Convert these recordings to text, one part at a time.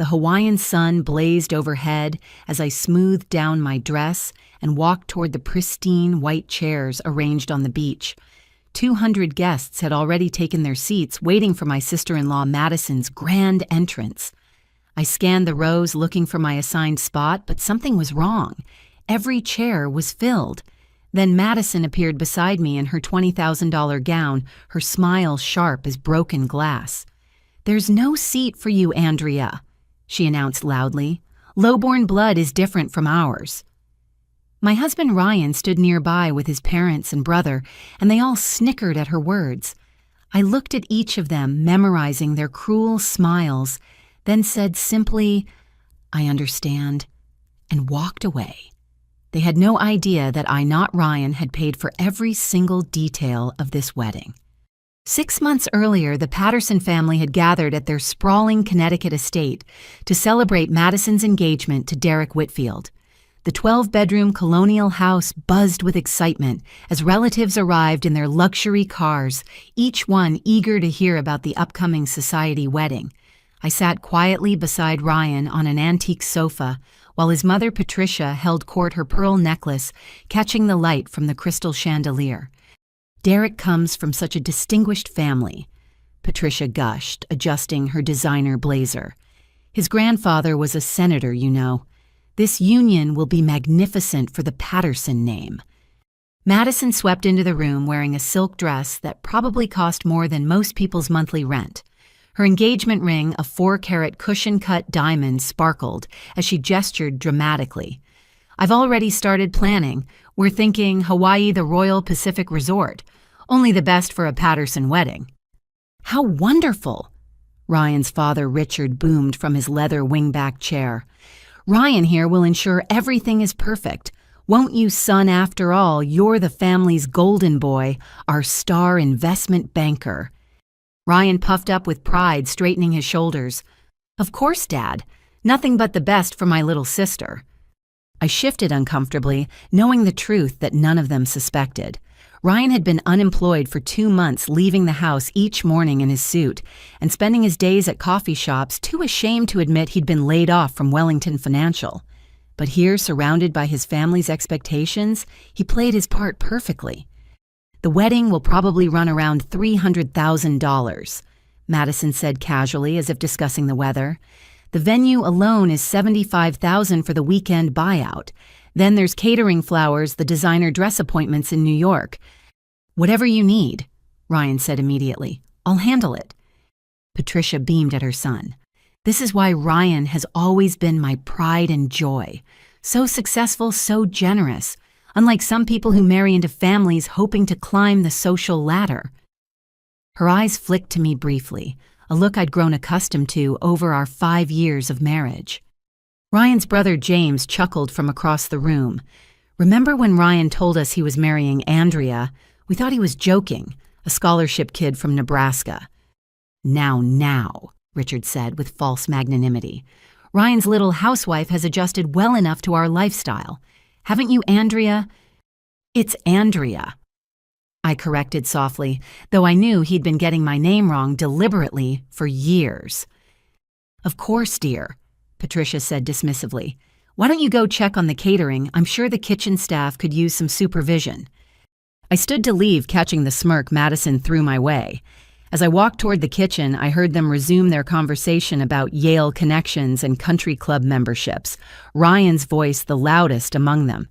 The Hawaiian sun blazed overhead as I smoothed down my dress and walked toward the pristine white chairs arranged on the beach. 200 guests had already taken their seats, waiting for my sister-in-law Madison's grand entrance. I scanned the rows looking for my assigned spot, but something was wrong. Every chair was filled. Then Madison appeared beside me in her $20,000 gown, her smile sharp as broken glass. "There's no seat for you, Andrea," she announced loudly. "Lowborn blood is different from ours." My husband Ryan stood nearby with his parents and brother, and they all snickered at her words. I looked at each of them, memorizing their cruel smiles, then said simply, "I understand," and walked away. They had no idea that I, not Ryan, had paid for every single detail of this wedding. 6 months earlier, the Patterson family had gathered at their sprawling Connecticut estate to celebrate Madison's engagement to Derek Whitfield. The 12-bedroom colonial house buzzed with excitement as relatives arrived in their luxury cars, each one eager to hear about the upcoming society wedding. I sat quietly beside Ryan on an antique sofa, while his mother Patricia held court her pearl necklace, catching the light from the crystal chandelier. "Derek comes from such a distinguished family," Patricia gushed, adjusting her designer blazer. "His grandfather was a senator, you know. This union will be magnificent for the Patterson name." Madison swept into the room wearing a silk dress that probably cost more than most people's monthly rent. Her engagement ring, a 4-carat cushion-cut diamond, sparkled as she gestured dramatically. "I've already started planning. We're thinking Hawaii, the Royal Pacific Resort. Only the best for a Patterson wedding." "How wonderful!" Ryan's father, Richard, boomed from his leather wingback chair. "Ryan here will ensure everything is perfect. Won't you, son? After all, you're the family's golden boy, our star investment banker." Ryan puffed up with pride, straightening his shoulders. "Of course, Dad. Nothing but the best for my little sister." I shifted uncomfortably, knowing the truth that none of them suspected. Ryan had been unemployed for 2 months, leaving the house each morning in his suit and spending his days at coffee shops, too ashamed to admit he'd been laid off from Wellington Financial. But here, surrounded by his family's expectations, he played his part perfectly. "The wedding will probably run around $300,000, Madison said casually, as if discussing the weather. "The venue alone is $75,000 for the weekend buyout. Then there's catering, flowers, the designer dress appointments in New York." "Whatever you need," Ryan said immediately. "I'll handle it." Patricia beamed at her son. "This is why Ryan has always been my pride and joy. So successful, so generous. Unlike some people who marry into families hoping to climb the social ladder." Her eyes flicked to me briefly, a look I'd grown accustomed to over our 5 years of marriage. Ryan's brother James chuckled from across the room. "Remember when Ryan told us he was marrying Andrea? We thought he was joking, a scholarship kid from Nebraska." Now, Richard said with false magnanimity. "Ryan's little housewife has adjusted well enough to our lifestyle. Haven't you, Andrea?" "It's Andrea," I corrected softly, though I knew he'd been getting my name wrong deliberately for years. "Of course, dear," Patricia said dismissively. "Why don't you go check on the catering? I'm sure the kitchen staff could use some supervision." I stood to leave, catching the smirk Madison threw my way. As I walked toward the kitchen, I heard them resume their conversation about Yale connections and country club memberships, Ryan's voice the loudest among them.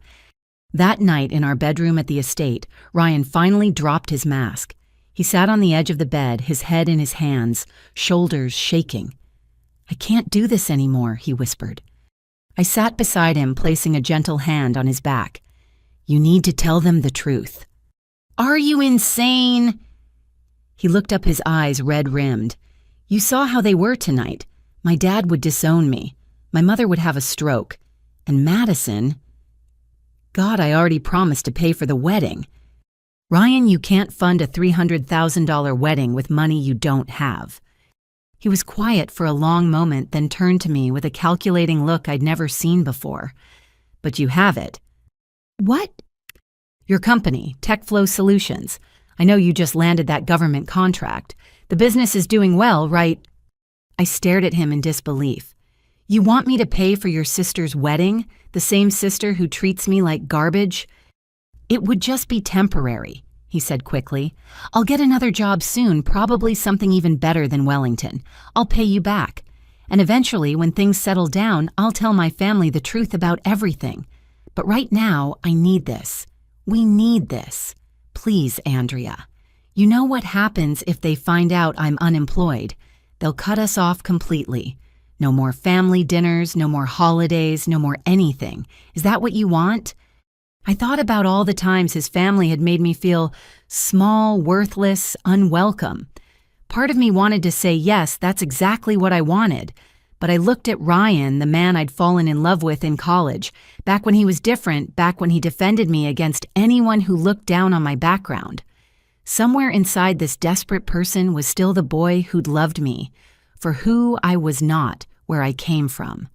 That night in our bedroom at the estate, Ryan finally dropped his mask. He sat on the edge of the bed, his head in his hands, shoulders shaking. "I can't do this anymore," he whispered. I sat beside him, placing a gentle hand on his back. "You need to tell them the truth." "Are you insane?" He looked up, his eyes red-rimmed. "You saw how they were tonight. My dad would disown me. My mother would have a stroke. And Madison... God, I already promised to pay for the wedding. Ryan, you can't fund a $300,000 wedding with money you don't have." He was quiet for a long moment, then turned to me with a calculating look I'd never seen before. "But you have it." "What?" "Your company, TechFlow Solutions. I know you just landed that government contract. The business is doing well, right?" I stared at him in disbelief. You want me to pay for your sister's wedding, the same sister who treats me like garbage? It would just be temporary, he said quickly. I'll get another job soon, probably something even better than Wellington. I'll pay you back. And eventually, when things settle down, I'll tell my family the truth about everything. But right now, I need this. We need this. Please, Andrea. You know what happens if they find out I'm unemployed? They'll cut us off completely. No more family dinners, no more holidays, no more anything. Is that what you want? I thought about all the times his family had made me feel small, worthless, unwelcome. Part of me wanted to say, yes, that's exactly what I wanted. But I looked at Ryan, the man I'd fallen in love with in college, back when he was different, back when he defended me against anyone who looked down on my background. Somewhere inside this desperate person was still the boy who'd loved me, for who I was not, where I came from.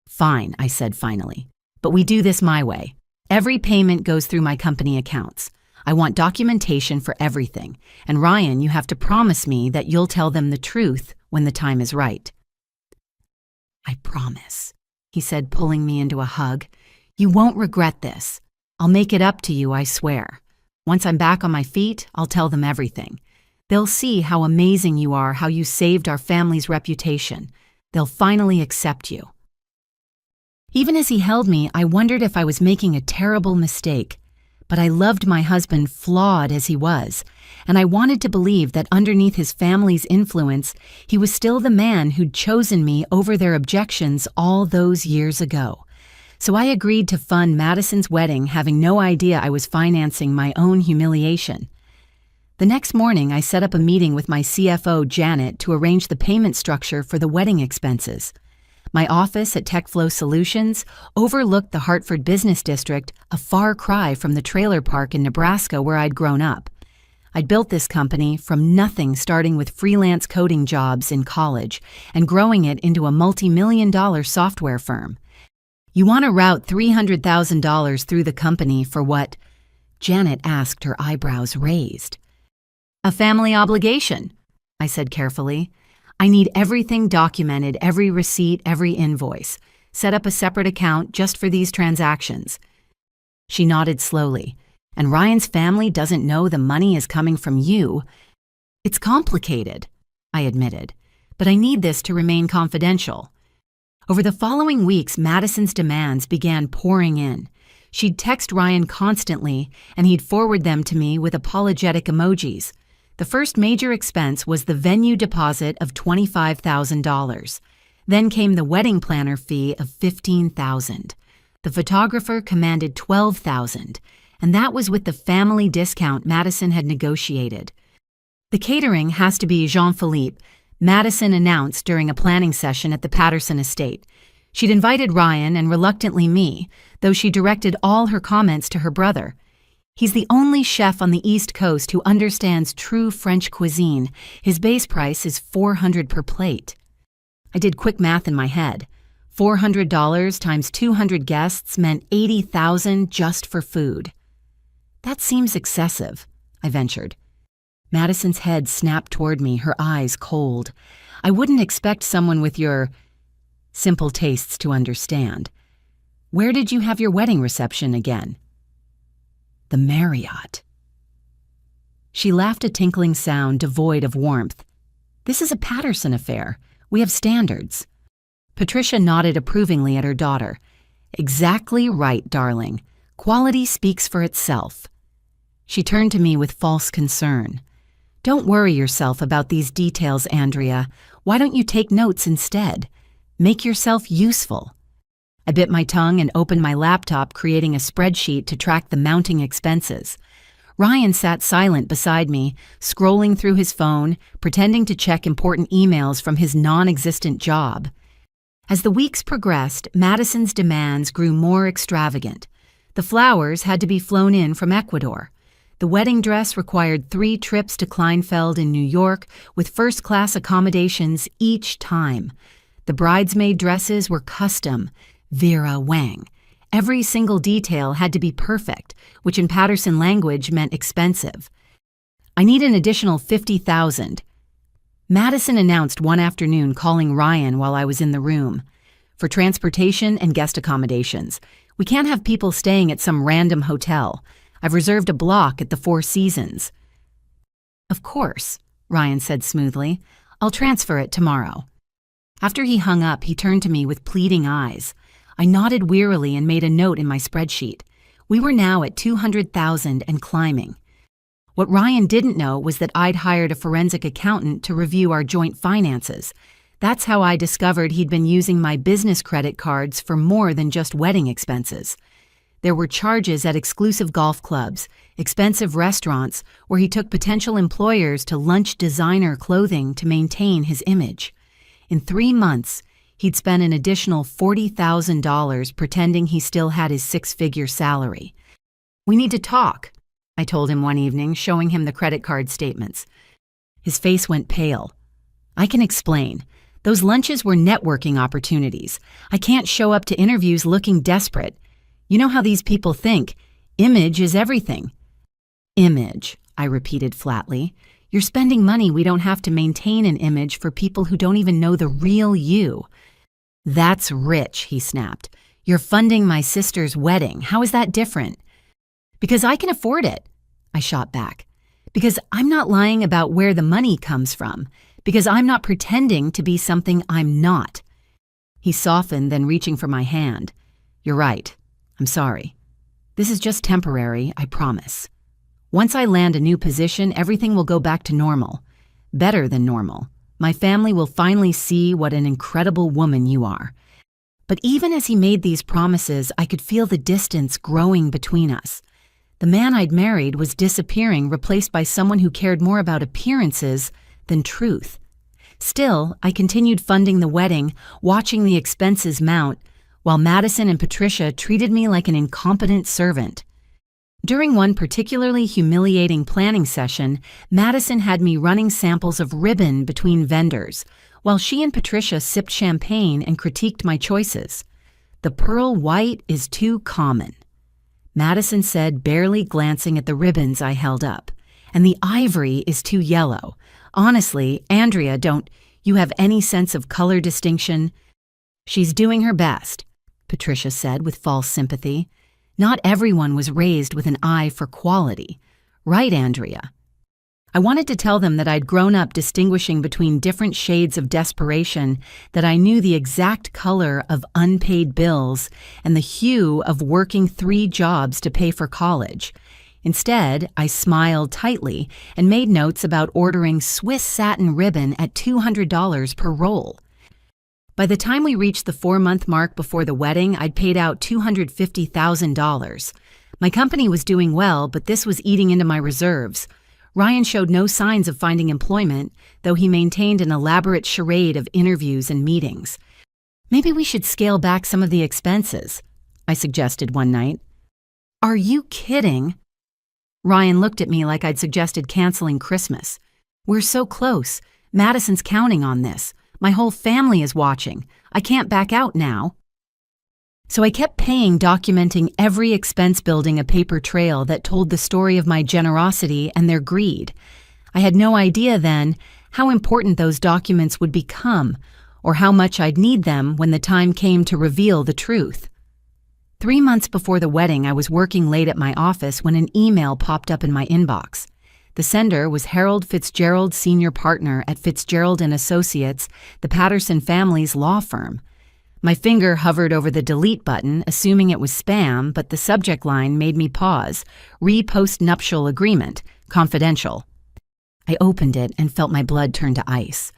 Fine, I said finally, but we do this my way. Every payment goes through my company accounts. I want documentation for everything, and Ryan, you have to promise me that you'll tell them the truth when the time is right. I promise, he said, pulling me into a hug. You won't regret this. I'll make it up to you, I swear. Once I'm back on my feet, I'll tell them everything. They'll see how amazing you are, how you saved our family's reputation. They'll finally accept you. Even as he held me, I wondered if I was making a terrible mistake. But I loved my husband, flawed as he was, and I wanted to believe that underneath his family's influence, he was still the man who'd chosen me over their objections all those years ago. So I agreed to fund Madison's wedding, having no idea I was financing my own humiliation. The next morning, I set up a meeting with my CFO, Janet, to arrange the payment structure for the wedding expenses. My office at TechFlow Solutions overlooked the Hartford Business District, a far cry from the trailer park in Nebraska where I'd grown up. I'd built this company from nothing, starting with freelance coding jobs in college and growing it into a multi-million-dollar software firm. You want to route $300,000 through the company for what? Janet asked, her eyebrows raised. A family obligation, I said carefully. I need everything documented, every receipt, every invoice. Set up a separate account just for these transactions. She nodded slowly. And Ryan's family doesn't know the money is coming from you. It's complicated, I admitted, but I need this to remain confidential. Over the following weeks, Madison's demands began pouring in. She'd text Ryan constantly, and he'd forward them to me with apologetic emojis. The first major expense was the venue deposit of $25,000. Then came the wedding planner fee of $15,000. The photographer commanded $12,000, and that was with the family discount Madison had negotiated. The catering has to be Jean-Philippe, Madison announced during a planning session at the Patterson estate. She'd invited Ryan and reluctantly me, though she directed all her comments to her brother. He's the only chef on the East Coast who understands true French cuisine. His base price is $400 per plate. I did quick math in my head. $400 times 200 guests meant $80,000 just for food. That seems excessive, I ventured. Madison's head snapped toward me, her eyes cold. I wouldn't expect someone with your simple tastes to understand. Where did you have your wedding reception again? The Marriott. She laughed a tinkling sound devoid of warmth. This is a Patterson affair. We have standards. Patricia nodded approvingly at her daughter. Exactly right, darling. Quality speaks for itself. She turned to me with false concern. Don't worry yourself about these details, Andrea. Why don't you take notes instead? Make yourself useful. I bit my tongue and opened my laptop, creating a spreadsheet to track the mounting expenses. Ryan sat silent beside me, scrolling through his phone, pretending to check important emails from his non-existent job. As the weeks progressed, Madison's demands grew more extravagant. The flowers had to be flown in from Ecuador. The wedding dress required 3 trips to Kleinfeld in New York with first-class accommodations each time. The bridesmaid dresses were custom, Vera Wang. Every single detail had to be perfect, which in Patterson language meant expensive. I need an additional $50,000. Madison announced one afternoon, calling Ryan while I was in the room. for transportation and guest accommodations. We can't have people staying at some random hotel. I've reserved a block at the Four Seasons." "Of course," Ryan said smoothly. "I'll transfer it tomorrow." After he hung up, he turned to me with pleading eyes. I nodded wearily and made a note in my spreadsheet. We were now at 200,000 and climbing. What Ryan didn't know was that I'd hired a forensic accountant to review our joint finances. That's how I discovered he'd been using my business credit cards for more than just wedding expenses. There were charges at exclusive golf clubs, expensive restaurants, where he took potential employers to lunch designer clothing to maintain his image. In 3 months, he'd spent an additional $40,000 pretending he still had his 6-figure salary. "We need to talk," I told him one evening, showing him the credit card statements. His face went pale. "I can explain. Those lunches were networking opportunities. I can't show up to interviews looking desperate. You know how these people think. Image is everything." "Image," I repeated flatly. "You're spending money we don't have to maintain an image for people who don't even know the real you." "That's rich," he snapped. "You're funding my sister's wedding. How is that different?" "Because I can afford it," I shot back. "Because I'm not lying about where the money comes from. Because I'm not pretending to be something I'm not." He softened, then reaching for my hand. "You're right. I'm sorry. This is just temporary, I promise. Once I land a new position, everything will go back to normal. Better than normal. My family will finally see what an incredible woman you are." But even as he made these promises, I could feel the distance growing between us. The man I'd married was disappearing, replaced by someone who cared more about appearances than truth. Still, I continued funding the wedding, watching the expenses mount, while Madison and Patricia treated me like an incompetent servant. During one particularly humiliating planning session, Madison had me running samples of ribbon between vendors, while she and Patricia sipped champagne and critiqued my choices. "The pearl white is too common," Madison said, barely glancing at the ribbons I held up. "And the ivory is too yellow. Honestly, Andrea, don't you have any sense of color distinction?" "She's doing her best," Patricia said with false sympathy. "Not everyone was raised with an eye for quality. Right, Andrea?" I wanted to tell them that I'd grown up distinguishing between different shades of desperation, that I knew the exact color of unpaid bills and the hue of working 3 jobs to pay for college. Instead, I smiled tightly and made notes about ordering Swiss satin ribbon at $200 per roll. By the time we reached the 4-month mark before the wedding, I'd paid out $250,000. My company was doing well, but this was eating into my reserves. Ryan showed no signs of finding employment, though he maintained an elaborate charade of interviews and meetings. "Maybe we should scale back some of the expenses," I suggested one night. "Are you kidding?" Ryan looked at me like I'd suggested canceling Christmas. "We're so close. Madison's counting on this. My whole family is watching. I can't back out now." So I kept paying, documenting every expense, building a paper trail that told the story of my generosity and their greed. I had no idea then how important those documents would become, or how much I'd need them when the time came to reveal the truth. 3 months before the wedding, I was working late at my office when an email popped up in my inbox. The sender was Harold Fitzgerald, senior partner at Fitzgerald & Associates, the Patterson family's law firm. My finger hovered over the delete button, assuming it was spam, but the subject line made me pause. "Re-post-nuptial agreement. Confidential." I opened it and felt my blood turn to ice.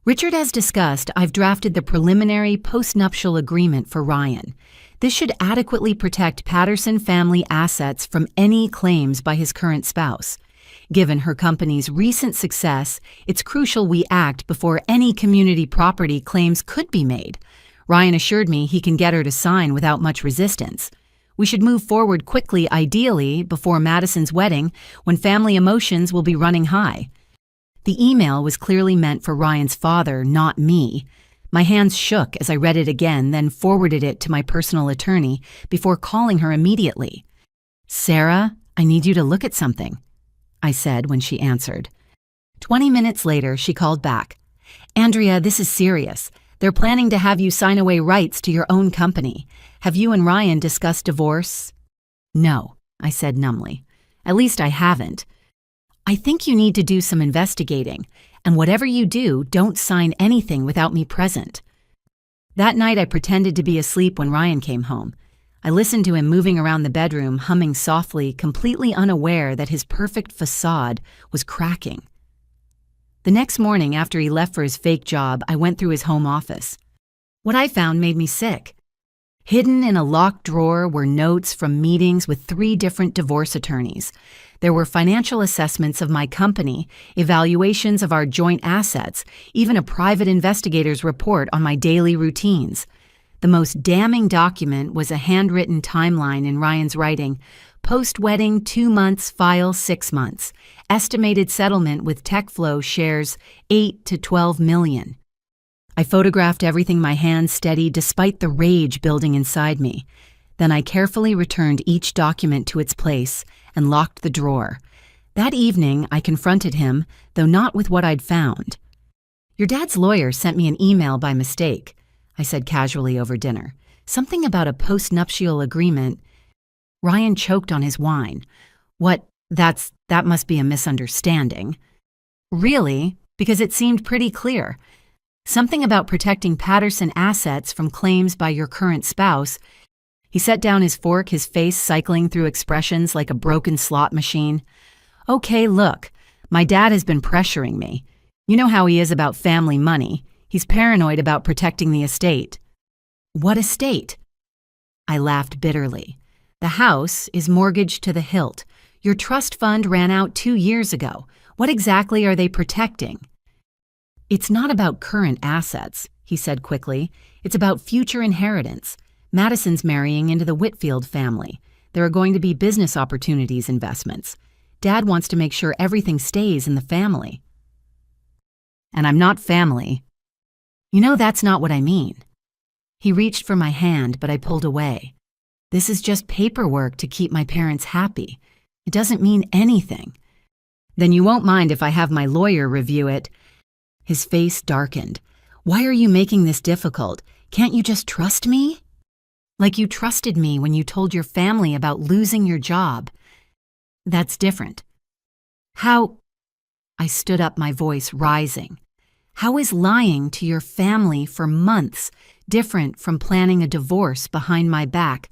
"Richard, as discussed, I've drafted the preliminary post-nuptial agreement for Ryan. This should adequately protect Patterson family assets from any claims by his current spouse. Given her company's recent success, it's crucial we act before any community property claims could be made. Ryan assured me he can get her to sign without much resistance. We should move forward quickly, ideally before Madison's wedding, when family emotions will be running high." The email was clearly meant for Ryan's father, not me. My hands shook as I read it again, then forwarded it to my personal attorney before calling her immediately. "Sarah, I need you to look at something," I said when she answered. 20 minutes later, she called back. "Andrea, this is serious. They're planning to have you sign away rights to your own company. Have you and Ryan discussed divorce?" "No," I said numbly. "At least I haven't. I think you need to do some investigating, and whatever you do, don't sign anything without me present." That night I pretended to be asleep when Ryan came home. I listened to him moving around the bedroom, humming softly, completely unaware that his perfect facade was cracking. The next morning, after he left for his fake job, I went through his home office. What I found made me sick. Hidden in a locked drawer were notes from meetings with 3 different divorce attorneys. There were financial assessments of my company, evaluations of our joint assets, even a private investigator's report on my daily routines. The most damning document was a handwritten timeline in Ryan's writing: post-wedding 2 months, file 6 months. Estimated settlement with TechFlow shares 8 to 12 million. I photographed everything my hands steadied despite the rage building inside me. Then I carefully returned each document to its place and locked the drawer. That evening, I confronted him, though not with what I'd found. "Your dad's lawyer sent me an email by mistake," I said casually over dinner. "Something about a post-nuptial agreement." Ryan choked on his wine. "What? That must be a misunderstanding." "Really? Because it seemed pretty clear. Something about protecting Patterson assets from claims by your current spouse." He set down his fork, his face cycling through expressions like a broken slot machine. "Okay, look, my dad has been pressuring me. You know how he is about family money. He's paranoid about protecting the estate." "What estate?" I laughed bitterly. "The house is mortgaged to the hilt. Your trust fund ran out 2 years ago. What exactly are they protecting?" "It's not about current assets," he said quickly. "It's about future inheritance. Madison's marrying into the Whitfield family. There are going to be business opportunities investments. Dad wants to make sure everything stays in the family." "And I'm not family." "You know that's not what I mean." He reached for my hand, but I pulled away. "This is just paperwork to keep my parents happy. It doesn't mean anything." "Then you won't mind if I have my lawyer review it." His face darkened. "Why are you making this difficult? Can't you just trust me?" "Like you trusted me when you told your family about losing your job." "That's different." "How?" I stood up, my voice rising. "How is lying to your family for months different from planning a divorce behind my back?"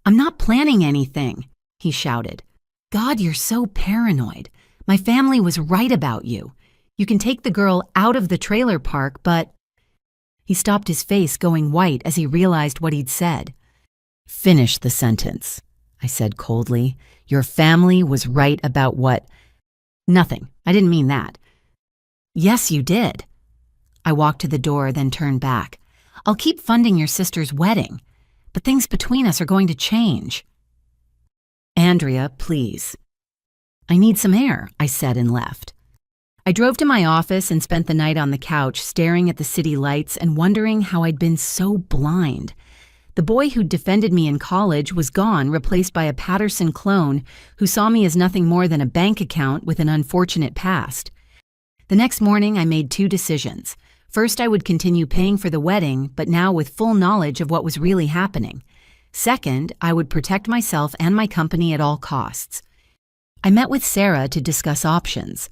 "I'm not planning anything," he shouted. "God, you're so paranoid. My family was right about you. You can take the girl out of the trailer park, but—" He stopped, his face going white as he realized what he'd said. "Finish the sentence," I said coldly. "Your family was right about what?" "Nothing. I didn't mean that." "Yes, you did." I walked to the door, then turned back. "I'll keep funding your sister's wedding, but things between us are going to change." "Andrea, please." "I need some air," I said and left. I drove to my office and spent the night on the couch staring at the city lights and wondering how I'd been so blind. The boy who'd defended me in college was gone, replaced by a Patterson clone who saw me as nothing more than a bank account with an unfortunate past. The next morning, I made 2 decisions. First, I would continue paying for the wedding, but now with full knowledge of what was really happening. Second, I would protect myself and my company at all costs. I met with Sarah to discuss options.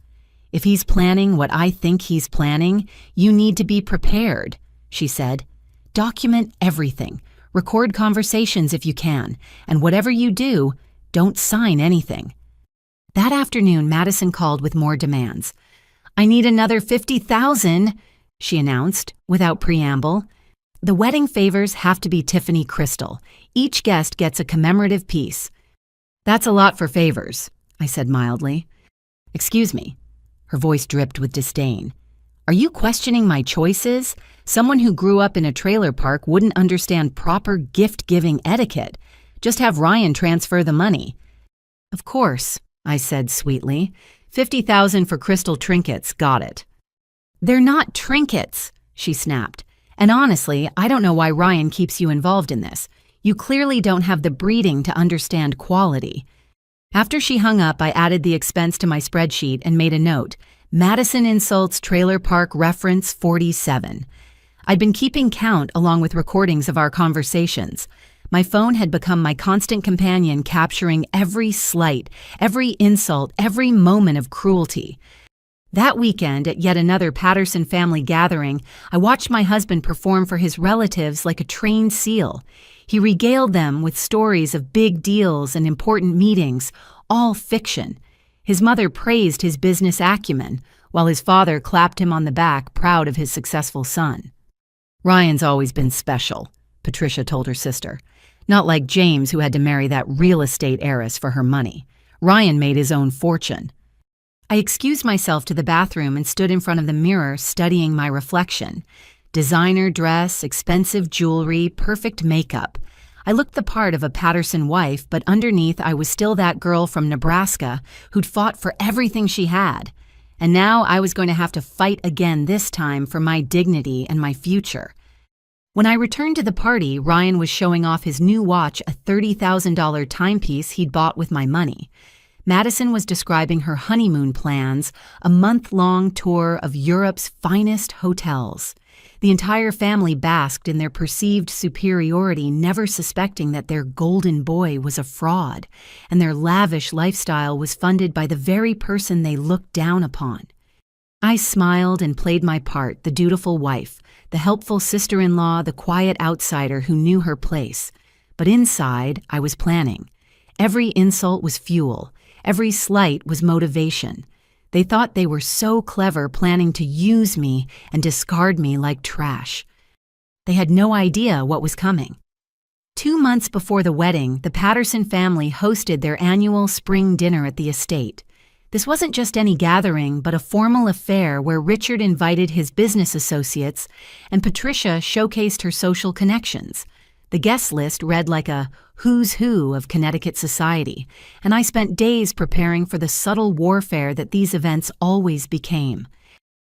"If he's planning what I think he's planning, you need to be prepared," she said. "Document everything. Record conversations if you can. And whatever you do, don't sign anything." That afternoon, Madison called with more demands. "I need another $50,000, she announced, without preamble. "The wedding favors have to be Tiffany crystal. Each guest gets a commemorative piece." "That's a lot for favors," I said mildly. "Excuse me." Her voice dripped with disdain. "Are you questioning my choices? Someone who grew up in a trailer park wouldn't understand proper gift-giving etiquette. Just have Ryan transfer the money." "Of course," I said sweetly. $50,000 for crystal trinkets, got it." "They're not trinkets," she snapped. "And honestly, I don't know why Ryan keeps you involved in this. You clearly don't have the breeding to understand quality." After she hung up, I added the expense to my spreadsheet and made a note: Madison insults trailer park reference 47. I'd been keeping count along with recordings of our conversations. My phone had become my constant companion, capturing every slight, every insult, every moment of cruelty. That weekend, at yet another Patterson family gathering, I watched my husband perform for his relatives like a trained SEAL. He regaled them with stories of big deals and important meetings, all fiction. His mother praised his business acumen, while his father clapped him on the back, proud of his successful son. "Ryan's always been special," Patricia told her sister. "Not like James, who had to marry that real estate heiress for her money. Ryan made his own fortune." I excused myself to the bathroom and stood in front of the mirror, studying my reflection. Designer dress, expensive jewelry, perfect makeup. I looked the part of a Patterson wife, but underneath I was still that girl from Nebraska who'd fought for everything she had. And now I was going to have to fight again, this time for my dignity and my future. When I returned to the party, Ryan was showing off his new watch, a $30,000 timepiece he'd bought with my money. Madison was describing her honeymoon plans, a month-long tour of Europe's finest hotels. The entire family basked in their perceived superiority, never suspecting that their golden boy was a fraud, and their lavish lifestyle was funded by the very person they looked down upon. I smiled and played my part, the dutiful wife, the helpful sister-in-law, the quiet outsider who knew her place. But inside, I was planning. Every insult was fuel. Every slight was motivation. They thought they were so clever, planning to use me and discard me like trash. They had no idea what was coming. 2 months before the wedding, the Patterson family hosted their annual spring dinner at the estate. This wasn't just any gathering, but a formal affair where Richard invited his business associates and Patricia showcased her social connections. The guest list read like a who's who of Connecticut society, and I spent days preparing for the subtle warfare that these events always became.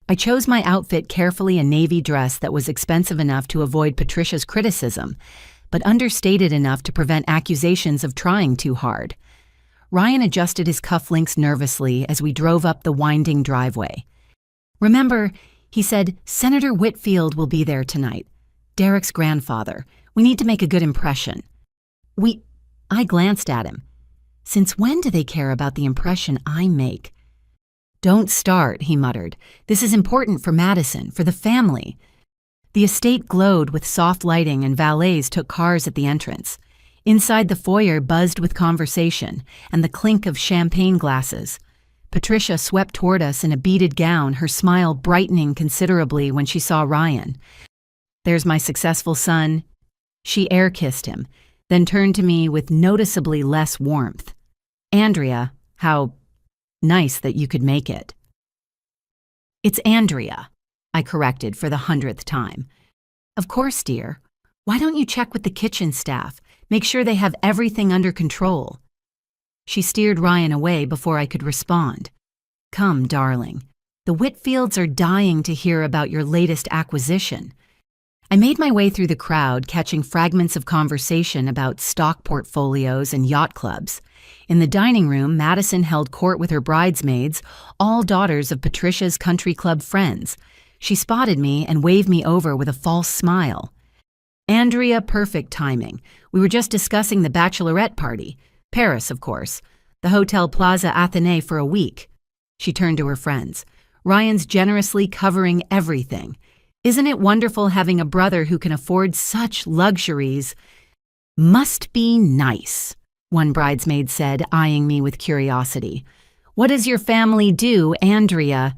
I chose my outfit carefully, a navy dress that was expensive enough to avoid Patricia's criticism, but understated enough to prevent accusations of trying too hard. Ryan adjusted his cufflinks nervously as we drove up the winding driveway. "Remember," he said, "Senator Whitfield will be there tonight. Derek's grandfather. We need to make a good impression." I glanced at him. Since when do they care about the impression I make? "Don't start," he muttered. "This is important for Madison, for the family." The estate glowed with soft lighting and valets took cars at the entrance. Inside the foyer buzzed with conversation and the clink of champagne glasses. Patricia swept toward us in a beaded gown, her smile brightening considerably when she saw Ryan. "There's my successful son." She air-kissed him, then turned to me with noticeably less warmth. "Andrea, how nice that you could make it." "It's Andrea," I corrected for the 100th time. "Of course, dear. Why don't you check with the kitchen staff? Make sure they have everything under control." She steered Ryan away before I could respond. "Come, darling. The Whitfields are dying to hear about your latest acquisition." I made my way through the crowd, catching fragments of conversation about stock portfolios and yacht clubs. In the dining room, Madison held court with her bridesmaids, all daughters of Patricia's country club friends. She spotted me and waved me over with a false smile. "Andrea, perfect timing. We were just discussing the bachelorette party. Paris, of course. The Hotel Plaza Athénée for a week." She turned to her friends. "Ryan's generously covering everything. Isn't it wonderful having a brother who can afford such luxuries?" "Must be nice," one bridesmaid said, eyeing me with curiosity. "What does your family do, Andrea?"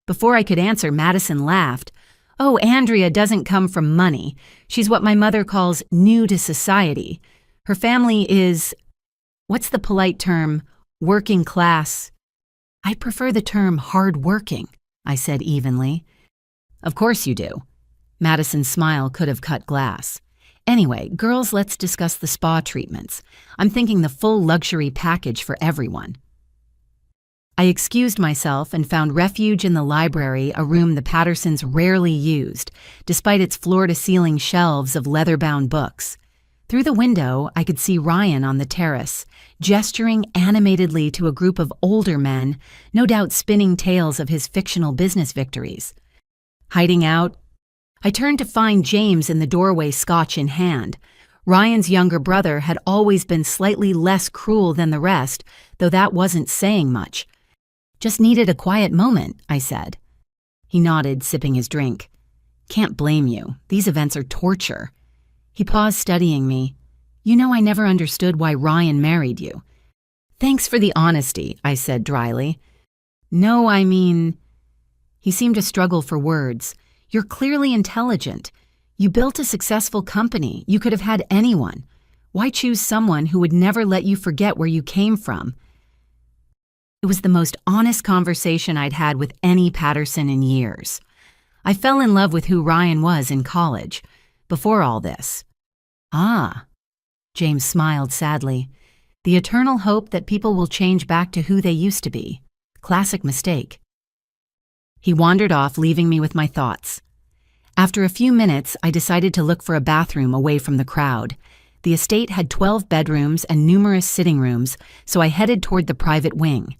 Before I could answer, Madison laughed. "Oh, Andrea doesn't come from money. She's what my mother calls new to society. Her family is, what's the polite term, working class?" "I prefer the term hard-working," I said evenly. "Of course you do." Madison's smile could have cut glass. "Anyway, girls, let's discuss the spa treatments. I'm thinking the full luxury package for everyone." I excused myself and found refuge in the library, a room the Pattersons rarely used, despite its floor-to-ceiling shelves of leather-bound books. Through the window, I could see Ryan on the terrace, gesturing animatedly to a group of older men, no doubt spinning tales of his fictional business victories. Hiding out? I turned to find James in the doorway, scotch in hand. Ryan's younger brother had always been slightly less cruel than the rest, though that wasn't saying much. "Just needed a quiet moment," I said. He nodded, sipping his drink. "Can't blame you. These events are torture." He paused, studying me. "You know, I never understood why Ryan married you." "Thanks for the honesty," I said dryly. "No, I mean—" He seemed to struggle for words. "You're clearly intelligent. You built a successful company. You could have had anyone. Why choose someone who would never let you forget where you came from?" It was the most honest conversation I'd had with any Patterson in years. I fell in love with who Ryan was in college, before all this. "Ah," James smiled sadly. "The eternal hope that people will change back to who they used to be. Classic mistake." He wandered off, leaving me with my thoughts. After a few minutes, I decided to look for a bathroom away from the crowd. The estate had 12 bedrooms and numerous sitting rooms, so I headed toward the private wing.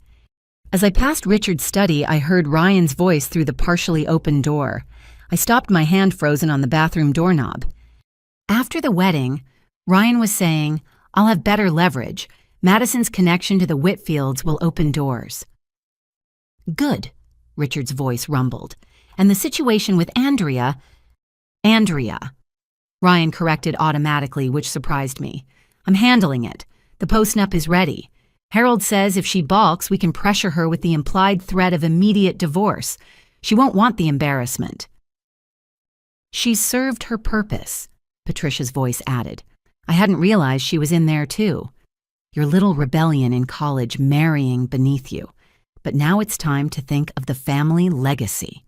As I passed Richard's study, I heard Ryan's voice through the partially open door. I stopped, my hand frozen on the bathroom doorknob. "After the wedding," Ryan was saying, "I'll have better leverage. Madison's connection to the Whitfields will open doors." "Good," Richard's voice rumbled. "And the situation with Andrea—" "Andrea," Ryan corrected automatically, which surprised me. "I'm handling it. The postnup is ready. Harold says if she balks, we can pressure her with the implied threat of immediate divorce. She won't want the embarrassment." "She's served her purpose," Patricia's voice added. "I hadn't realized she was in there too. Your little rebellion in college marrying beneath you. But now it's time to think of the family legacy."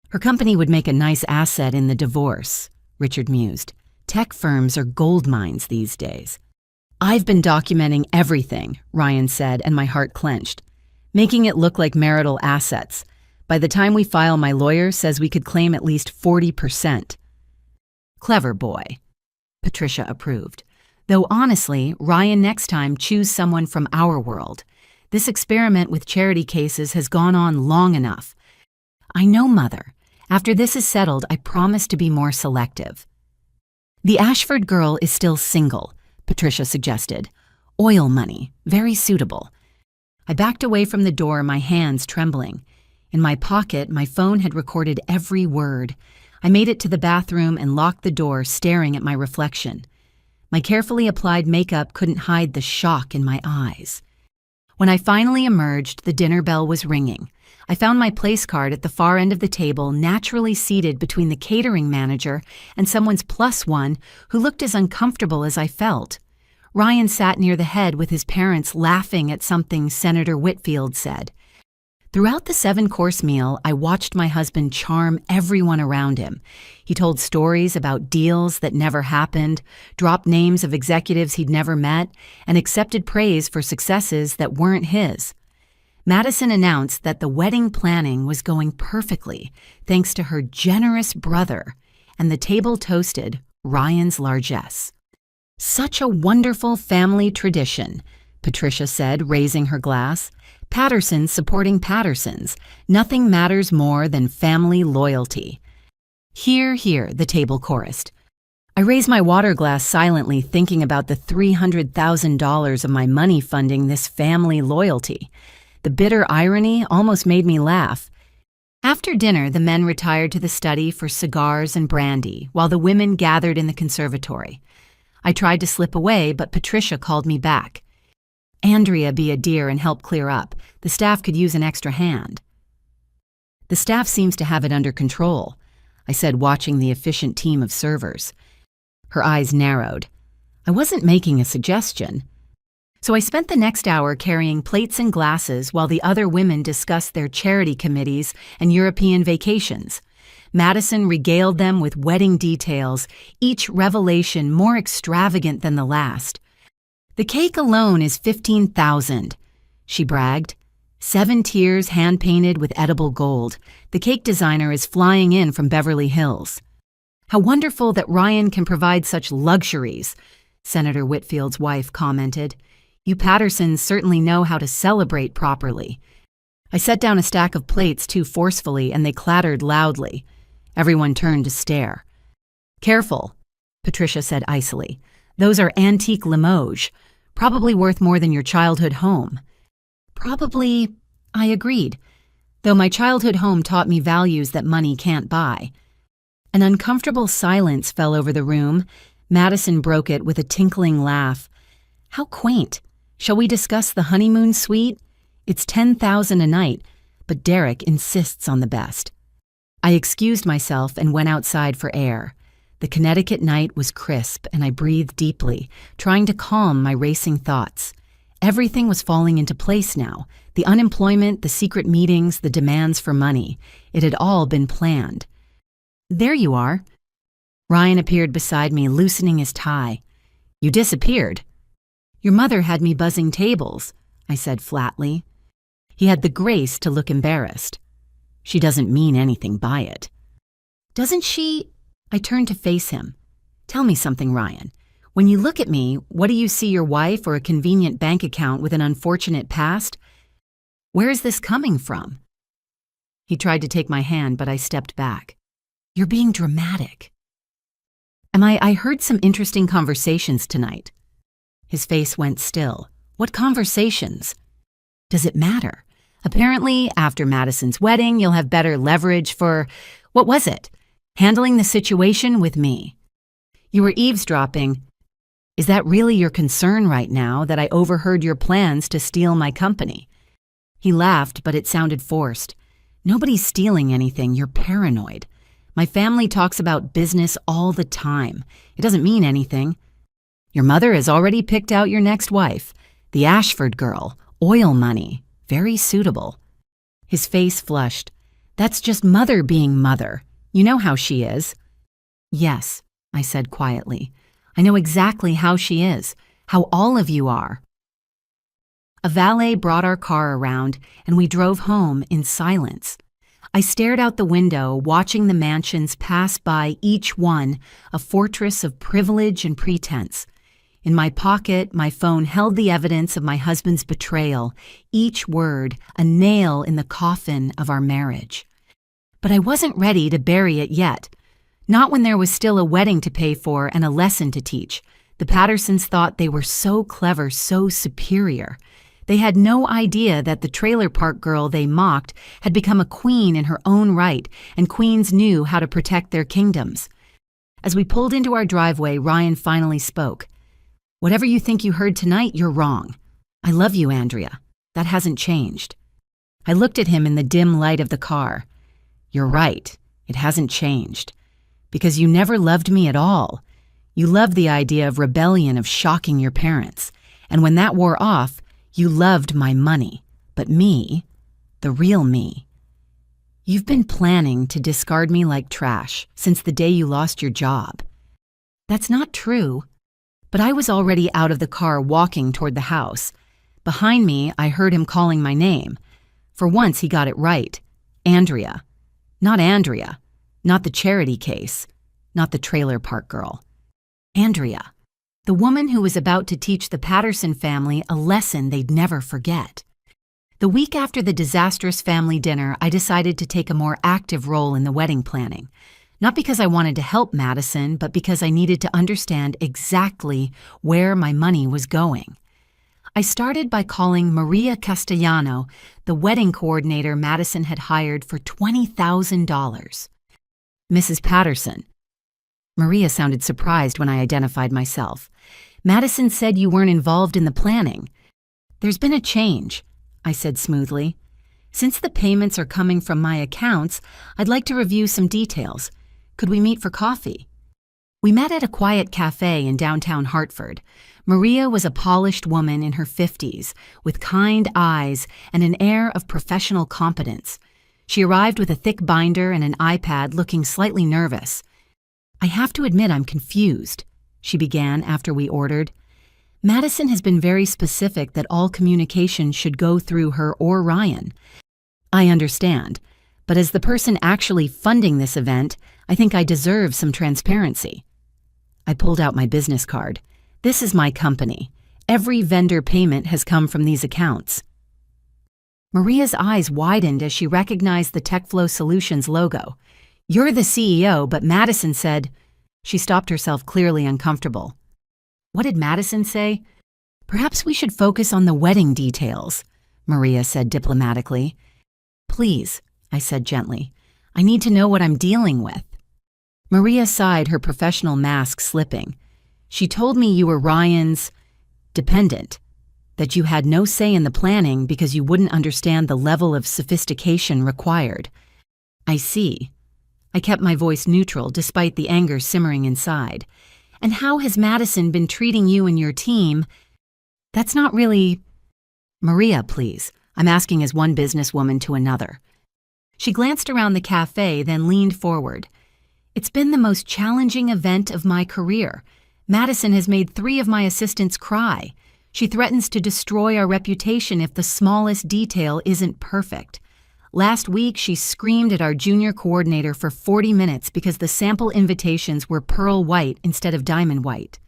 "Her company would make a nice asset in the divorce," Richard mused. "Tech firms are gold mines these days." "I've been documenting everything," Ryan said, and my heart clenched. "Making it look like marital assets. By the time we file, my lawyer says we could claim at least 40%. "Clever boy," Patricia approved. "Though honestly, Ryan, next time choose someone from our world. This experiment with charity cases has gone on long enough." "I know, Mother. After this is settled, I promise to be more selective." "The Ashford girl is still single," Patricia suggested. "Oil money, very suitable." I backed away from the door, my hands trembling. In my pocket, my phone had recorded every word. I made it to the bathroom and locked the door, staring at my reflection. My carefully applied makeup couldn't hide the shock in my eyes. When I finally emerged, the dinner bell was ringing. I found my place card at the far end of the table, naturally seated between the catering manager and someone's +1 who looked as uncomfortable as I felt. Ryan sat near the head with his parents laughing at something Senator Whitfield said. Throughout the 7-course meal, I watched my husband charm everyone around him. He told stories about deals that never happened, dropped names of executives he'd never met, and accepted praise for successes that weren't his. Madison announced that the wedding planning was going perfectly, thanks to her generous brother, and the table toasted Ryan's largesse. "Such a wonderful family tradition," Patricia said, raising her glass. "Pattersons supporting Pattersons. Nothing matters more than family loyalty." "Hear, hear," the table chorused. I raised my water glass silently, thinking about the $300,000 of my money funding this family loyalty. The bitter irony almost made me laugh. After dinner, the men retired to the study for cigars and brandy, while the women gathered in the conservatory. I tried to slip away, but Patricia called me back. "Andrea, be a dear and help clear up. The staff could use an extra hand." "The staff seems to have it under control," I said, watching the efficient team of servers. Her eyes narrowed. I wasn't making a suggestion. So I spent the next hour carrying plates and glasses while the other women discussed their charity committees and European vacations. Madison regaled them with wedding details, each revelation more extravagant than the last. "The cake alone is $15,000, she bragged. 7 tiers hand-painted with edible gold. The cake designer is flying in from Beverly Hills. How wonderful that Ryan can provide such luxuries, Senator Whitfield's wife commented. You Pattersons certainly know how to celebrate properly. I set down a stack of plates too forcefully and they clattered loudly. Everyone turned to stare. "Careful," Patricia said icily. "Those are antique Limoges, probably worth more than your childhood home." "Probably," I agreed, though my childhood home taught me values that money can't buy. An uncomfortable silence fell over the room. Madison broke it with a tinkling laugh. "How quaint. Shall we discuss the honeymoon suite? It's $10,000 a night, but Derek insists on the best." I excused myself and went outside for air. The Connecticut night was crisp, and I breathed deeply, trying to calm my racing thoughts. Everything was falling into place now. The unemployment, the secret meetings, the demands for money. It had all been planned. "There you are." Ryan appeared beside me, loosening his tie. "You disappeared." "Your mother had me buzzing tables," I said flatly. He had the grace to look embarrassed. "She doesn't mean anything by it." "Doesn't she?" I turned to face him. "Tell me something, Ryan. When you look at me, what do you see, your wife or a convenient bank account with an unfortunate past? Where is this coming from?" He tried to take my hand, but I stepped back. "You're being dramatic." I heard some interesting conversations tonight." His face went still. "What conversations?" "Does it matter? Apparently, after Madison's wedding, you'll have better leverage for, what was it? Handling the situation with me. You were eavesdropping. Is that really your concern right now, that I overheard your plans to steal my company?" He laughed, but it sounded forced. "Nobody's stealing anything. You're paranoid. My family talks about business all the time. It doesn't mean anything. Your mother has already picked out your next wife. The Ashford girl. Oil money. Very suitable." His face flushed. "That's just mother being mother. You know how she is." "Yes," I said quietly. "I know exactly how she is, how all of you are." A valet brought our car around, and we drove home in silence. I stared out the window, watching the mansions pass by, each one a fortress of privilege and pretense. In my pocket, my phone held the evidence of my husband's betrayal, each word a nail in the coffin of our marriage. But I wasn't ready to bury it yet. Not when there was still a wedding to pay for and a lesson to teach. The Pattersons thought they were so clever, so superior. They had no idea that the trailer park girl they mocked had become a queen in her own right, and queens knew how to protect their kingdoms. As we pulled into our driveway, Ryan finally spoke. "Whatever you think you heard tonight, you're wrong. I love you, Andrea. That hasn't changed." I looked at him in the dim light of the car. "You're right. It hasn't changed. Because you never loved me at all. You loved the idea of rebellion, of shocking your parents. And when that wore off, you loved my money. But me, the real me. You've been planning to discard me like trash since the day you lost your job." "That's not true." But I was already out of the car, walking toward the house. Behind me, I heard him calling my name. For once, he got it right. Andrea. Not Andrea. Not the charity case. Not the trailer park girl. Andrea. The woman who was about to teach the Patterson family a lesson they'd never forget. The week after the disastrous family dinner, I decided to take a more active role in the wedding planning. Not because I wanted to help Madison, but because I needed to understand exactly where my money was going. I started by calling Maria Castellano, the wedding coordinator Madison had hired for $20,000. "Mrs. Patterson." Maria sounded surprised when I identified myself. "Madison said you weren't involved in the planning." "There's been a change," I said smoothly. "Since the payments are coming from my accounts, I'd like to review some details. Could we meet for coffee?" We met at a quiet cafe in downtown Hartford. Maria was a polished woman in her 50s, with kind eyes and an air of professional competence. She arrived with a thick binder and an iPad, looking slightly nervous. "I have to admit I'm confused," she began after we ordered. "Madison has been very specific that all communication should go through her or Ryan. I understand, but as the person actually funding this event, I think I deserve some transparency." I pulled out my business card. "This is my company. Every vendor payment has come from these accounts." Maria's eyes widened as she recognized the TechFlow Solutions logo. You're the CEO, but Madison said—" She stopped herself, clearly uncomfortable. What did Madison say? Perhaps we should focus on the wedding details, Maria said diplomatically. Please, I said gently. I need to know what I'm dealing with. Maria sighed, her professional mask slipping. She told me you were Ryan's dependent, that you had no say in the planning because you wouldn't understand the level of sophistication required. I see. I kept my voice neutral despite the anger simmering inside. And how has Madison been treating you and your team? That's not really... Maria, please. I'm asking as one businesswoman to another. She glanced around the cafe, then leaned forward. It's been the most challenging event of my career. Madison has made 3 of my assistants cry. She threatens to destroy our reputation if the smallest detail isn't perfect. Last week, she screamed at our junior coordinator for 40 minutes because the sample invitations were pearl white instead of diamond white.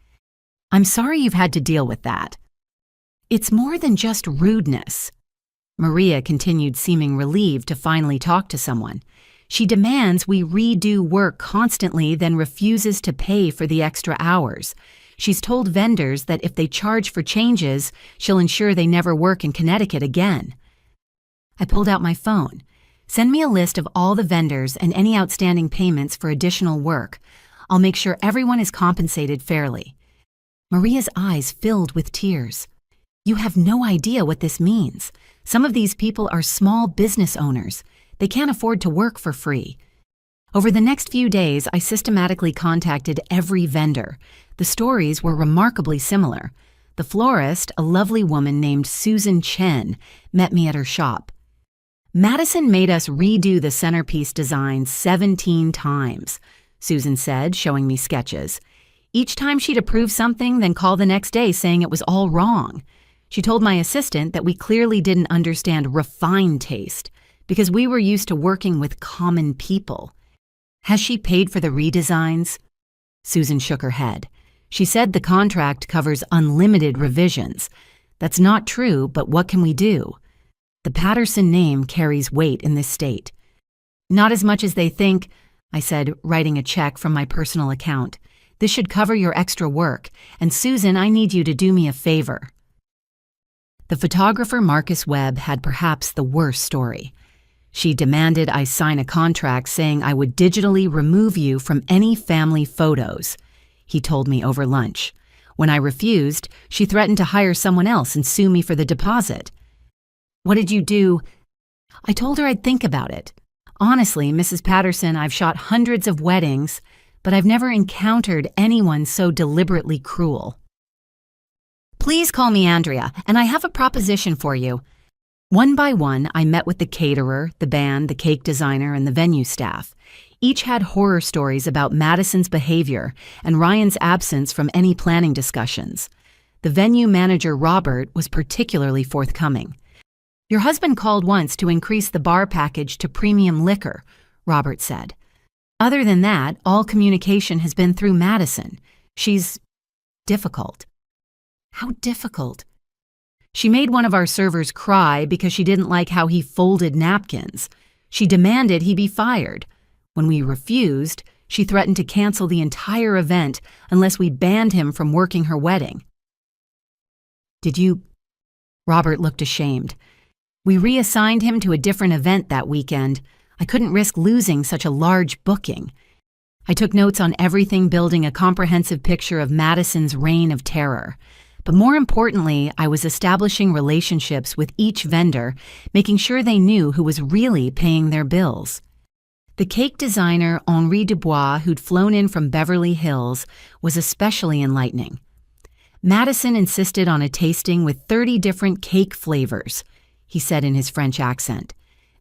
I'm sorry you've had to deal with that. It's more than just rudeness. Maria continued, seeming relieved to finally talk to someone. She demands we redo work constantly, then refuses to pay for the extra hours. She's told vendors that if they charge for changes, she'll ensure they never work in Connecticut again. I pulled out my phone. Send me a list of all the vendors and any outstanding payments for additional work. I'll make sure everyone is compensated fairly. Maria's eyes filled with tears. You have no idea what this means. Some of these people are small business owners. They can't afford to work for free. Over the next few days, I systematically contacted every vendor. The stories were remarkably similar. The florist, a lovely woman named Susan Chen, met me at her shop. Madison made us redo the centerpiece design 17 times, Susan said, showing me sketches. Each time she'd approve something, then call the next day saying it was all wrong. She told my assistant that we clearly didn't understand refined taste because we were used to working with common people. Has she paid for the redesigns? Susan shook her head. She said the contract covers unlimited revisions. That's not true, but what can we do? The Patterson name carries weight in this state. Not as much as they think, I said, writing a check from my personal account. This should cover your extra work, and Susan, I need you to do me a favor. The photographer Marcus Webb had perhaps the worst story. She demanded I sign a contract saying I would digitally remove you from any family photos. He told me over lunch. When I refused, she threatened to hire someone else and sue me for the deposit. What did you do? I told her I'd think about it. Honestly, Mrs. Patterson, I've shot hundreds of weddings, but I've never encountered anyone so deliberately cruel. Please call me Andrea, and I have a proposition for you. One by one, I met with the caterer, the band, the cake designer, and the venue staff. Each had horror stories about Madison's behavior and Ryan's absence from any planning discussions. The venue manager, Robert, was particularly forthcoming. Your husband called once to increase the bar package to premium liquor, Robert said. Other than that, all communication has been through Madison. She's difficult. How difficult? She made one of our servers cry because she didn't like how he folded napkins. She demanded he be fired. When we refused, she threatened to cancel the entire event unless we banned him from working her wedding. Did you? Robert looked ashamed. We reassigned him to a different event that weekend. I couldn't risk losing such a large booking. I took notes on everything, building a comprehensive picture of Madison's reign of terror. But more importantly, I was establishing relationships with each vendor, making sure they knew who was really paying their bills. The cake designer, Henri Dubois, who'd flown in from Beverly Hills, was especially enlightening. Madison insisted on a tasting with 30 different cake flavors, he said in his French accent.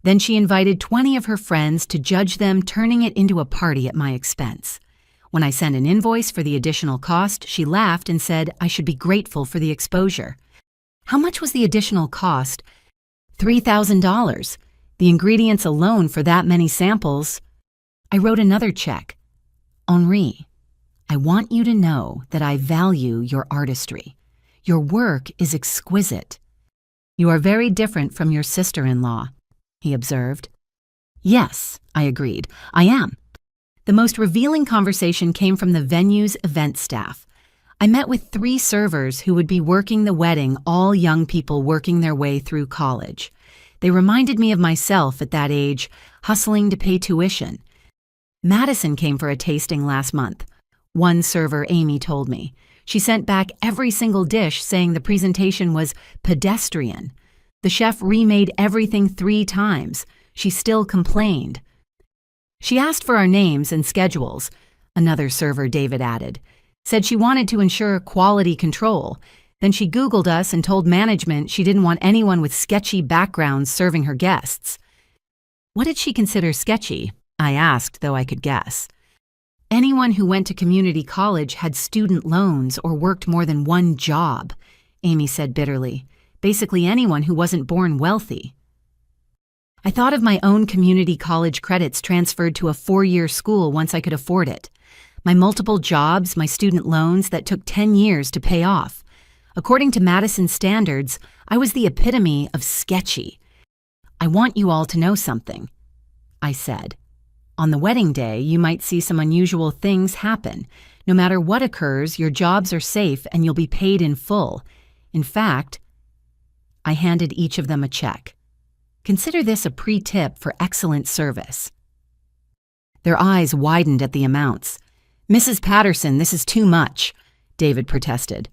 Then she invited 20 of her friends to judge them, turning it into a party at my expense. When I sent an invoice for the additional cost, she laughed and said I should be grateful for the exposure. How much was the additional cost? $3,000. The ingredients alone for that many samples. I wrote another check. Henri, I want you to know that I value your artistry. Your work is exquisite. You are very different from your sister-in-law, he observed. Yes, I agreed. I am. The most revealing conversation came from the venue's event staff. I met with 3 servers who would be working the wedding, all young people working their way through college. They reminded me of myself at that age, hustling to pay tuition. Madison came for a tasting last month. One server, Amy, told me. She sent back every single dish saying the presentation was pedestrian. The chef remade everything 3 times. She still complained. She asked for our names and schedules, another server, David, added. Said she wanted to ensure quality control. Then she Googled us and told management she didn't want anyone with sketchy backgrounds serving her guests. What did she consider sketchy? I asked, though I could guess. Anyone who went to community college had student loans or worked more than one job, Amy said bitterly. Basically anyone who wasn't born wealthy. I thought of my own community college credits transferred to a 4-year school once I could afford it. My multiple jobs, my student loans that took 10 years to pay off. According to Madison's standards, I was the epitome of sketchy. I want you all to know something, I said. On the wedding day, you might see some unusual things happen. No matter what occurs, your jobs are safe and you'll be paid in full. In fact, I handed each of them a check. Consider this a pre-tip for excellent service. Their eyes widened at the amounts. Mrs. Patterson, this is too much, David protested.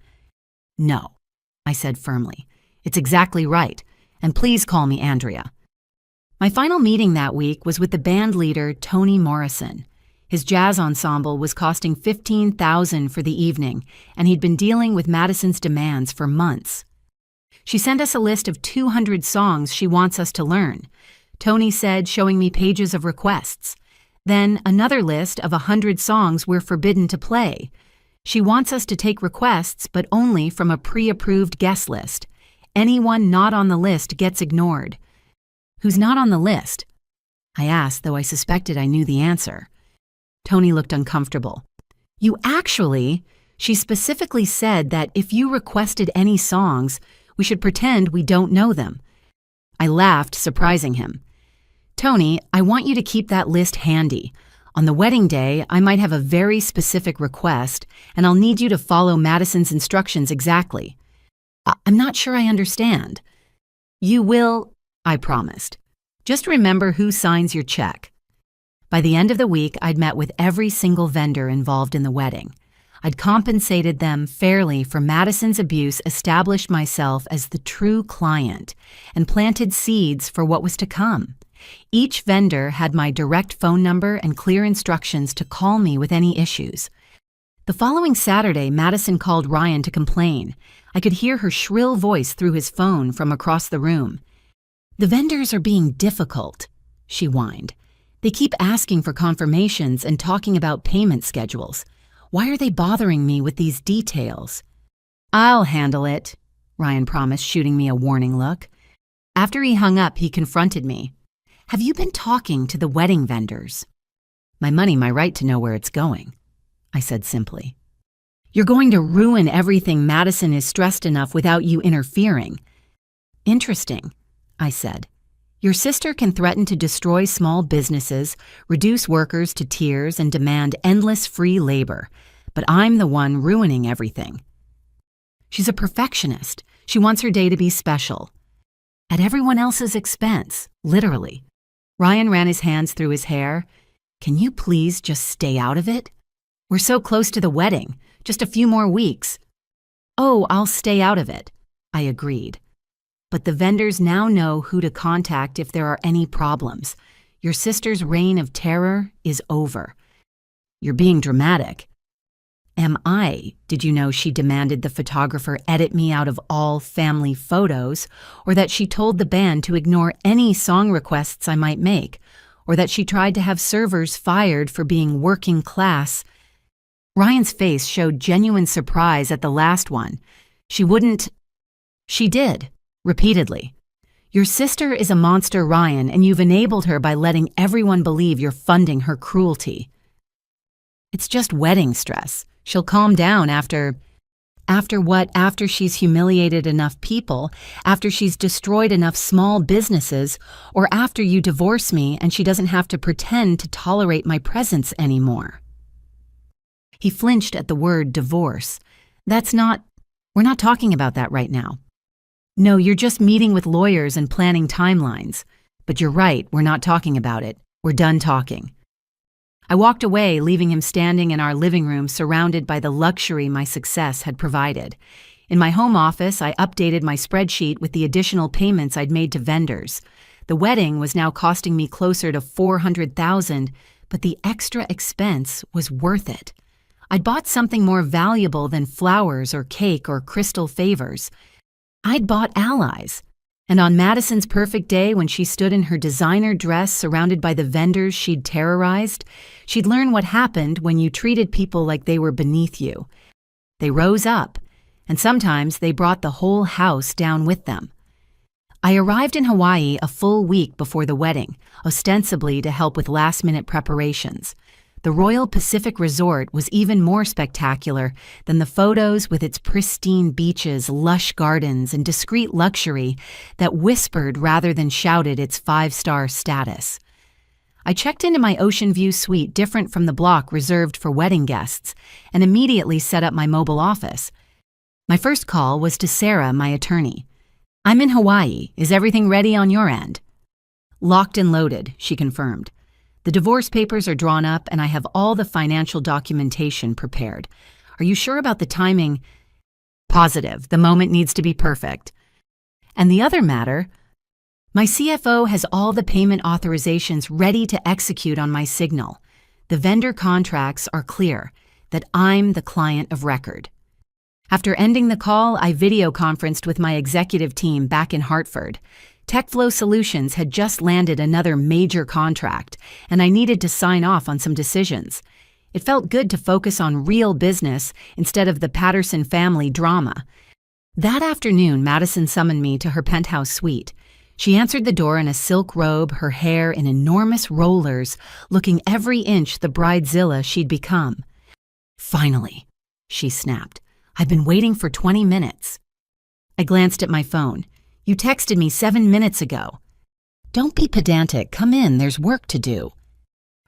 No, I said firmly. It's exactly right, and please call me Andrea. My final meeting that week was with the band leader, Tony Morrison. His jazz ensemble was costing $15,000 for the evening, and he'd been dealing with Madison's demands for months. She sent us a list of 200 songs she wants us to learn, Tony said, showing me pages of requests. Then another list of 100 songs we're forbidden to play. She wants us to take requests, but only from a pre-approved guest list. Anyone not on the list gets ignored. Who's not on the list? I asked, though I suspected I knew the answer. Tony looked uncomfortable. She specifically said that if you requested any songs, we should pretend we don't know them. I laughed, surprising him. Tony, I want you to keep that list handy. On the wedding day, I might have a very specific request, and I'll need you to follow Madison's instructions exactly. I'm not sure I understand. You will, I promised. Just remember who signs your check. By the end of the week, I'd met with every single vendor involved in the wedding. I'd compensated them fairly for Madison's abuse, established myself as the true client, and planted seeds for what was to come. Each vendor had my direct phone number and clear instructions to call me with any issues. The following Saturday, Madison called Ryan to complain. I could hear her shrill voice through his phone from across the room. The vendors are being difficult, she whined. They keep asking for confirmations and talking about payment schedules. Why are they bothering me with these details? I'll handle it, Ryan promised, shooting me a warning look. After he hung up, he confronted me. Have you been talking to the wedding vendors? My money, my right to know where it's going, I said simply. You're going to ruin everything. Madison is stressed enough without you interfering. Interesting, I said. Your sister can threaten to destroy small businesses, reduce workers to tears, and demand endless free labor. But I'm the one ruining everything. She's a perfectionist. She wants her day to be special. At everyone else's expense, literally. Ryan ran his hands through his hair. Can you please just stay out of it? We're so close to the wedding. Just a few more weeks. Oh, I'll stay out of it, I agreed. But the vendors now know who to contact if there are any problems. Your sister's reign of terror is over. You're being dramatic. Am I? Did you know she demanded the photographer edit me out of all family photos, or that she told the band to ignore any song requests I might make, or that she tried to have servers fired for being working class? Ryan's face showed genuine surprise at the last one. She wouldn't. She did, repeatedly. Your sister is a monster, Ryan, and you've enabled her by letting everyone believe you're funding her cruelty. It's just wedding stress. She'll calm down after After she's humiliated enough people, after she's destroyed enough small businesses, or after you divorce me and she doesn't have to pretend to tolerate my presence anymore. He flinched at the word divorce. We're not talking about that right now. No, you're just meeting with lawyers and planning timelines. But you're right, we're not talking about it. We're done talking. I walked away, leaving him standing in our living room surrounded by the luxury my success had provided. In my home office, I updated my spreadsheet with the additional payments I'd made to vendors. The wedding was now costing me closer to $400,000, but the extra expense was worth it. I'd bought something more valuable than flowers or cake or crystal favors. I'd bought allies. And on Madison's perfect day, when she stood in her designer dress surrounded by the vendors she'd terrorized, she'd learn what happened when you treated people like they were beneath you. They rose up, and sometimes they brought the whole house down with them. I arrived in Hawaii a full week before the wedding, ostensibly to help with last-minute preparations. The Royal Pacific Resort was even more spectacular than the photos with its pristine beaches, lush gardens, and discreet luxury that whispered rather than shouted its 5-star status. I checked into my ocean view suite different from the block reserved for wedding guests and immediately set up my mobile office. My first call was to Sarah, my attorney. "I'm in Hawaii. Is everything ready on your end?" "Locked and loaded," she confirmed. "The divorce papers are drawn up and I have all the financial documentation prepared. Are you sure about the timing?" "Positive. The moment needs to be perfect." "And the other matter? My CFO has all the payment authorizations ready to execute on my signal. The vendor contracts are clear that I'm the client of record." After ending the call, I video conferenced with my executive team back in Hartford. TechFlow Solutions had just landed another major contract, and I needed to sign off on some decisions. It felt good to focus on real business instead of the Patterson family drama. That afternoon, Madison summoned me to her penthouse suite. She answered the door in a silk robe, her hair in enormous rollers, looking every inch the bridezilla she'd become. "Finally," she snapped. "I've been waiting for 20 minutes. I glanced at my phone. "You texted me 7 minutes ago." "Don't be pedantic. Come in. There's work to do."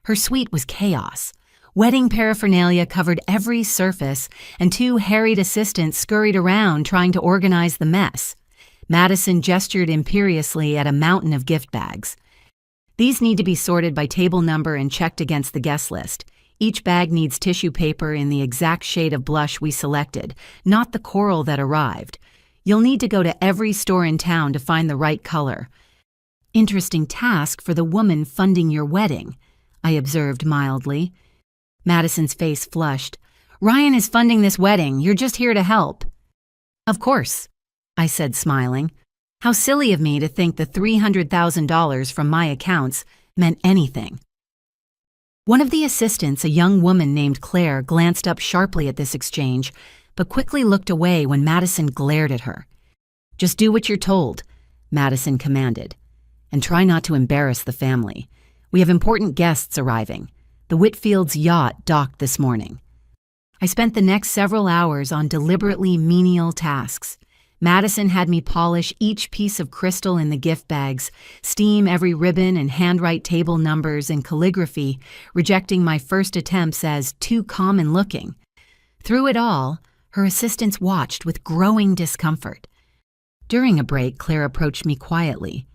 Her suite was chaos. Wedding paraphernalia covered every surface, and 2 harried assistants scurried around trying to organize the mess. Madison gestured imperiously at a mountain of gift bags. "These need to be sorted by table number and checked against the guest list. Each bag needs tissue paper in the exact shade of blush we selected, not the coral that arrived. You'll need to go to every store in town to find the right color." "Interesting task for the woman funding your wedding," I observed mildly. Madison's face flushed. "Ryan is funding this wedding. You're just here to help." "Of course," I said, smiling. How silly of me to think the $300,000 from my accounts meant anything. One of the assistants, a young woman named Claire, glanced up sharply at this exchange, but quickly looked away when Madison glared at her. "Just do what you're told," Madison commanded. "And try not to embarrass the family. We have important guests arriving. The Whitfield's yacht docked this morning." I spent the next several hours on deliberately menial tasks. Madison had me polish each piece of crystal in the gift bags, steam every ribbon and handwrite table numbers in calligraphy, rejecting my first attempts as too common-looking. Through it all, her assistants watched with growing discomfort. During a break, Claire approached me quietly.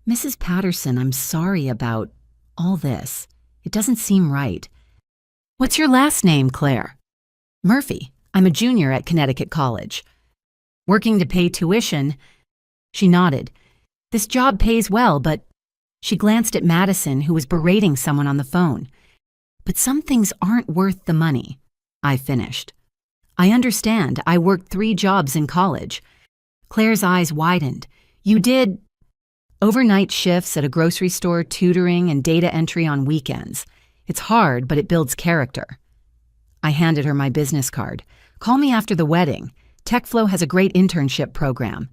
"Mrs. Patterson, I'm sorry about all this. It doesn't seem right." "What's your last name, Claire?" "Murphy. I'm a junior at Connecticut College." "Working to pay tuition?" She nodded. "This job pays well, but—" She glanced at Madison, who was berating someone on the phone. "But some things aren't worth the money," I finished. "I understand. I worked 3 jobs in college." Claire's eyes widened. "You did—" "Overnight shifts at a grocery store, tutoring, and data entry on weekends. It's hard, but it builds character." I handed her my business card. "Call me after the wedding. TechFlow has a great internship program."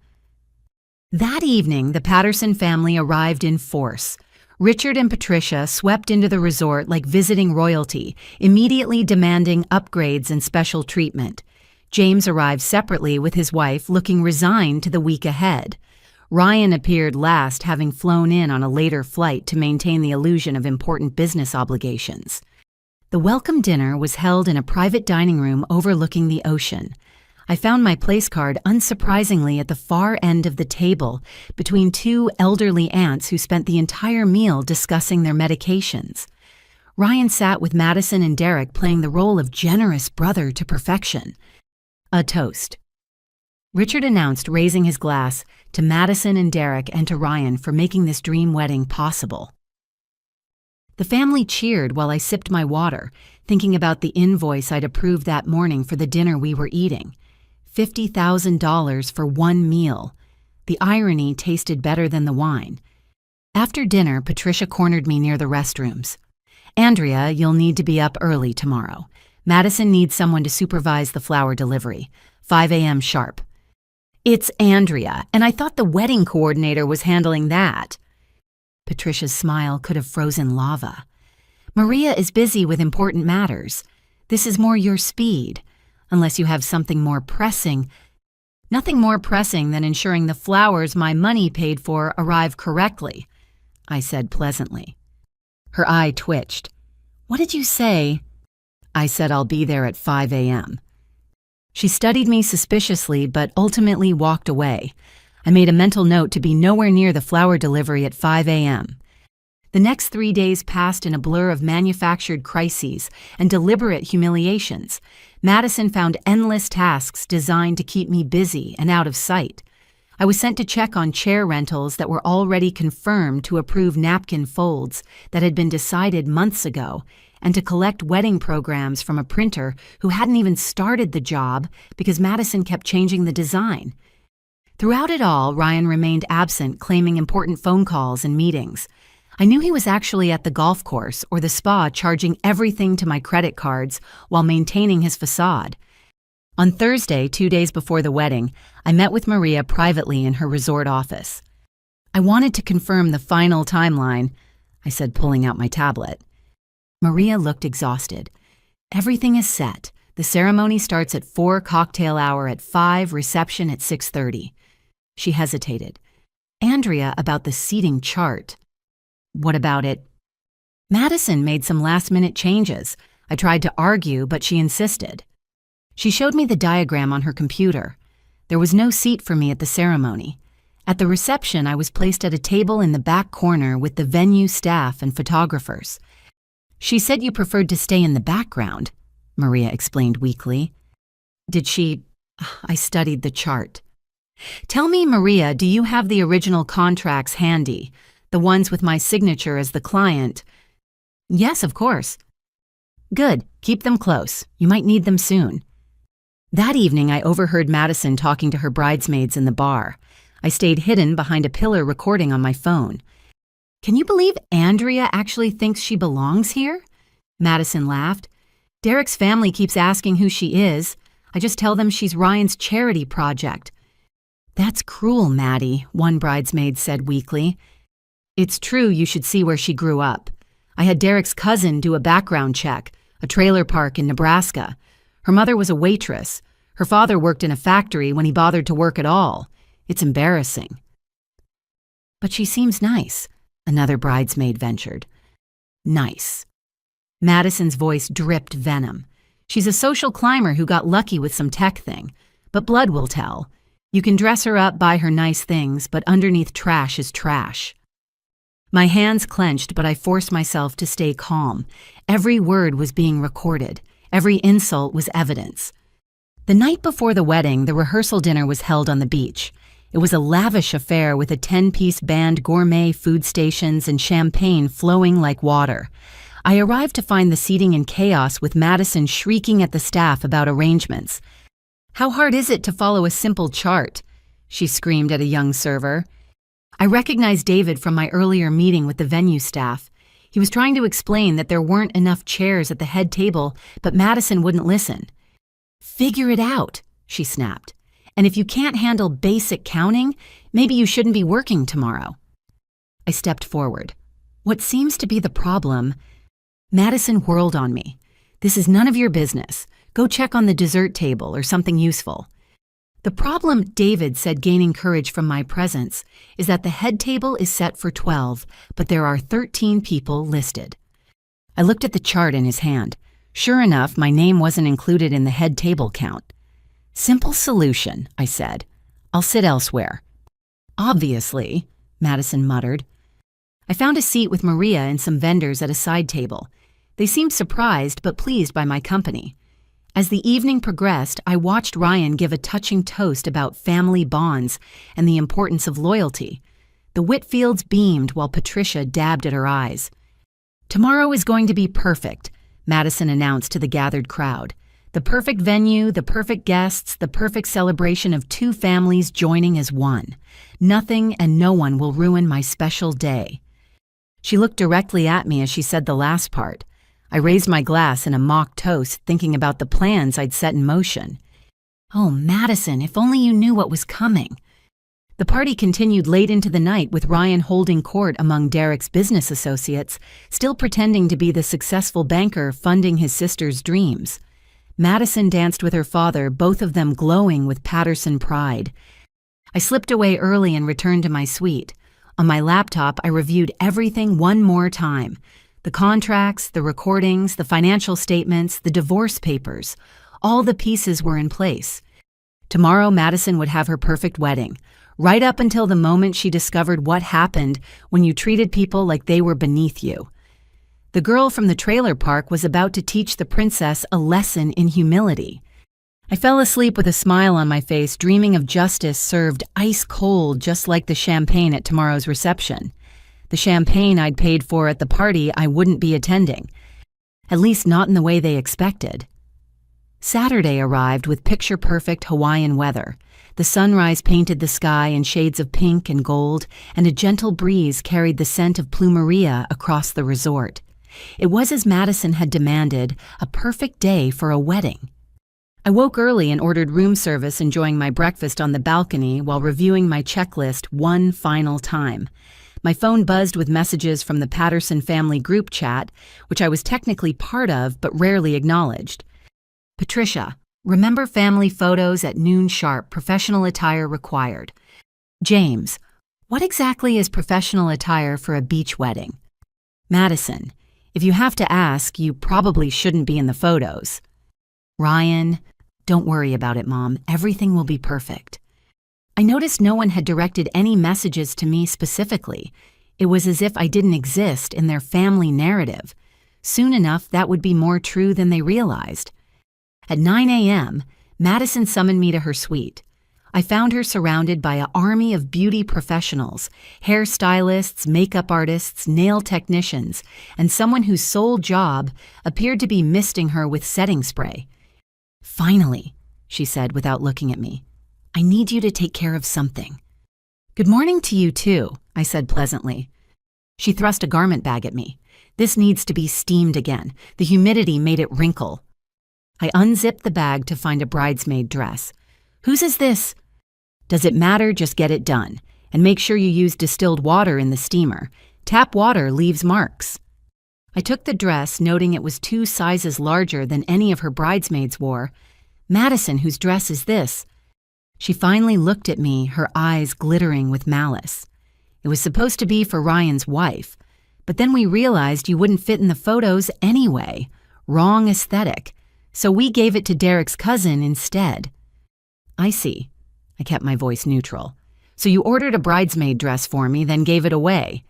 That evening, the Patterson family arrived in force. Richard and Patricia swept into the resort like visiting royalty, immediately demanding upgrades and special treatment. James arrived separately with his wife, looking resigned to the week ahead. Ryan appeared last, having flown in on a later flight to maintain the illusion of important business obligations. The welcome dinner was held in a private dining room overlooking the ocean. I found my place card unsurprisingly at the far end of the table, between two elderly aunts who spent the entire meal discussing their medications. Ryan sat with Madison and Derek playing the role of generous brother to perfection. A toast. Richard announced, raising his glass, to Madison and Derek and to Ryan for making this dream wedding possible. The family cheered while I sipped my water, thinking about the invoice I'd approved that morning for the dinner we were eating. $50,000 for one meal. The irony tasted better than the wine. After dinner, Patricia cornered me near the restrooms. "Andrea, you'll need to be up early tomorrow. Madison needs someone to supervise the flower delivery. 5 a.m. sharp." "It's Andrea, and I thought the wedding coordinator was handling that." Patricia's smile could have frozen lava. "Maria is busy with important matters. This is more your speed, unless you have something more pressing." "Nothing more pressing than ensuring the flowers my money paid for arrive correctly," I said pleasantly. Her eye twitched. "What did you say?" I said I'll be there at 5 a.m. She studied me suspiciously, but ultimately walked away. I made a mental note to be nowhere near the flower delivery at 5 a.m. The next 3 days passed in a blur of manufactured crises and deliberate humiliations. Madison found endless tasks designed to keep me busy and out of sight. I was sent to check on chair rentals that were already confirmed, to approve napkin folds that had been decided months ago, and to collect wedding programs from a printer who hadn't even started the job because Madison kept changing the design. Throughout it all, Ryan remained absent, claiming important phone calls and meetings. I knew he was actually at the golf course or the spa, charging everything to my credit cards while maintaining his facade. On Thursday, 2 days before the wedding, I met with Maria privately in her resort office. "I wanted to confirm the final timeline," I said, pulling out my tablet. Maria looked exhausted. "Everything is set. The ceremony starts at 4, cocktail hour at 5, reception at 6:30. She hesitated. "Andrea, about the seating chart." "What about it?" "Madison made some last-minute changes. I tried to argue, but she insisted." She showed me the diagram on her computer. There was no seat for me at the ceremony. At the reception, I was placed at a table in the back corner with the venue staff and photographers. "She said you preferred to stay in the background," Maria explained weakly. "Did she—" I studied the chart. "Tell me, Maria, do you have the original contracts handy? The ones with my signature as the client?" "Yes, of course." "Good. Keep them close. You might need them soon." That evening, I overheard Madison talking to her bridesmaids in the bar. I stayed hidden behind a pillar recording on my phone. "Can you believe Andrea actually thinks she belongs here?" Madison laughed. "Derek's family keeps asking who she is. I just tell them she's Ryan's charity project." "That's cruel, Maddie," one bridesmaid said weakly. "It's true, you should see where she grew up. I had Derek's cousin do a background check, a trailer park in Nebraska. Her mother was a waitress. Her father worked in a factory when he bothered to work at all. It's embarrassing." "But she seems nice," another bridesmaid ventured. "Nice." Madison's voice dripped venom. "She's a social climber who got lucky with some tech thing. But blood will tell. You can dress her up, buy her nice things, but underneath trash is trash." My hands clenched, but I forced myself to stay calm. Every word was being recorded. Every insult was evidence. The night before the wedding, the rehearsal dinner was held on the beach. It was a lavish affair with a 10-piece band, gourmet food stations, and champagne flowing like water. I arrived to find the seating in chaos, with Madison shrieking at the staff about arrangements. "How hard is it to follow a simple chart?" she screamed at a young server. I recognized David from my earlier meeting with the venue staff. He was trying to explain that there weren't enough chairs at the head table, but Madison wouldn't listen. "Figure it out," she snapped. "And if you can't handle basic counting, maybe you shouldn't be working tomorrow." I stepped forward. "What seems to be the problem?" Madison whirled on me. "This is none of your business. Go check on the dessert table or something useful." "The problem," David said, gaining courage from my presence, "is that the head table is set for 12, but there are 13 people listed." I looked at the chart in his hand. Sure enough, my name wasn't included in the head table count. "Simple solution," I said. "I'll sit elsewhere." "Obviously," Madison muttered. I found a seat with Maria and some vendors at a side table. They seemed surprised but pleased by my company. As the evening progressed, I watched Ryan give a touching toast about family bonds and the importance of loyalty. The Whitfields beamed while Patricia dabbed at her eyes. "Tomorrow is going to be perfect," Madison announced to the gathered crowd. "The perfect venue, the perfect guests, the perfect celebration of two families joining as one. Nothing and no one will ruin my special day." She looked directly at me as she said the last part. I raised my glass in a mock toast, thinking about the plans I'd set in motion. "Oh, Madison, if only you knew what was coming." The party continued late into the night with Ryan holding court among Derek's business associates, still pretending to be the successful banker funding his sister's dreams. Madison danced with her father, both of them glowing with Patterson pride. I slipped away early and returned to my suite. On my laptop, I reviewed everything one more time. The contracts, the recordings, the financial statements, the divorce papers. All the pieces were in place. Tomorrow, Madison would have her perfect wedding, right up until the moment she discovered what happened when you treated people like they were beneath you. The girl from the trailer park was about to teach the princess a lesson in humility. I fell asleep with a smile on my face, dreaming of justice served ice cold, just like the champagne at tomorrow's reception. The champagne I'd paid for at the party I wouldn't be attending. At least not in the way they expected. Saturday arrived with picture-perfect Hawaiian weather. The sunrise painted the sky in shades of pink and gold, and a gentle breeze carried the scent of plumeria across the resort. It was, as Madison had demanded, a perfect day for a wedding. I woke early and ordered room service, enjoying my breakfast on the balcony while reviewing my checklist one final time. My phone buzzed with messages from the Patterson family group chat, which I was technically part of but rarely acknowledged. "Patricia, remember family photos at noon sharp, professional attire required." James, what exactly is professional attire for a beach wedding? Madison, if you have to ask, you probably shouldn't be in the photos. Ryan, don't worry about it, Mom. Everything will be perfect. I noticed no one had directed any messages to me specifically. It was as if I didn't exist in their family narrative. Soon enough, that would be more true than they realized. At 9 a.m., Madison summoned me to her suite. I found her surrounded by an army of beauty professionals, hairstylists, makeup artists, nail technicians, and someone whose sole job appeared to be misting her with setting spray. "Finally," she said without looking at me. "I need you to take care of something." "Good morning to you too," I said pleasantly. She thrust a garment bag at me. "This needs to be steamed again. The humidity made it wrinkle." I unzipped the bag to find a bridesmaid dress. "Whose is this?" "Does it matter? Just get it done. And make sure you use distilled water in the steamer. Tap water leaves marks." I took the dress, noting it was 2 sizes larger than any of her bridesmaids wore. "Madison, whose dress is this?" She finally looked at me, her eyes glittering with malice. "It was supposed to be for Ryan's wife, but then we realized you wouldn't fit in the photos anyway. Wrong aesthetic. So we gave it to Derek's cousin instead." "I see." I kept my voice neutral. "So you ordered a bridesmaid dress for me, then gave it away."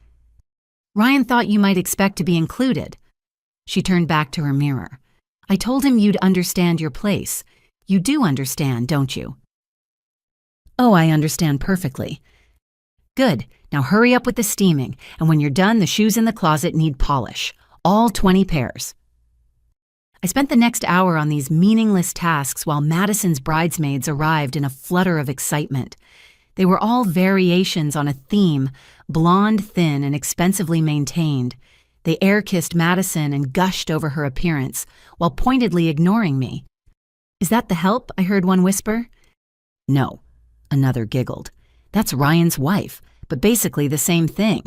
"Ryan thought you might expect to be included." She turned back to her mirror. "I told him you'd understand your place. You do understand, don't you?" "Oh, I understand perfectly." "Good. Now hurry up with the steaming, and when you're done, the shoes in the closet need polish. All 20 pairs. I spent the next hour on these meaningless tasks while Madison's bridesmaids arrived in a flutter of excitement. They were all variations on a theme, blonde, thin, and expensively maintained. They air-kissed Madison and gushed over her appearance, while pointedly ignoring me. "Is that the help?" I heard one whisper. "No," another giggled. "That's Ryan's wife, but basically the same thing."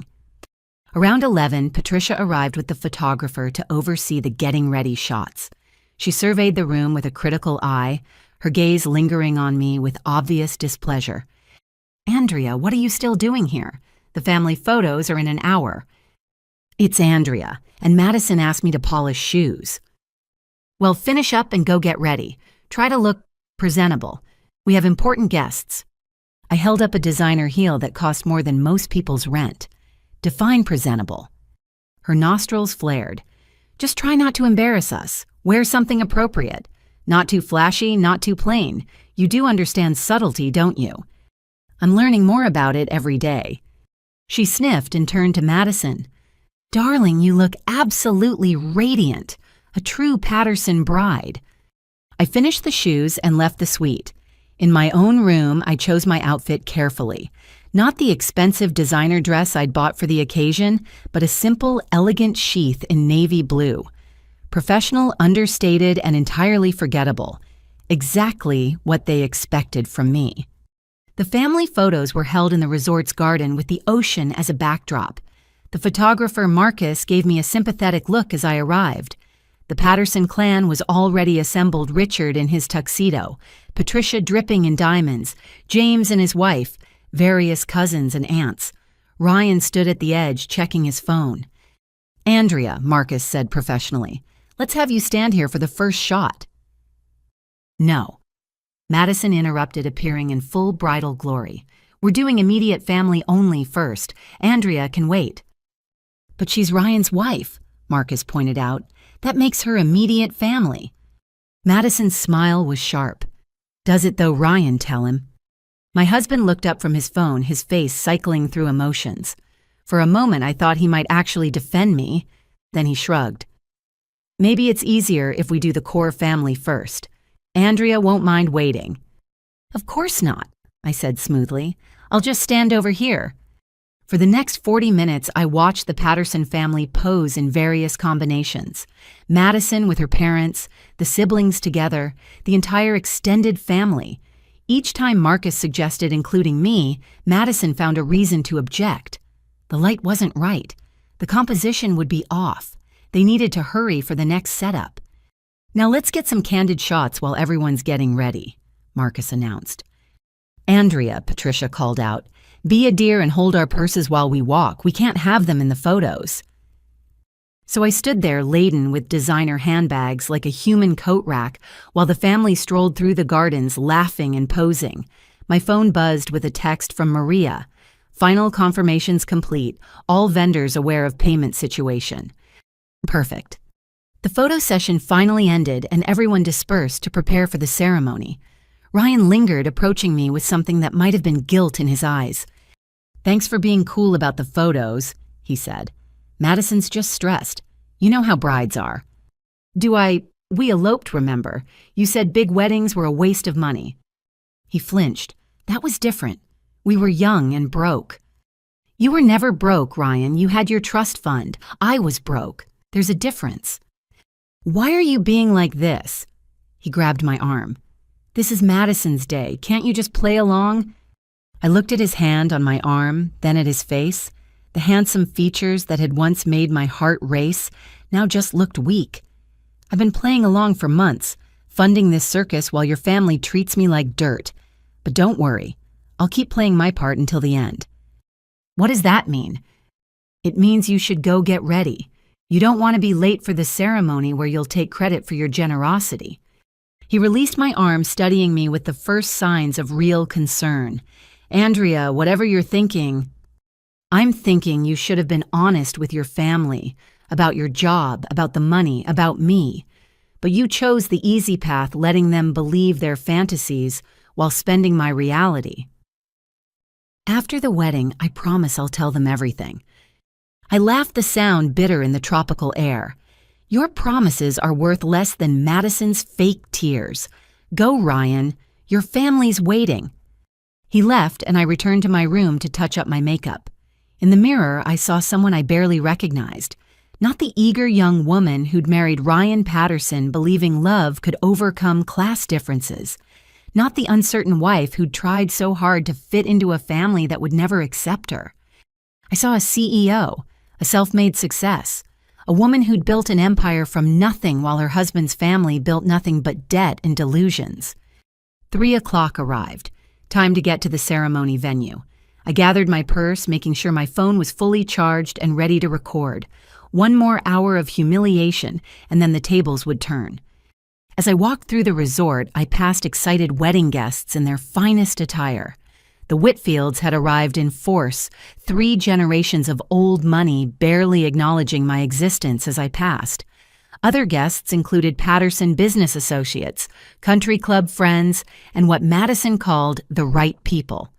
Around 11, Patricia arrived with the photographer to oversee the getting ready shots. She surveyed the room with a critical eye, her gaze lingering on me with obvious displeasure. "Andrea, what are you still doing here? The family photos are in an hour." "It's Andrea, and Madison asked me to polish shoes." "Well, finish up and go get ready. Try to look presentable. We have important guests." I held up a designer heel that cost more than most people's rent. "Define presentable." Her nostrils flared. "Just try not to embarrass us. Wear something appropriate. Not too flashy, not too plain. You do understand subtlety, don't you?" "I'm learning more about it every day." She sniffed and turned to Madison. "Darling, you look absolutely radiant. A true Patterson bride." I finished the shoes and left the suite. In my own room, I chose my outfit carefully. Not the expensive designer dress I'd bought for the occasion, but a simple, elegant sheath in navy blue. Professional, understated, and entirely forgettable. Exactly what they expected from me. The family photos were held in the resort's garden with the ocean as a backdrop. The photographer Marcus gave me a sympathetic look as I arrived. The Patterson clan was already assembled, Richard in his tuxedo, Patricia dripping in diamonds, James and his wife, various cousins and aunts. Ryan stood at the edge, checking his phone. "Andrea," Marcus said professionally, "let's have you stand here for the first shot." "No." Madison interrupted, appearing in full bridal glory. "We're doing immediate family only first. Andrea can wait." "But she's Ryan's wife," Marcus pointed out. "That makes her immediate family." Madison's smile was sharp. "Does it though, Ryan, tell him." My husband looked up from his phone, his face cycling through emotions. For a moment I thought he might actually defend me. Then he shrugged. "Maybe it's easier if we do the core family first. Andrea won't mind waiting." "Of course not," I said smoothly. "I'll just stand over here." For the next 40 minutes, I watched the Patterson family pose in various combinations. Madison with her parents, the siblings together, the entire extended family. Each time Marcus suggested including me, Madison found a reason to object. The light wasn't right. The composition would be off. They needed to hurry for the next setup. "Now let's get some candid shots while everyone's getting ready," Marcus announced. "Andrea," Patricia called out, "be a dear and hold our purses while we walk. We can't have them in the photos." So I stood there laden with designer handbags like a human coat rack while the family strolled through the gardens laughing and posing. My phone buzzed with a text from Maria. "Final confirmations complete. All vendors aware of payment situation." Perfect. The photo session finally ended and everyone dispersed to prepare for the ceremony. Ryan lingered, approaching me with something that might have been guilt in his eyes. "Thanks for being cool about the photos," he said. "Madison's just stressed. You know how brides are." We eloped, remember? You said big weddings were a waste of money." He flinched. "That was different. We were young and broke." "You were never broke, Ryan. You had your trust fund. I was broke. There's a difference." "Why are you being like this?" He grabbed my arm. "This is Madison's day. Can't you just play along?" I looked at his hand on my arm, then at his face. The handsome features that had once made my heart race now just looked weak. "I've been playing along for months, funding this circus while your family treats me like dirt. But don't worry, I'll keep playing my part until the end." "What does that mean?" "It means you should go get ready. You don't want to be late for the ceremony where you'll take credit for your generosity." He released my arm, studying me with the first signs of real concern. "Andrea, whatever you're thinking..." "I'm thinking you should have been honest with your family, about your job, about the money, about me. But you chose the easy path, letting them believe their fantasies while spending my reality." "After the wedding, I promise I'll tell them everything." I laughed, the sound bitter in the tropical air. "Your promises are worth less than Madison's fake tears. Go, Ryan. Your family's waiting." He left, and I returned to my room to touch up my makeup. In the mirror, I saw someone I barely recognized. Not the eager young woman who'd married Ryan Patterson believing love could overcome class differences. Not the uncertain wife who'd tried so hard to fit into a family that would never accept her. I saw a CEO, a self-made success, A woman who'd built an empire from nothing while her husband's family built nothing but debt and delusions. 3 o'clock arrived. Time to get to the ceremony venue. I gathered my purse, making sure my phone was fully charged and ready to record. One more hour of humiliation, and then the tables would turn. As I walked through the resort, I passed excited wedding guests in their finest attire. The Whitfields had arrived in force, 3 generations of old money barely acknowledging my existence as I passed. Other guests included Patterson business associates, country club friends, and what Madison called the right people.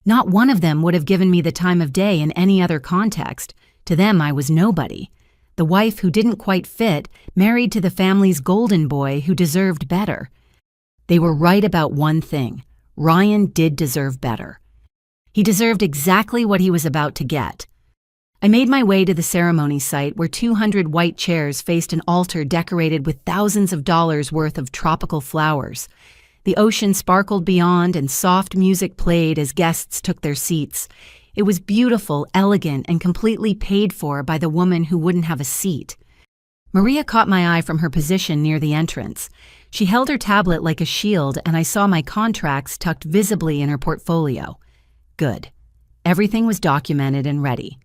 Not one of them would have given me the time of day in any other context. To them, I was nobody. The wife who didn't quite fit, married to the family's golden boy who deserved better. They were right about one thing. Ryan did deserve better. He deserved exactly what he was about to get. I made my way to the ceremony site where 200 white chairs faced an altar decorated with thousands of dollars worth of tropical flowers. The ocean sparkled beyond and soft music played as guests took their seats. It was beautiful, elegant, and completely paid for by the woman who wouldn't have a seat. Maria caught my eye from her position near the entrance. She held her tablet like a shield, and I saw my contracts tucked visibly in her portfolio. Good. Everything was documented and ready.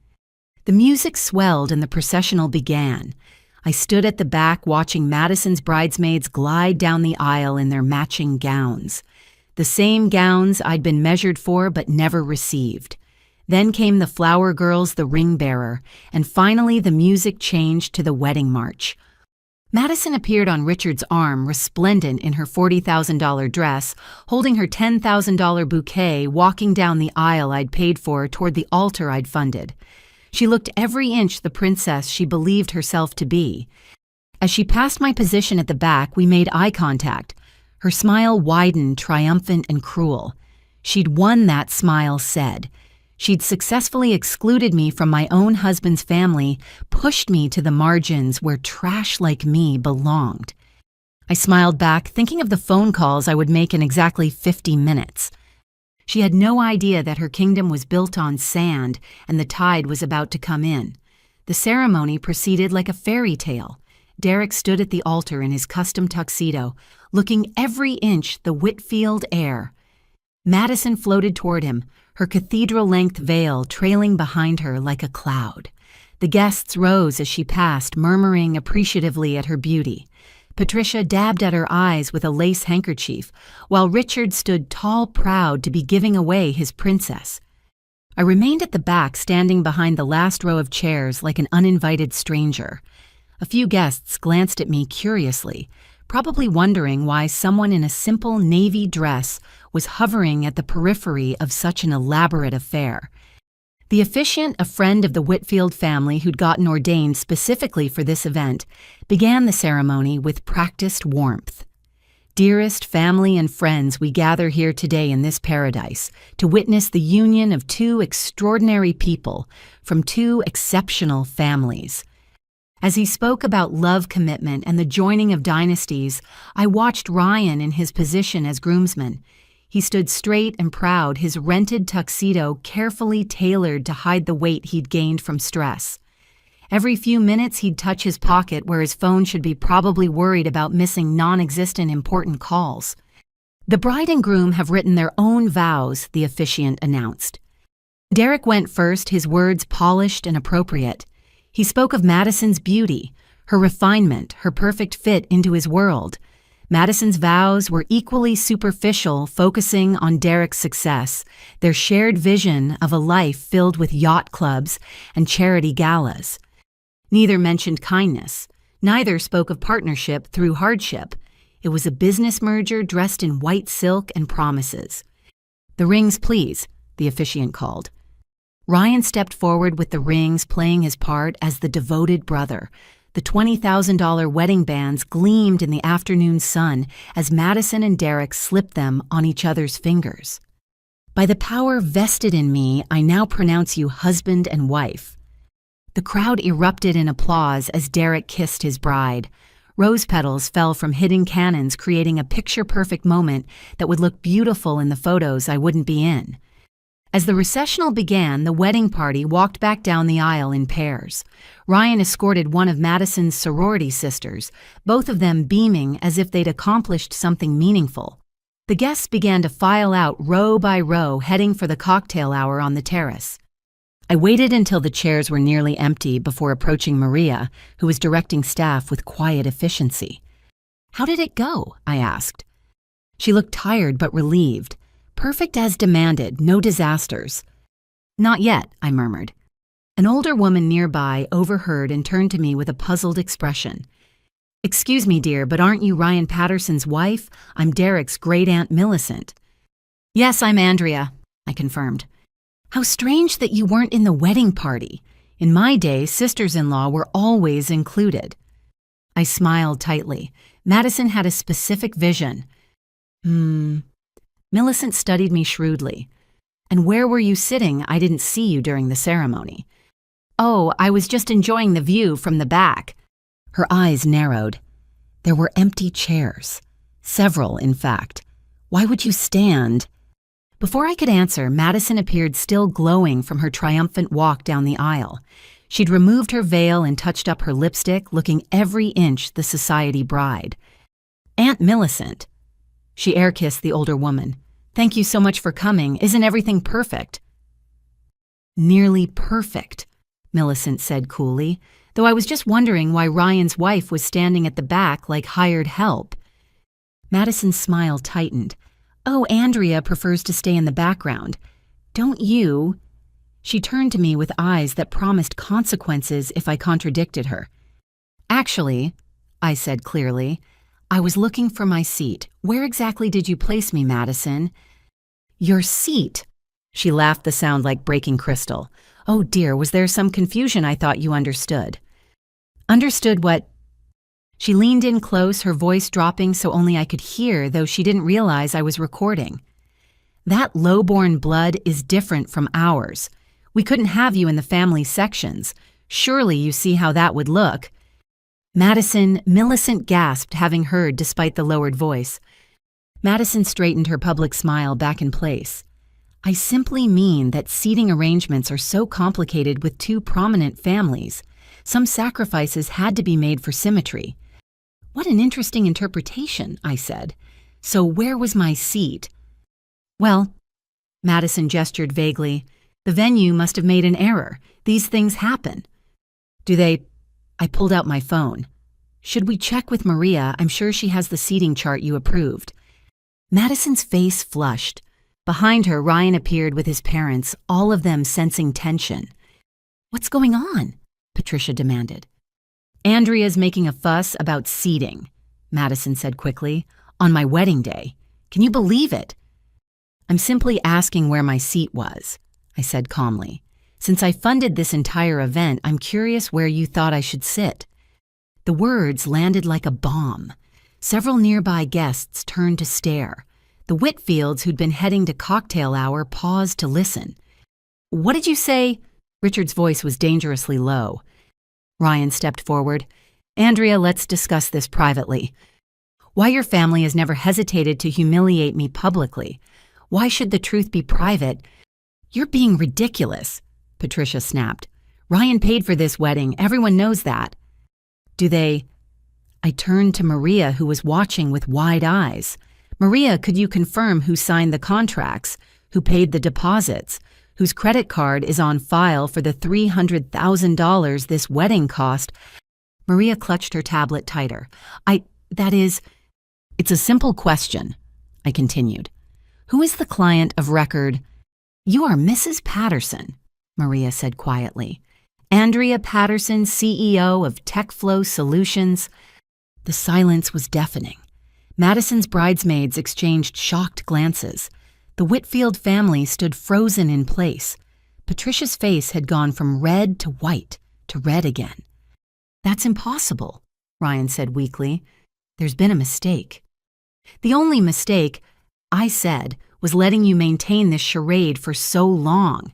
The music swelled and the processional began. I stood at the back watching Madison's bridesmaids glide down the aisle in their matching gowns. The same gowns I'd been measured for but never received. Then came the flower girls, the ring bearer, and finally the music changed to the wedding march. Madison appeared on Richard's arm, resplendent in her $40,000 dress, holding her $10,000 bouquet, walking down the aisle I'd paid for toward the altar I'd funded. She looked every inch the princess she believed herself to be. As she passed my position at the back, we made eye contact. Her smile widened, triumphant and cruel. She'd won, that smile said. She'd successfully excluded me from my own husband's family, pushed me to the margins where trash like me belonged. I smiled back, thinking of the phone calls I would make in exactly 50 minutes. She had no idea that her kingdom was built on sand and the tide was about to come in. The ceremony proceeded like a fairy tale. Derek stood at the altar in his custom tuxedo, looking every inch the Whitfield heir. Madison floated toward him, her cathedral-length veil trailing behind her like a cloud. The guests rose as she passed, murmuring appreciatively at her beauty. Patricia dabbed at her eyes with a lace handkerchief, while Richard stood tall, proud to be giving away his princess. I remained at the back, standing behind the last row of chairs like an uninvited stranger. A few guests glanced at me curiously, probably wondering why someone in a simple navy dress was hovering at the periphery of such an elaborate affair. The officiant, a friend of the Whitfield family who'd gotten ordained specifically for this event, began the ceremony with practiced warmth. Dearest family and friends, we gather here today in this paradise to witness the union of 2 extraordinary people from 2 exceptional families. As he spoke about love, commitment, and the joining of dynasties, I watched Ryan in his position as groomsman. He stood straight and proud, his rented tuxedo carefully tailored to hide the weight he'd gained from stress. Every few minutes he'd touch his pocket where his phone should be, probably worried about missing non-existent important calls. The bride and groom have written their own vows, the officiant announced. Derek went first, his words polished and appropriate. He spoke of Madison's beauty, her refinement, her perfect fit into his world. Madison's vows were equally superficial, focusing on Derek's success, their shared vision of a life filled with yacht clubs and charity galas. Neither mentioned kindness. Neither spoke of partnership through hardship. It was a business merger dressed in white silk and promises. "The rings, please," the officiant called. Ryan stepped forward with the rings, playing his part as the devoted brother. The $20,000 wedding bands gleamed in the afternoon sun as Madison and Derek slipped them on each other's fingers. "By the power vested in me, I now pronounce you husband and wife." The crowd erupted in applause as Derek kissed his bride. Rose petals fell from hidden cannons, creating a picture-perfect moment that would look beautiful in the photos I wouldn't be in. As the recessional began, the wedding party walked back down the aisle in pairs. Ryan escorted one of Madison's sorority sisters, both of them beaming as if they'd accomplished something meaningful. The guests began to file out row by row, heading for the cocktail hour on the terrace. I waited until the chairs were nearly empty before approaching Maria, who was directing staff with quiet efficiency. "How did it go?" I asked. She looked tired but relieved. "Perfect as demanded, no disasters." "Not yet," I murmured. An older woman nearby overheard and turned to me with a puzzled expression. "Excuse me, dear, but aren't you Ryan Patterson's wife? I'm Derek's great-aunt Millicent." "Yes, I'm Andrea," I confirmed. "How strange that you weren't in the wedding party. In my day, sisters-in-law were always included." I smiled tightly. Madison had a specific vision. Millicent studied me shrewdly. "And where were you sitting? I didn't see you during the ceremony." "Oh, I was just enjoying the view from the back." Her eyes narrowed. There were empty chairs. Several, in fact. "Why would you stand?" Before I could answer, Madison appeared still glowing from her triumphant walk down the aisle. She'd removed her veil and touched up her lipstick, looking every inch the society bride. "Aunt Millicent." She air-kissed the older woman. "Thank you so much for coming. Isn't everything perfect?" "Nearly perfect," Millicent said coolly, though I was just wondering why Ryan's wife was standing at the back like hired help. Madison's smile tightened. "Oh, Andrea prefers to stay in the background. Don't you?" She turned to me with eyes that promised consequences if I contradicted her. "Actually," I said clearly, "I was looking for my seat. Where exactly did you place me, Madison?" "Your seat?" She laughed, the sound like breaking crystal. "Oh dear, was there some confusion? I thought you understood." "Understood what?" She leaned in close, her voice dropping so only I could hear, though she didn't realize I was recording. "That low-born blood is different from ours. We couldn't have you in the family sections. Surely you see how that would look." "Madison," Millicent gasped, having heard despite the lowered voice. Madison straightened her public smile back in place. "I simply mean that seating arrangements are so complicated with two prominent families. Some sacrifices had to be made for symmetry." "What an interesting interpretation," I said. "So where was my seat?" "Well," Madison gestured vaguely, "the venue must have made an error. These things happen." "Do they?" I pulled out my phone. "Should we check with Maria? I'm sure she has the seating chart you approved." Madison's face flushed. Behind her, Ryan appeared with his parents, all of them sensing tension. "What's going on?" Patricia demanded. "Andrea's making a fuss about seating," Madison said quickly, "on my wedding day. Can you believe it?" "I'm simply asking where my seat was," I said calmly. "Since I funded this entire event, I'm curious where you thought I should sit." The words landed like a bomb. Several nearby guests turned to stare. The Whitfields, who'd been heading to cocktail hour, paused to listen. "What did you say?" Richard's voice was dangerously low. Ryan stepped forward. "Andrea, let's discuss this privately. Why your family has never hesitated to humiliate me publicly. Why should the truth be private?" "You're being ridiculous," Patricia snapped. "Ryan paid for this wedding. Everyone knows that." "Do they?" I turned to Maria, who was watching with wide eyes. "Maria, could you confirm who signed the contracts, who paid the deposits, whose credit card is on file for the $300,000 this wedding cost?" Maria clutched her tablet tighter. It's a simple question," I continued. "Who is the client of record?" "You are Mrs. Patterson," Maria said quietly. "Andrea Patterson, CEO of TechFlow Solutions." The silence was deafening. Madison's bridesmaids exchanged shocked glances. The Whitfield family stood frozen in place. Patricia's face had gone from red to white to red again. "That's impossible," Ryan said weakly. "There's been a mistake." "The only mistake," I said, "was letting you maintain this charade for so long.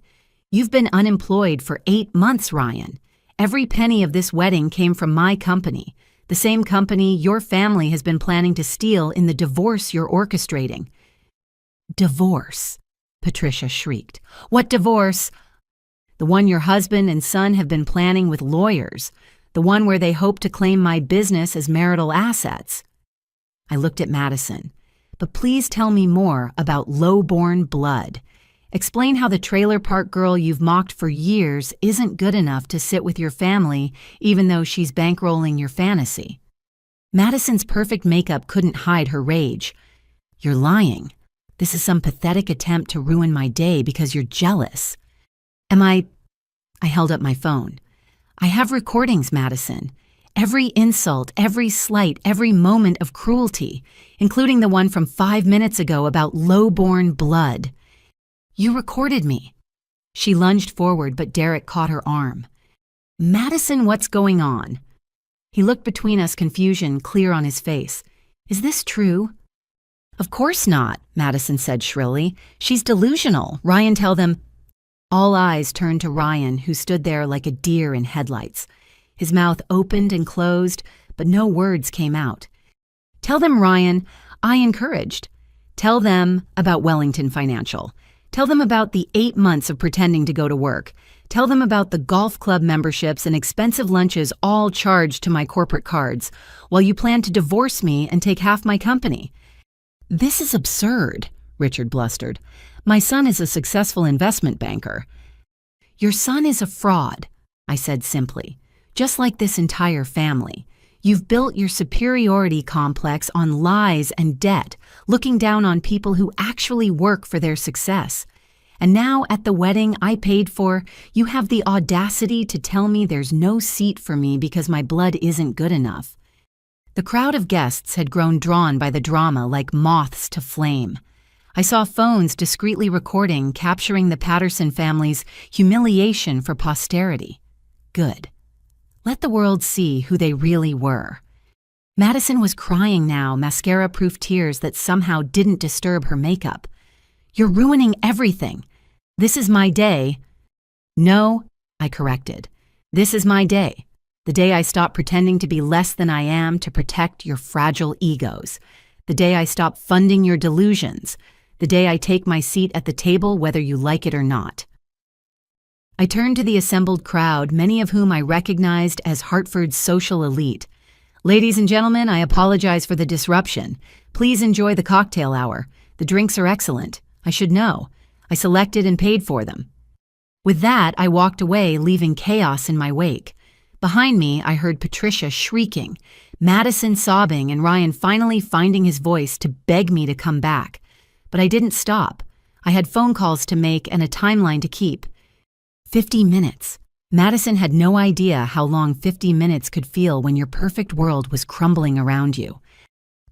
You've been unemployed for 8 months, Ryan. Every penny of this wedding came from my company, the same company your family has been planning to steal in the divorce you're orchestrating." "Divorce," Patricia shrieked. "What divorce?" "The one your husband and son have been planning with lawyers. The one where they hope to claim my business as marital assets." I looked at Madison. "But please tell me more about low-born blood. Explain how the trailer park girl you've mocked for years isn't good enough to sit with your family even though she's bankrolling your fantasy." Madison's perfect makeup couldn't hide her rage. "You're lying. This is some pathetic attempt to ruin my day because you're jealous." I held up my phone. "I have recordings, Madison. Every insult, every slight, every moment of cruelty, including the one from 5 minutes ago about low-born blood. You recorded me." She lunged forward, but Derek caught her arm. "Madison, what's going on?" He looked between us, confusion clear on his face. "Is this true?" "Of course not," Madison said shrilly. "She's delusional. Ryan, tell them—" All eyes turned to Ryan, who stood there like a deer in headlights. His mouth opened and closed, but no words came out. "Tell them, Ryan, I encouraged. Tell them about Wellington Financial. Tell them about the 8 months of pretending to go to work. Tell them about the golf club memberships and expensive lunches all charged to my corporate cards, while you plan to divorce me and take half my company." "This is absurd," Richard blustered. "My son is a successful investment banker." "Your son is a fraud," I said simply. "Just like this entire family. You've built your superiority complex on lies and debt, looking down on people who actually work for their success. And now at the wedding I paid for, you have the audacity to tell me there's no seat for me because my blood isn't good enough." The crowd of guests had grown drawn by the drama like moths to flame. I saw phones discreetly recording, capturing the Patterson family's humiliation for posterity. Good. Let the world see who they really were. Madison was crying now, mascara-proof tears that somehow didn't disturb her makeup. "You're ruining everything. This is my day." "No," I corrected. "This is my day. The day I stop pretending to be less than I am to protect your fragile egos. The day I stop funding your delusions. The day I take my seat at the table whether you like it or not." I turned to the assembled crowd, many of whom I recognized as Hartford's social elite. "Ladies and gentlemen, I apologize for the disruption. Please enjoy the cocktail hour. The drinks are excellent. I should know. I selected and paid for them." With that, I walked away, leaving chaos in my wake. Behind me, I heard Patricia shrieking, Madison sobbing, and Ryan finally finding his voice to beg me to come back. But I didn't stop. I had phone calls to make and a timeline to keep. 50 minutes. Madison had no idea how long 50 minutes could feel when your perfect world was crumbling around you.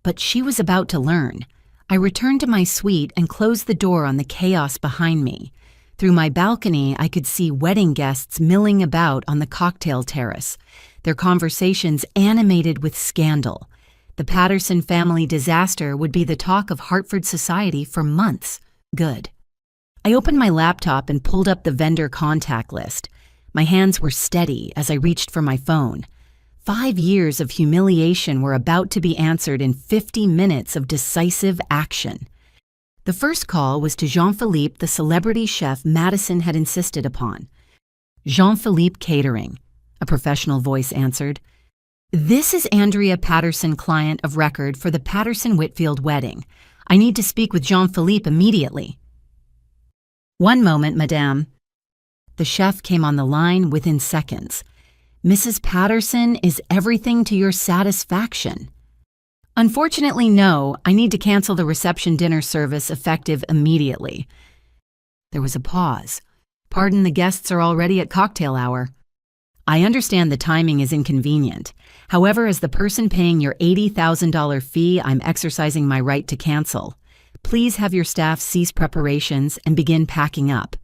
But she was about to learn. I returned to my suite and closed the door on the chaos behind me. Through my balcony, I could see wedding guests milling about on the cocktail terrace, their conversations animated with scandal. The Patterson family disaster would be the talk of Hartford society for months. Good. I opened my laptop and pulled up the vendor contact list. My hands were steady as I reached for my phone. 5 years of humiliation were about to be answered in 50 minutes of decisive action. The first call was to Jean-Philippe, the celebrity chef Madison had insisted upon. "Jean-Philippe Catering," a professional voice answered. "This is Andrea Patterson, client of record for the Patterson-Whitfield wedding. I need to speak with Jean-Philippe immediately." "One moment, madame." The chef came on the line within seconds. "Mrs. Patterson, is everything to your satisfaction?" "Unfortunately, no. I need to cancel the reception dinner service effective immediately." There was a pause. "Pardon, the guests are already at cocktail hour." "I understand the timing is inconvenient. However, as the person paying your $80,000 fee, I'm exercising my right to cancel. Please have your staff cease preparations and begin packing up."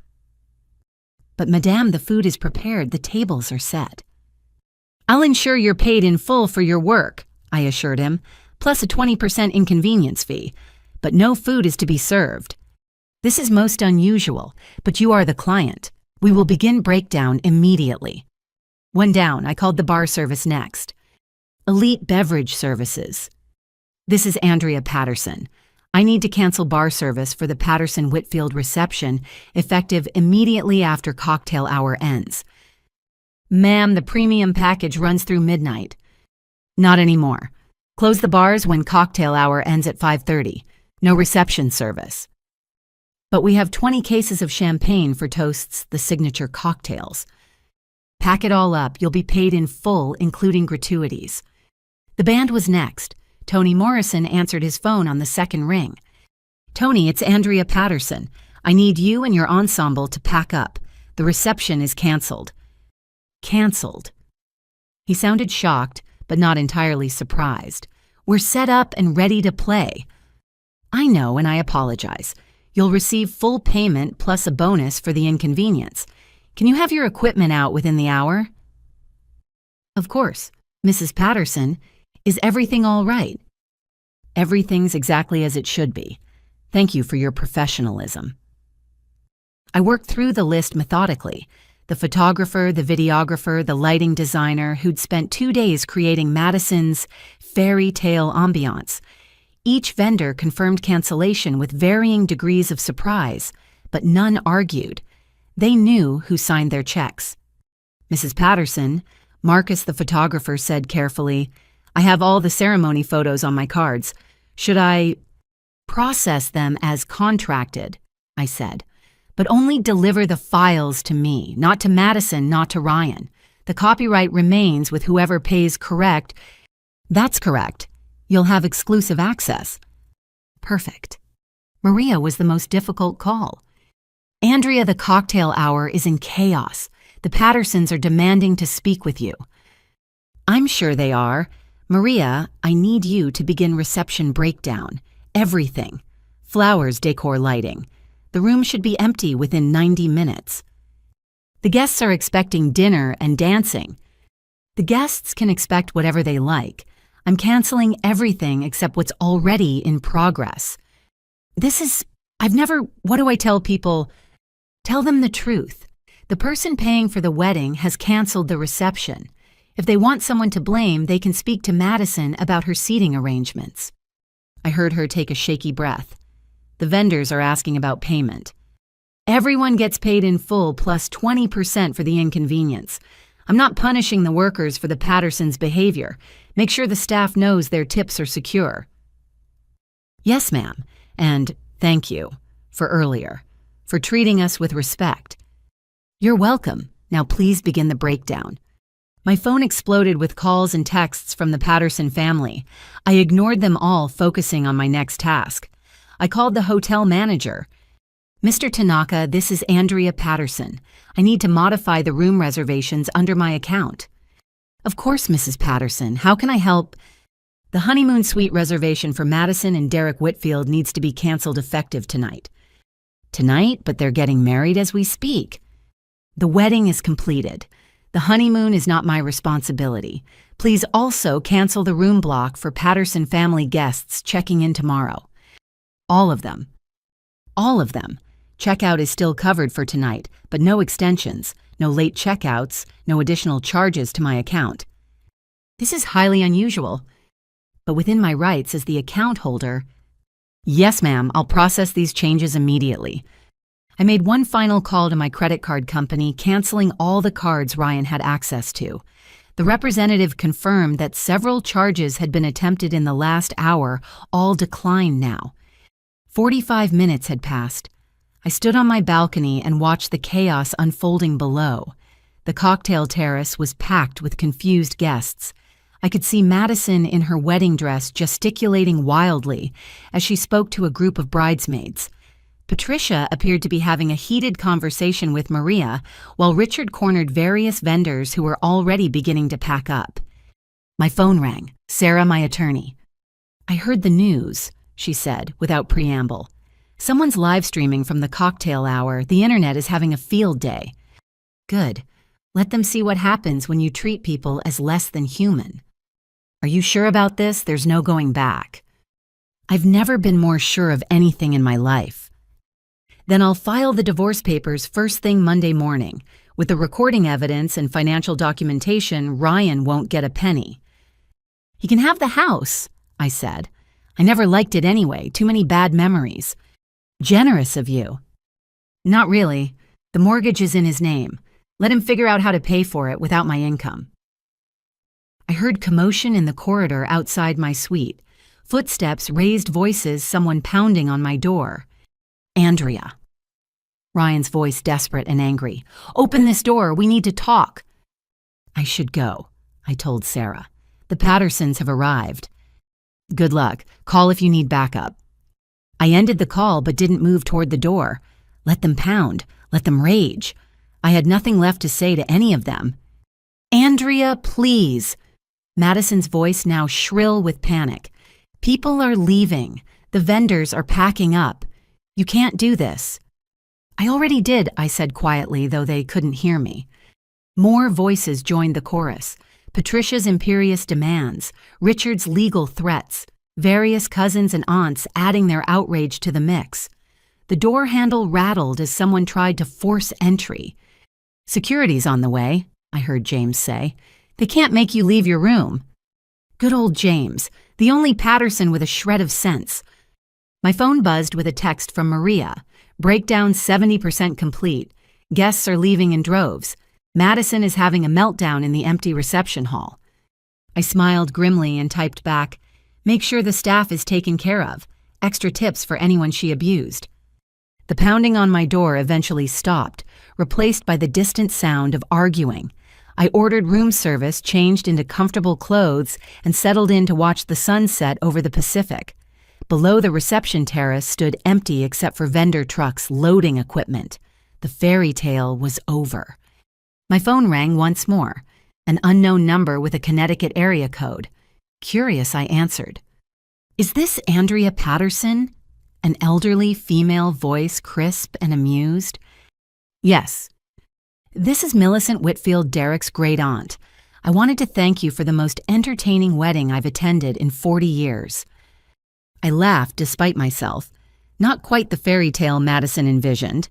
"But madame, the food is prepared. The tables are set." "I'll ensure you're paid in full for your work," I assured him, "plus a 20% inconvenience fee. But no food is to be served. This is most unusual, but you are the client. We will begin breakdown immediately." One down, I called the bar service next. "Elite beverage services." "This is Andrea Patterson. I need to cancel bar service for the Patterson-Whitfield reception, effective immediately after cocktail hour ends. Ma'am, the premium package runs through midnight. Not anymore. Close the bars when cocktail hour ends at 5:30. No reception service. But we have 20 cases of champagne for Toast's the signature cocktails. Pack it all up. You'll be paid in full, including gratuities. The band was next. Tony Morrison answered his phone on the second ring. Tony, it's Andrea Patterson. I need you and your ensemble to pack up. The reception is canceled. Canceled. He sounded shocked, but not entirely surprised. We're set up and ready to play. I know, and I apologize. You'll receive full payment plus a bonus for the inconvenience. Can you have your equipment out within the hour? Of course. Mrs. Patterson, is everything all right? Everything's exactly as it should be. Thank you for your professionalism. I worked through the list methodically. The photographer, the videographer, the lighting designer who'd spent 2 days creating Madison's fairy tale ambiance. Each vendor confirmed cancellation with varying degrees of surprise, but none argued. They knew who signed their checks. Mrs. Patterson, Marcus the photographer said carefully, I have all the ceremony photos on my cards. Should I process them as contracted? I said. But only deliver the files to me, not to Madison, not to Ryan. The copyright remains with whoever pays correct. That's correct. You'll have exclusive access. Perfect. Maria was the most difficult call. Andrea, the cocktail hour is in chaos. The Pattersons are demanding to speak with you. I'm sure they are. Maria, I need you to begin reception breakdown. Everything. Flowers, decor, lighting. The room should be empty within 90 minutes. The guests are expecting dinner and dancing. The guests can expect whatever they like. I'm canceling everything except what's already in progress. What do I tell people? Tell them the truth. The person paying for the wedding has canceled the reception. If they want someone to blame, they can speak to Madison about her seating arrangements. I heard her take a shaky breath. The vendors are asking about payment. Everyone gets paid in full plus 20% for the inconvenience. I'm not punishing the workers for the Pattersons' behavior. Make sure the staff knows their tips are secure. Yes, ma'am, and thank you for earlier, for treating us with respect. You're welcome. Now please begin the breakdown. My phone exploded with calls and texts from the Patterson family. I ignored them all, focusing on my next task. I called the hotel manager. Mr. Tanaka, this is Andrea Patterson. I need to modify the room reservations under my account. Of course, Mrs. Patterson. How can I help? The honeymoon suite reservation for Madison and Derek Whitfield needs to be canceled effective tonight. Tonight, but they're getting married as we speak. The wedding is completed. The honeymoon is not my responsibility. Please also cancel the room block for Patterson family guests checking in tomorrow. All of them. All of them. Checkout is still covered for tonight, but no extensions, no late checkouts, no additional charges to my account. This is highly unusual, but within my rights as the account holder. Yes, ma'am, I'll process these changes immediately. I made one final call to my credit card company, canceling all the cards Ryan had access to. The representative confirmed that several charges had been attempted in the last hour, all declined now. 45 minutes had passed. I stood on my balcony and watched the chaos unfolding below. The cocktail terrace was packed with confused guests. I could see Madison in her wedding dress gesticulating wildly as she spoke to a group of bridesmaids. Patricia appeared to be having a heated conversation with Maria, while Richard cornered various vendors who were already beginning to pack up. My phone rang. Sarah, my attorney. I heard the news, she said, without preamble. Someone's live streaming from the cocktail hour. The internet is having a field day. Good. Let them see what happens when you treat people as less than human. Are you sure about this? There's no going back. I've never been more sure of anything in my life. Then I'll file the divorce papers first thing Monday morning. With the recording evidence and financial documentation, Ryan won't get a penny. He can have the house, I said. I never liked it anyway, too many bad memories. Generous of you. Not really. The mortgage is in his name. Let him figure out how to pay for it without my income. I heard commotion in the corridor outside my suite. Footsteps, raised voices, someone pounding on my door. Andrea. Ryan's voice desperate and angry. Open this door, we need to talk. I should go, I told Sarah. The Pattersons have arrived. Good luck. Call if you need backup. I ended the call but didn't move toward the door. Let them pound. Let them rage. I had nothing left to say to any of them. Andrea, please. Madison's voice now shrill with panic. People are leaving. The vendors are packing up. You can't do this. I already did, I said quietly, though they couldn't hear me. More voices joined the chorus. Patricia's imperious demands, Richard's legal threats, various cousins and aunts adding their outrage to the mix. The door handle rattled as someone tried to force entry. Security's on the way, I heard James say. They can't make you leave your room. Good old James, the only Patterson with a shred of sense. My phone buzzed with a text from Maria. Breakdown 70% complete. Guests are leaving in droves. Madison is having a meltdown in the empty reception hall. I smiled grimly and typed back, make sure the staff is taken care of. Extra tips for anyone she abused. The pounding on my door eventually stopped, replaced by the distant sound of arguing. I ordered room service, changed into comfortable clothes, and settled in to watch the sunset over the Pacific. Below the reception terrace stood empty except for vendor trucks loading equipment. The fairy tale was over. My phone rang once more, an unknown number with a Connecticut area code. Curious, I answered. Is this Andrea Patterson? An elderly female voice, crisp and amused. Yes. This is Millicent Whitfield, Derek's great aunt. I wanted to thank you for the most entertaining wedding I've attended in 40 years. I laughed despite myself. Not quite the fairy tale Madison envisioned.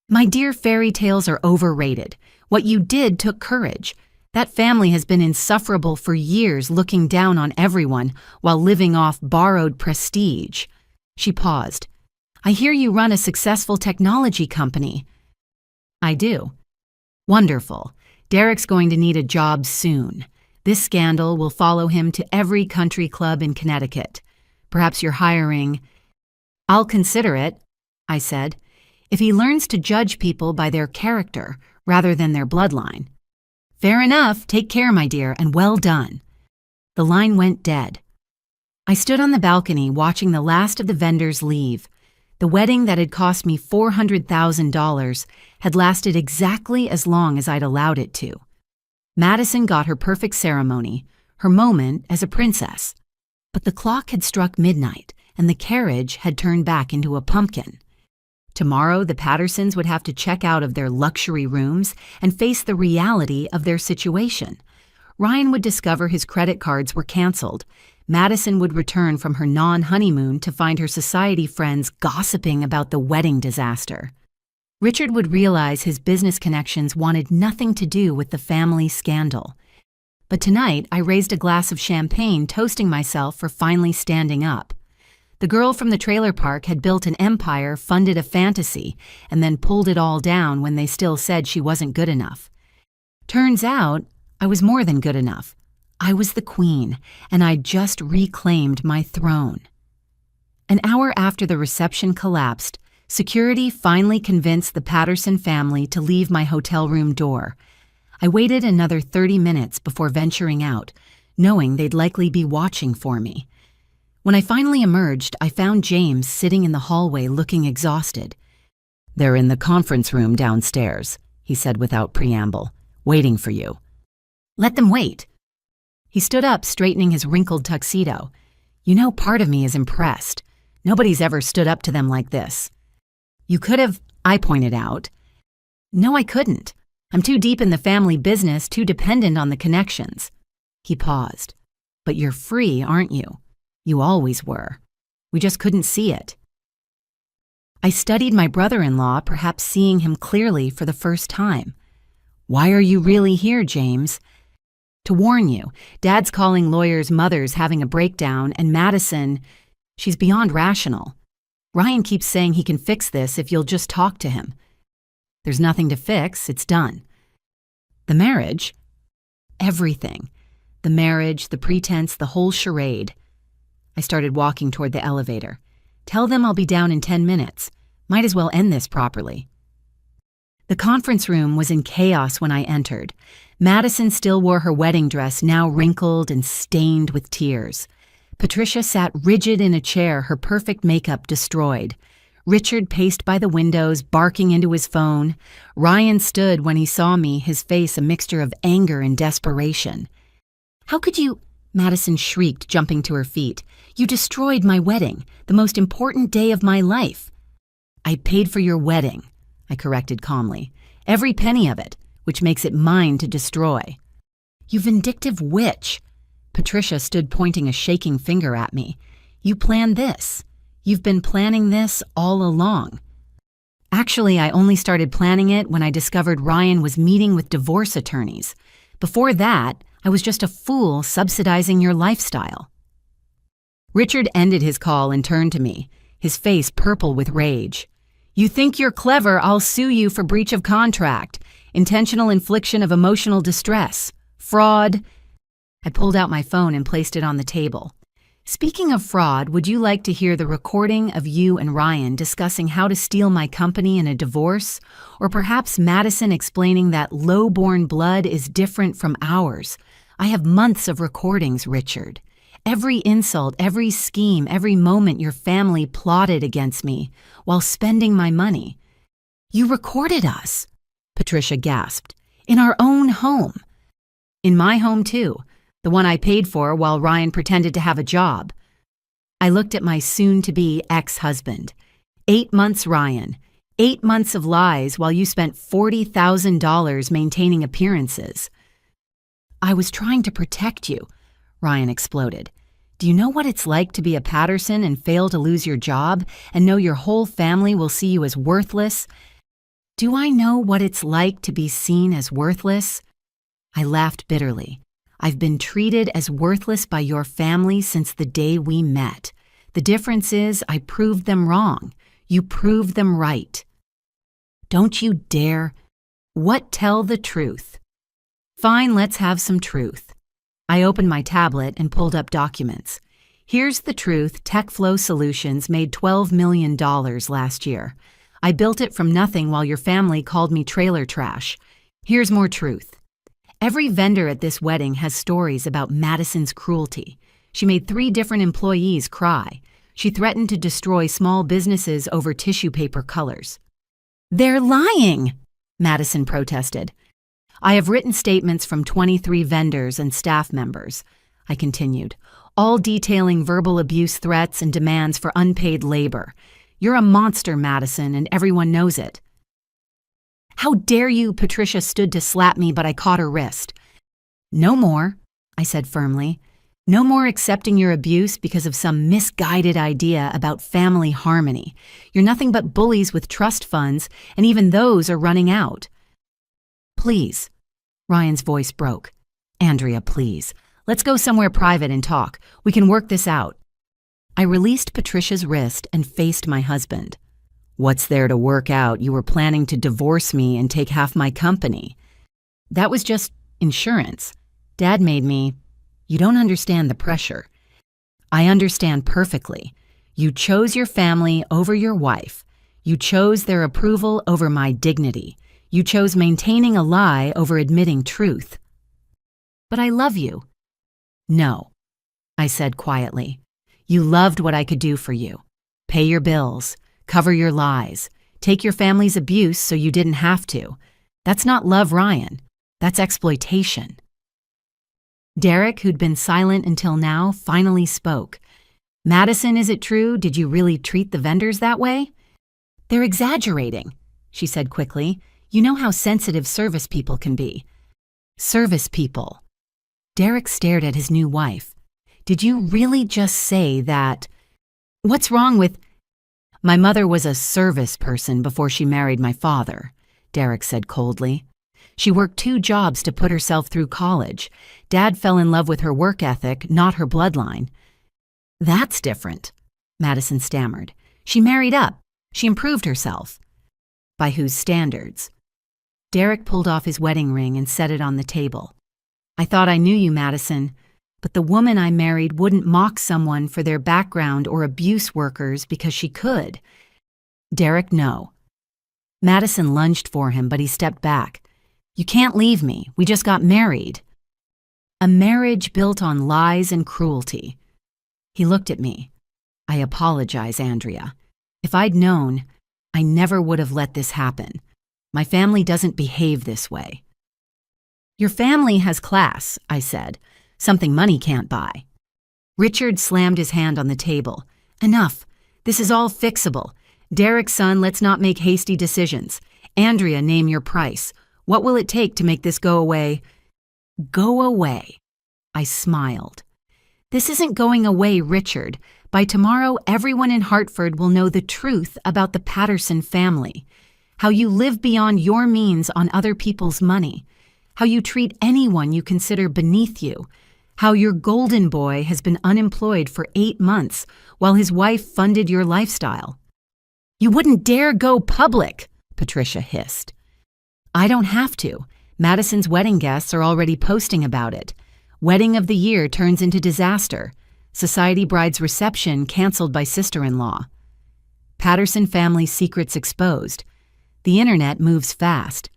My dear, fairy tales are overrated. What you did took courage. That family has been insufferable for years, looking down on everyone while living off borrowed prestige. She paused. I hear you run a successful technology company. I do. Wonderful. Derek's going to need a job soon. This scandal will follow him to every country club in Connecticut. Perhaps you're hiring. I'll consider it, I said, if he learns to judge people by their character rather than their bloodline. Fair enough. Take care, my dear, and well done. The line went dead. I stood on the balcony watching the last of the vendors leave. The wedding that had cost me $400,000 had lasted exactly as long as I'd allowed it to. Madison got her perfect ceremony, her moment as a princess. But the clock had struck midnight, and the carriage had turned back into a pumpkin. Tomorrow, the Pattersons would have to check out of their luxury rooms and face the reality of their situation. Ryan would discover his credit cards were canceled. Madison would return from her non-honeymoon to find her society friends gossiping about the wedding disaster. Richard would realize his business connections wanted nothing to do with the family scandal. But tonight, I raised a glass of champagne, toasting myself for finally standing up. The girl from the trailer park had built an empire, funded a fantasy, and then pulled it all down when they still said she wasn't good enough. Turns out, I was more than good enough. I was the queen, and I'd just reclaimed my throne. An hour after the reception collapsed, security finally convinced the Patterson family to leave my hotel room door. I waited another 30 minutes before venturing out, knowing they'd likely be watching for me. When I finally emerged, I found James sitting in the hallway looking exhausted. They're in the conference room downstairs, he said without preamble, waiting for you. Let them wait. He stood up, straightening his wrinkled tuxedo. You know, part of me is impressed. Nobody's ever stood up to them like this. You could have, I pointed out. No, I couldn't. I'm too deep in the family business, too dependent on the connections. He paused. But you're free, aren't you? You always were. We just couldn't see it. I studied my brother-in-law, perhaps seeing him clearly for the first time. Why are you really here, James? To warn you, Dad's calling lawyers' mothers having a breakdown, and Madison, She's beyond rational. Ryan keeps saying he can fix this if you'll just talk to him. There's nothing to fix, it's done. The marriage? Everything. The marriage, the pretense, the whole charade. I started walking toward the elevator. Tell them I'll be down in 10 minutes. Might as well end this properly. The conference room was in chaos when I entered. Madison still wore her wedding dress, now wrinkled and stained with tears. Patricia sat rigid in a chair, her perfect makeup destroyed. Richard paced by the windows, barking into his phone. Ryan stood when he saw me, his face a mixture of anger and desperation. "How could you—" Madison shrieked, jumping to her feet. "You destroyed my wedding, the most important day of my life." "I paid for your wedding," I corrected calmly. "Every penny of it, which makes it mine to destroy." "You vindictive witch!" Patricia stood pointing a shaking finger at me. "You planned this. You've been planning this all along." Actually, I only started planning it when I discovered Ryan was meeting with divorce attorneys. Before that, I was just a fool subsidizing your lifestyle. Richard ended his call and turned to me, his face purple with rage. "You think you're clever, I'll sue you for breach of contract, intentional infliction of emotional distress, fraud." I pulled out my phone and placed it on the table. "Speaking of fraud, would you like to hear the recording of you and Ryan discussing how to steal my company in a divorce? Or perhaps Madison explaining that low-born blood is different from ours? I have months of recordings, Richard. Every insult, every scheme, every moment your family plotted against me while spending my money." "You recorded us," Patricia gasped, "in our own home." "In my home, too. The one I paid for while Ryan pretended to have a job." I looked at my soon-to-be ex-husband. 8 months, Ryan. 8 months of lies while you spent $40,000 maintaining appearances. "I was trying to protect you," Ryan exploded. "Do you know what it's like to be a Patterson and fail to lose your job and know your whole family will see you as worthless?" "Do I know what it's like to be seen as worthless?" I laughed bitterly. "I've been treated as worthless by your family since the day we met. The difference is I proved them wrong. You proved them right." "Don't you dare." "What? Tell the truth." "Fine, let's have some truth." I opened my tablet and pulled up documents. "Here's the truth. TechFlow Solutions made $12 million last year. I built it from nothing while your family called me trailer trash. Here's more truth. Every vendor at this wedding has stories about Madison's cruelty. She made 3 different employees cry. She threatened to destroy small businesses over tissue paper colors." "They're lying," Madison protested. "I have written statements from 23 vendors and staff members," I continued, "all detailing verbal abuse threats and demands for unpaid labor. You're a monster, Madison, and everyone knows it." "How dare you?" Patricia stood to slap me, but I caught her wrist. "No more," I said firmly. "No more accepting your abuse because of some misguided idea about family harmony. You're nothing but bullies with trust funds, and even those are running out." "Please." Ryan's voice broke. "Andrea, please. Let's go somewhere private and talk. We can work this out." I released Patricia's wrist and faced my husband. "What's there to work out? You were planning to divorce me and take half my company." "That was just insurance. Dad made me—" "You don't understand the pressure." "I understand perfectly. You chose your family over your wife. You chose their approval over my dignity. You chose maintaining a lie over admitting truth." "But I love you." "No," I said quietly. "You loved what I could do for you. Pay your bills. Cover your lies. Take your family's abuse so you didn't have to. That's not love, Ryan. That's exploitation." Derek, who'd been silent until now, finally spoke. "Madison, is it true? Did you really treat the vendors that way?" "They're exaggerating," she said quickly. "You know how sensitive service people can be." "Service people." Derek stared at his new wife. "Did you really just say that?" "What's wrong with—" "My mother was a service person before she married my father," Derek said coldly. "She worked 2 jobs to put herself through college. Dad fell in love with her work ethic, not her bloodline." "That's different." Madison stammered. She married up. She improved herself. By whose standards? Derek pulled off his wedding ring and set it on the table. I thought I knew you, Madison, but the woman I married wouldn't mock someone for their background or abuse workers because she could. Derek, no. Madison lunged for him, but he stepped back. You can't leave me. We just got married. A marriage built on lies and cruelty. He looked at me. I apologize, Andrea. If I'd known, I never would have let this happen. My family doesn't behave this way. Your family has class, I said, something money can't buy. Richard slammed his hand on the table. Enough. This is all fixable. Derek, son, let's not make hasty decisions. Andrea, name your price. What will it take to make this go away? Go away. I smiled. This isn't going away, Richard. By tomorrow, everyone in Hartford will know the truth about the Patterson family. How you live beyond your means on other people's money. How you treat anyone you consider beneath you. How your golden boy has been unemployed for 8 months while his wife funded your lifestyle. You wouldn't dare go public, Patricia hissed. I don't have to. Madison's wedding guests are already posting about it. Wedding of the year turns into disaster. Society bride's reception canceled by sister-in-law. Patterson family secrets exposed. The internet moves fast.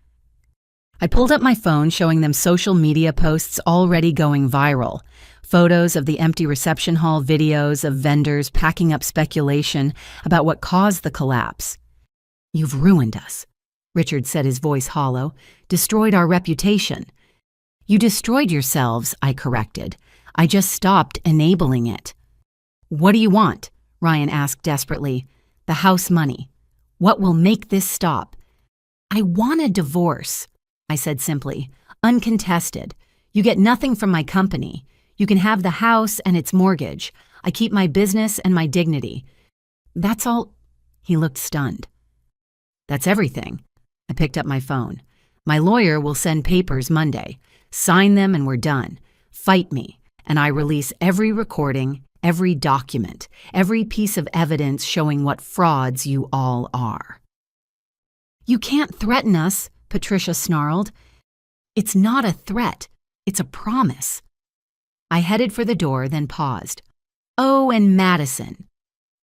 I pulled up my phone showing them social media posts already going viral. Photos of the empty reception hall, videos of vendors packing up speculation about what caused the collapse. You've ruined us, Richard said, his voice hollow. Destroyed our reputation. You destroyed yourselves, I corrected. I just stopped enabling it. What do you want? Ryan asked desperately. The house money. What will make this stop? I want a divorce, I said simply. Uncontested. You get nothing from my company. You can have the house and its mortgage. I keep my business and my dignity. That's all. He looked stunned. That's everything. I picked up my phone. My lawyer will send papers Monday. Sign them and we're done. Fight me, and I release every recording, every document, every piece of evidence showing what frauds you all are. You can't threaten us, Patricia snarled. It's not a threat. It's a promise. I headed for the door, then paused. Oh, and Madison.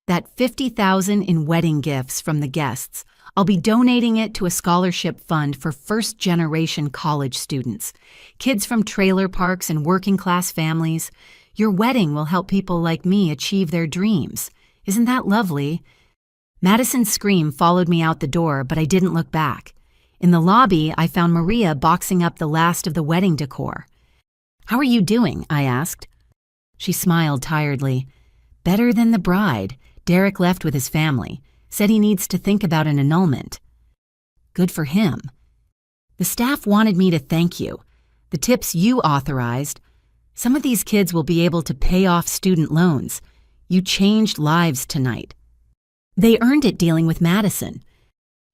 That $50,000 in wedding gifts from the guests, I'll be donating it to a scholarship fund for first-generation college students, kids from trailer parks and working-class families. Your wedding will help people like me achieve their dreams. Isn't that lovely? Madison's scream followed me out the door, but I didn't look back. In the lobby, I found Maria boxing up the last of the wedding decor. How are you doing? I asked. She smiled tiredly. Better than the bride. Derek left with his family. Said he needs to think about an annulment. Good for him. The staff wanted me to thank you. The tips you authorized. Some of these kids will be able to pay off student loans. You changed lives tonight. They earned it dealing with Madison.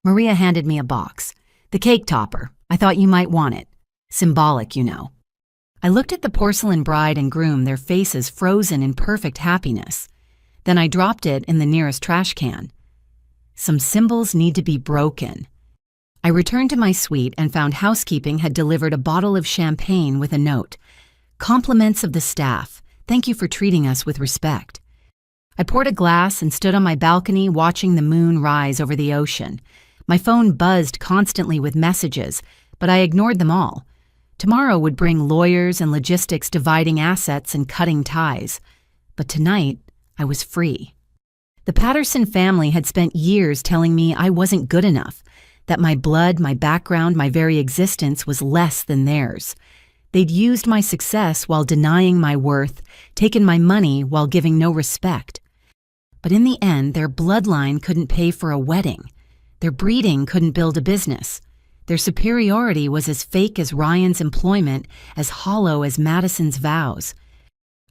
Maria handed me a box. The cake topper. I thought you might want it. Symbolic, you know. I looked at the porcelain bride and groom, their faces frozen in perfect happiness. Then I dropped it in the nearest trash can. Some symbols need to be broken. I returned to my suite and found housekeeping had delivered a bottle of champagne with a note. Compliments of the staff. Thank you for treating us with respect. I poured a glass and stood on my balcony watching the moon rise over the ocean. My phone buzzed constantly with messages, but I ignored them all. Tomorrow would bring lawyers and logistics dividing assets and cutting ties. But tonight, I was free. The Patterson family had spent years telling me I wasn't good enough, that my blood, my background, my very existence was less than theirs. They'd used my success while denying my worth, taken my money while giving no respect. But in the end, their bloodline couldn't pay for a wedding. Their breeding couldn't build a business. Their superiority was as fake as Ryan's employment, as hollow as Madison's vows.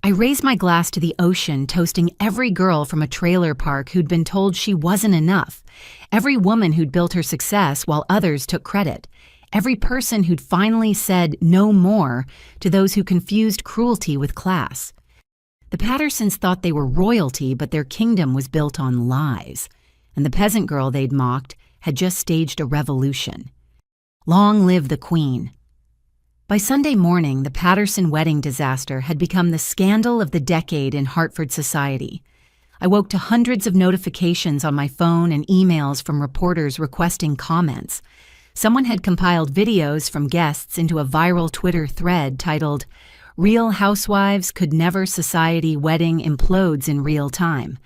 I raised my glass to the ocean, toasting every girl from a trailer park who'd been told she wasn't enough, every woman who'd built her success while others took credit, every person who'd finally said no more to those who confused cruelty with class. The Pattersons thought they were royalty, but their kingdom was built on lies, and the peasant girl they'd mocked had just staged a revolution. Long live the Queen. By Sunday morning, the Patterson wedding disaster had become the scandal of the decade in Hartford society. I woke to hundreds of notifications on my phone and emails from reporters requesting comments. Someone had compiled videos from guests into a viral Twitter thread titled, "Real Housewives Could Never Society Wedding Implodes in Real Time."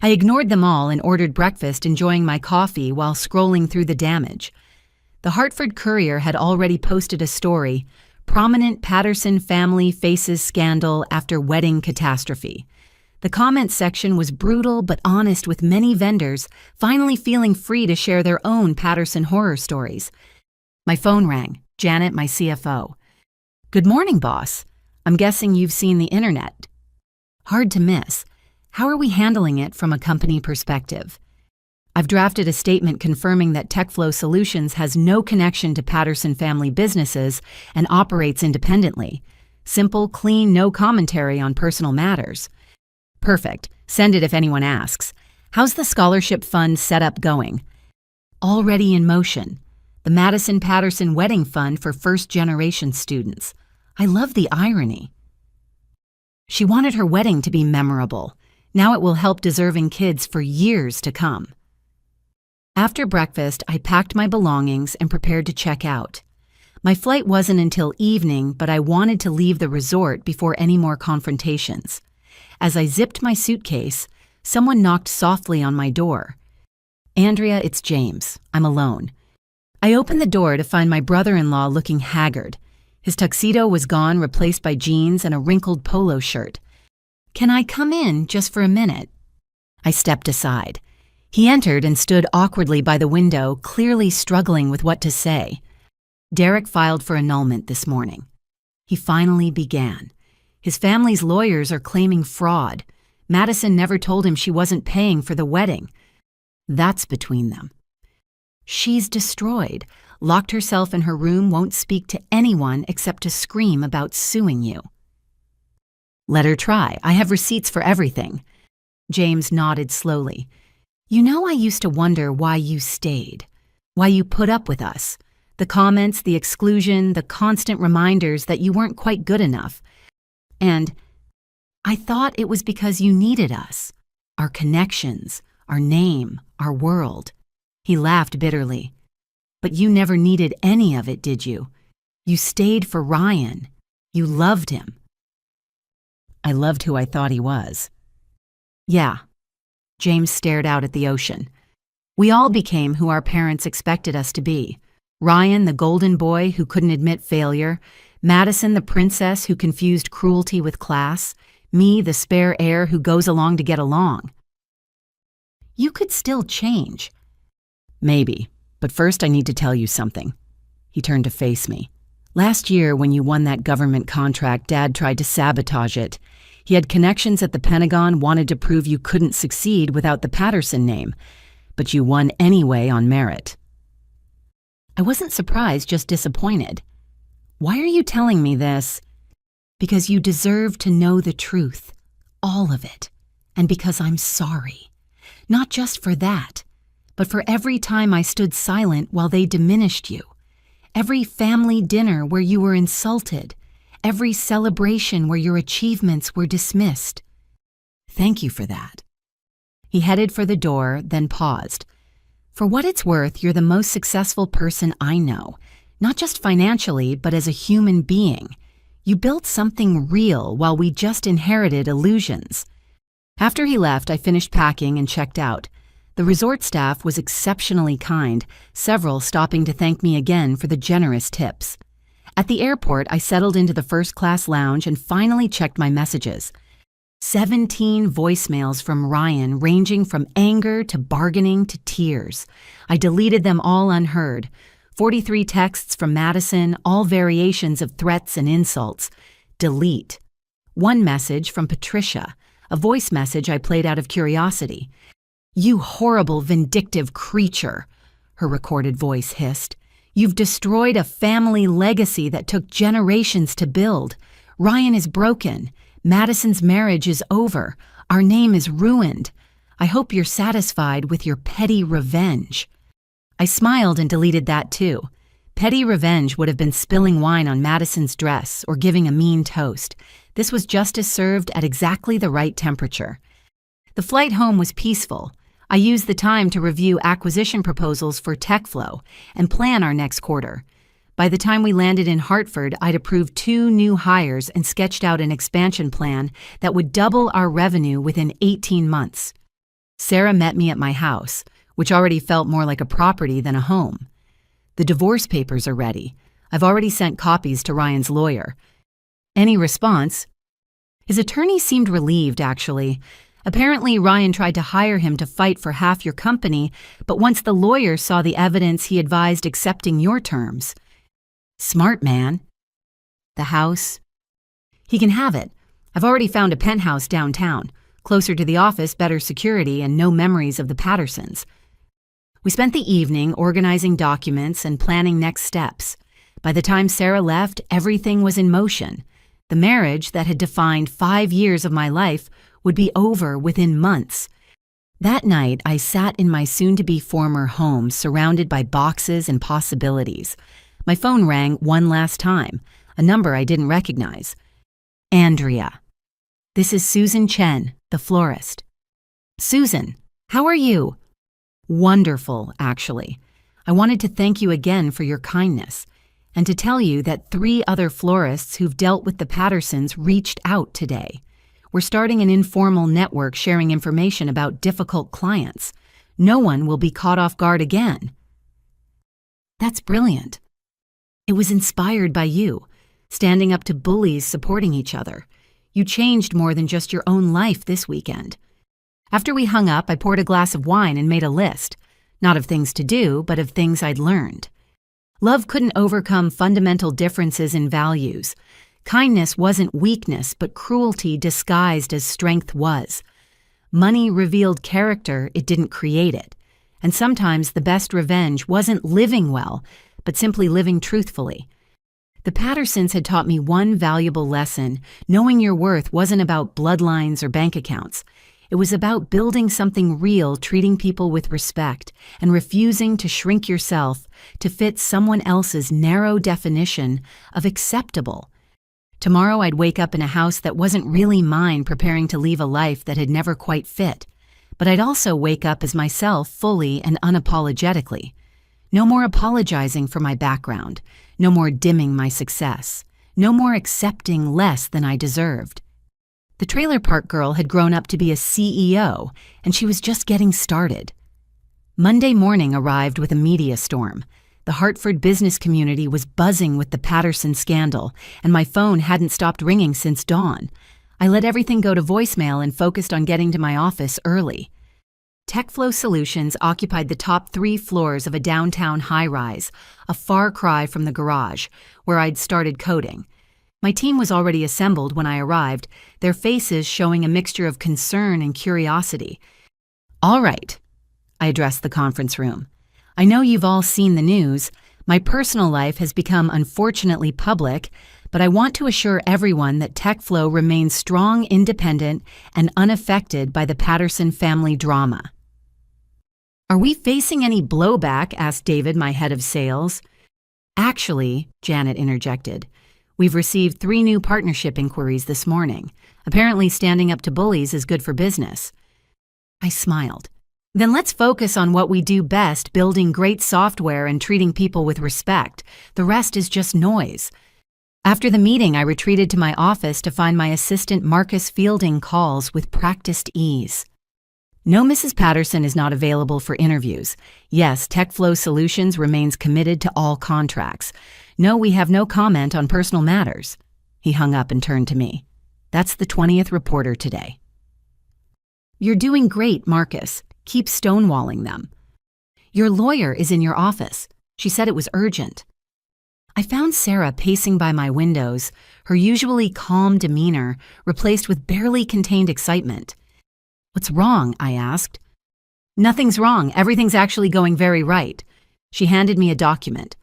I ignored them all and ordered breakfast, enjoying my coffee while scrolling through the damage. The Hartford Courier had already posted a story, "Prominent Patterson Family Faces Scandal After Wedding Catastrophe." The comments section was brutal but honest, with many vendors finally feeling free to share their own Patterson horror stories. My phone rang. Janet, my CFO. "Good morning, boss. I'm guessing you've seen the internet." Hard to miss. How are we handling it from a company perspective? I've drafted a statement confirming that TechFlow Solutions has no connection to Patterson family businesses and operates independently. Simple, clean, no commentary on personal matters. Perfect. Send it if anyone asks. How's the scholarship fund setup going? Already in motion. The Madison Patterson Wedding Fund for first-generation students. I love the irony. She wanted her wedding to be memorable. Now it will help deserving kids for years to come. After breakfast, I packed my belongings and prepared to check out. My flight wasn't until evening, but I wanted to leave the resort before any more confrontations. As I zipped my suitcase, someone knocked softly on my door. "Andrea, it's James. I'm alone." I opened the door to find my brother-in-law looking haggard. His tuxedo was gone, replaced by jeans and a wrinkled polo shirt. "Can I come in just for a minute?" I stepped aside. He entered and stood awkwardly by the window, clearly struggling with what to say. "Derek filed for annulment this morning." He finally began. "His family's lawyers are claiming fraud. Madison never told him she wasn't paying for the wedding. That's between them. She's destroyed, locked herself in her room, won't speak to anyone except to scream about suing you." "Let her try. I have receipts for everything." James nodded slowly. "You know, I used to wonder why you stayed, why you put up with us. The comments, the exclusion, the constant reminders that you weren't quite good enough. And I thought it was because you needed us, our connections, our name, our world." He laughed bitterly. "But you never needed any of it, did you? You stayed for Ryan. You loved him." "I loved who I thought he was." "Yeah." James stared out at the ocean. "We all became who our parents expected us to be. Ryan, the golden boy who couldn't admit failure. Madison, the princess who confused cruelty with class. Me, the spare heir who goes along to get along." "You could still change." "Maybe, but first I need to tell you something." He turned to face me. "Last year, when you won that government contract, Dad tried to sabotage it. He had connections at the Pentagon, wanted to prove you couldn't succeed without the Patterson name, but you won anyway on merit." I wasn't surprised, just disappointed. "Why are you telling me this?" "Because you deserve to know the truth, all of it, and because I'm sorry. Not just for that, but for every time I stood silent while they diminished you. Every family dinner where you were insulted. Every celebration where your achievements were dismissed. Thank you for that." He headed for the door, then paused. "For what it's worth, you're the most successful person I know, not just financially, but as a human being. You built something real while we just inherited illusions." After he left, I finished packing and checked out. The resort staff was exceptionally kind, several stopping to thank me again for the generous tips. At the airport, I settled into the first-class lounge and finally checked my messages. 17 voicemails from Ryan, ranging from anger to bargaining to tears. I deleted them all unheard. 43 texts from Madison, all variations of threats and insults. Delete. One message from Patricia, a voice message I played out of curiosity. "You horrible, vindictive creature," her recorded voice hissed. "You've destroyed a family legacy that took generations to build. Ryan is broken. Madison's marriage is over. Our name is ruined. I hope you're satisfied with your petty revenge." I smiled and deleted that too. Petty revenge would have been spilling wine on Madison's dress or giving a mean toast. This was justice served at exactly the right temperature. The flight home was peaceful. I used the time to review acquisition proposals for TechFlow and plan our next quarter. By the time we landed in Hartford, I'd approved 2 new hires and sketched out an expansion plan that would double our revenue within 18 months. Sarah met me at my house, which already felt more like a property than a home. "The divorce papers are ready. I've already sent copies to Ryan's lawyer." "Any response?" His attorney seemed relieved, actually. Apparently, Ryan tried to hire him to fight for half your company, but once the lawyer saw the evidence, he advised accepting your terms. "Smart man." "The house?" "He can have it. I've already found a penthouse downtown. Closer to the office, better security, and no memories of the Pattersons." We spent the evening organizing documents and planning next steps. By the time Sarah left, everything was in motion. The marriage that had defined 5 years of my life would be over within months. That night, I sat in my soon-to-be former home, surrounded by boxes and possibilities. My phone rang one last time, a number I didn't recognize. "Andrea. This is Susan Chen, the florist." "Susan, how are you?" "Wonderful, actually. I wanted to thank you again for your kindness, and to tell you that 3 other florists who've dealt with the Pattersons reached out today. We're starting an informal network sharing information about difficult clients. No one will be caught off guard again." "That's brilliant. It was inspired by you, standing up to bullies supporting each other. You changed more than just your own life this weekend." After we hung up, I poured a glass of wine and made a list, not of things to do, but of things I'd learned. Love couldn't overcome fundamental differences in values. Kindness wasn't weakness, but cruelty disguised as strength was. Money revealed character, it didn't create it. And sometimes the best revenge wasn't living well, but simply living truthfully. The Pattersons had taught me one valuable lesson: knowing your worth wasn't about bloodlines or bank accounts. It was about building something real, treating people with respect, and refusing to shrink yourself to fit someone else's narrow definition of acceptable. Tomorrow I'd wake up in a house that wasn't really mine, preparing to leave a life that had never quite fit. But I'd also wake up as myself, fully and unapologetically. No more apologizing for my background. No more dimming my success. No more accepting less than I deserved. The trailer park girl had grown up to be a CEO, and she was just getting started. Monday morning arrived with a media storm. The Hartford business community was buzzing with the Patterson scandal, and my phone hadn't stopped ringing since dawn. I let everything go to voicemail and focused on getting to my office early. TechFlow Solutions occupied the top 3 floors of a downtown high-rise, a far cry from the garage, where I'd started coding. My team was already assembled when I arrived, their faces showing a mixture of concern and curiosity. "All right," I addressed the conference room. "I know you've all seen the news. My personal life has become unfortunately public, but I want to assure everyone that TechFlow remains strong, independent, and unaffected by the Patterson family drama." "Are we facing any blowback?" asked David, my head of sales. "Actually," Janet interjected, "we've received 3 new partnership inquiries this morning. Apparently standing up to bullies is good for business." I smiled. "Then let's focus on what we do best, building great software and treating people with respect. The rest is just noise." After the meeting, I retreated to my office to find my assistant Marcus fielding calls with practiced ease. "No, Mrs. Patterson is not available for interviews. Yes, TechFlow Solutions remains committed to all contracts. No, we have no comment on personal matters." He hung up and turned to me. "That's the 20th reporter today." "You're doing great, Marcus. Keep stonewalling them." "Your lawyer is in your office. She said it was urgent." I found Sarah pacing by my windows, her usually calm demeanor replaced with barely contained excitement. "What's wrong?" I asked. "Nothing's wrong. Everything's actually going very right." She handed me a document.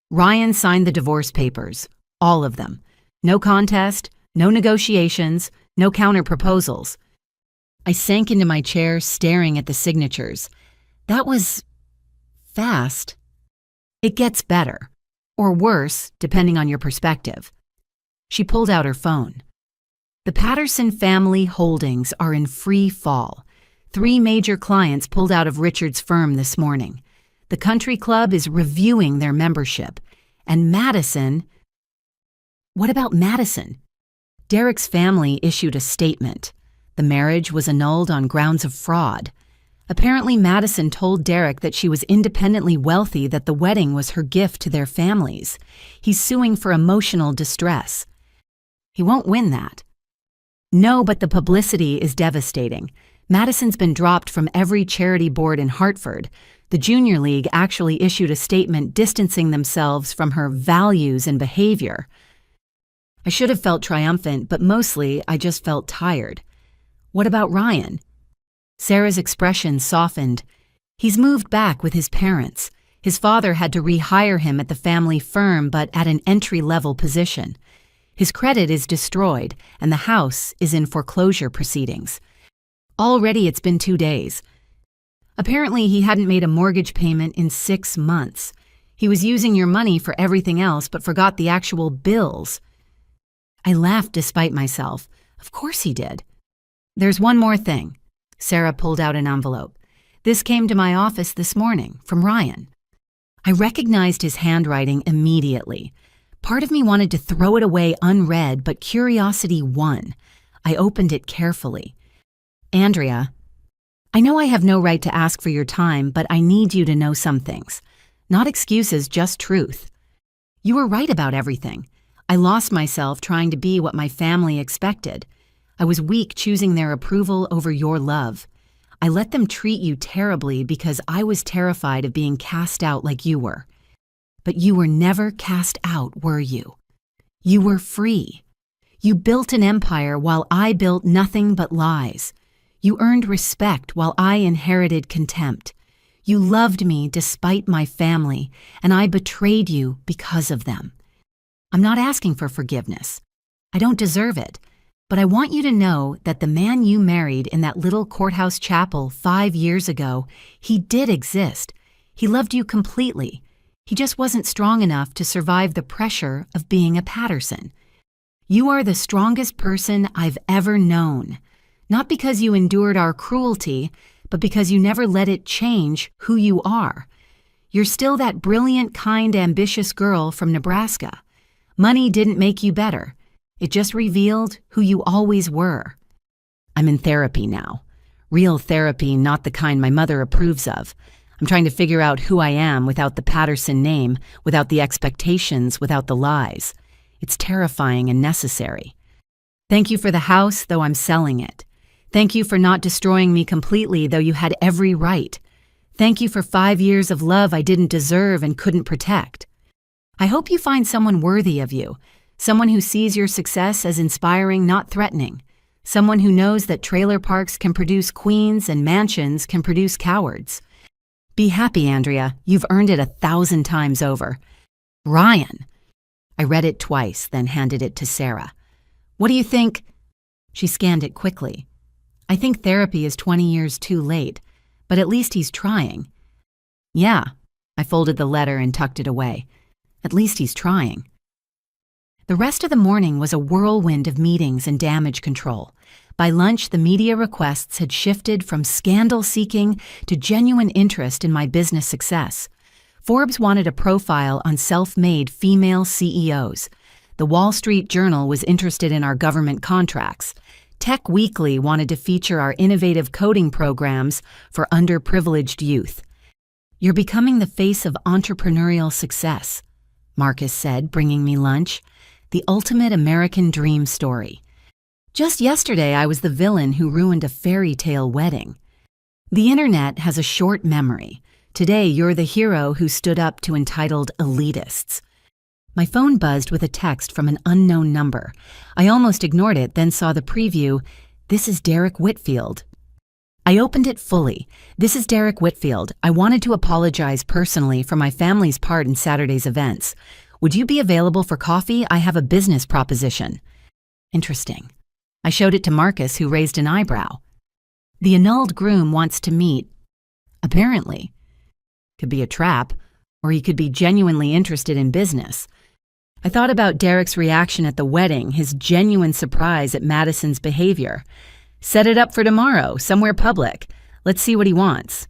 Ryan signed the divorce papers. All of them. No contest, no negotiations, No counter-proposals. I sank into my chair, staring at the signatures. That was fast. It gets better, or worse, depending on your perspective. She pulled out her phone. The Patterson family holdings are in free fall. 3 major clients pulled out of Richard's firm this morning. The country club is reviewing their membership. And Madison... What about Madison? Derek's family issued a statement. The marriage was annulled on grounds of fraud. Apparently, Madison told Derek that she was independently wealthy, that the wedding was her gift to their families. He's suing for emotional distress. He won't win that. No, but the publicity is devastating. Madison's been dropped from every charity board in Hartford. The Junior League actually issued a statement distancing themselves from her values and behavior. I should have felt triumphant, but mostly I just felt tired. What about Ryan? Sarah's expression softened. He's moved back with his parents. His father had to rehire him at the family firm, but at an entry-level position. His credit is destroyed, and the house is in foreclosure proceedings. Already it's been 2 days. Apparently he hadn't made a mortgage payment in 6 months. He was using your money for everything else but forgot the actual bills. I laughed despite myself. Of course he did. There's one more thing. Sarah pulled out an envelope. This came to my office this morning, from Ryan. I recognized his handwriting immediately. Part of me wanted to throw it away unread, but curiosity won. I opened it carefully. Andrea, I know I have no right to ask for your time, but I need you to know some things. Not excuses, just truth. You were right about everything. I lost myself trying to be what my family expected. I was weak choosing their approval over your love. I let them treat you terribly because I was terrified of being cast out like you were. But you were never cast out, were you? You were free. You built an empire while I built nothing but lies. You earned respect while I inherited contempt. You loved me despite my family, and I betrayed you because of them. I'm not asking for forgiveness. I don't deserve it. But I want you to know that the man you married in that little courthouse chapel 5 years ago, he did exist. He loved you completely. He just wasn't strong enough to survive the pressure of being a Patterson. You are the strongest person I've ever known. Not because you endured our cruelty, but because you never let it change who you are. You're still that brilliant, kind, ambitious girl from Nebraska. Money didn't make you better. It just revealed who you always were. I'm in therapy now. Real therapy, not the kind my mother approves of. I'm trying to figure out who I am without the Patterson name, without the expectations, without the lies. It's terrifying and necessary. Thank you for the house, though I'm selling it. Thank you for not destroying me completely, though you had every right. Thank you for 5 years of love I didn't deserve and couldn't protect. I hope you find someone worthy of you. Someone who sees your success as inspiring, not threatening. Someone who knows that trailer parks can produce queens and mansions can produce cowards. Be happy, Andrea. You've earned it 1,000 times over. Ryan. I read it twice, then handed it to Sarah. What do you think? She scanned it quickly. I think therapy is 20 years too late, but at least he's trying. Yeah. I folded the letter and tucked it away. At least he's trying. The rest of the morning was a whirlwind of meetings and damage control. By lunch, the media requests had shifted from scandal-seeking to genuine interest in my business success. Forbes wanted a profile on self-made female CEOs. The Wall Street Journal was interested in our government contracts. Tech Weekly wanted to feature our innovative coding programs for underprivileged youth. You're becoming the face of entrepreneurial success, Marcus said, bringing me lunch. The ultimate American dream story. Just yesterday, I was the villain who ruined a fairy tale wedding. The internet has a short memory. Today, you're the hero who stood up to entitled elitists. My phone buzzed with a text from an unknown number. I almost ignored it, then saw the preview. This is Derek Whitfield. I opened it fully. This is Derek Whitfield. I wanted to apologize personally for my family's part in Saturday's events. Would you be available for coffee? I have a business proposition. Interesting. I showed it to Marcus, who raised an eyebrow. The annulled groom wants to meet, apparently. Could be a trap, or he could be genuinely interested in business. I thought about Derek's reaction at the wedding, his genuine surprise at Madison's behavior. Set it up for tomorrow, somewhere public. Let's see what he wants.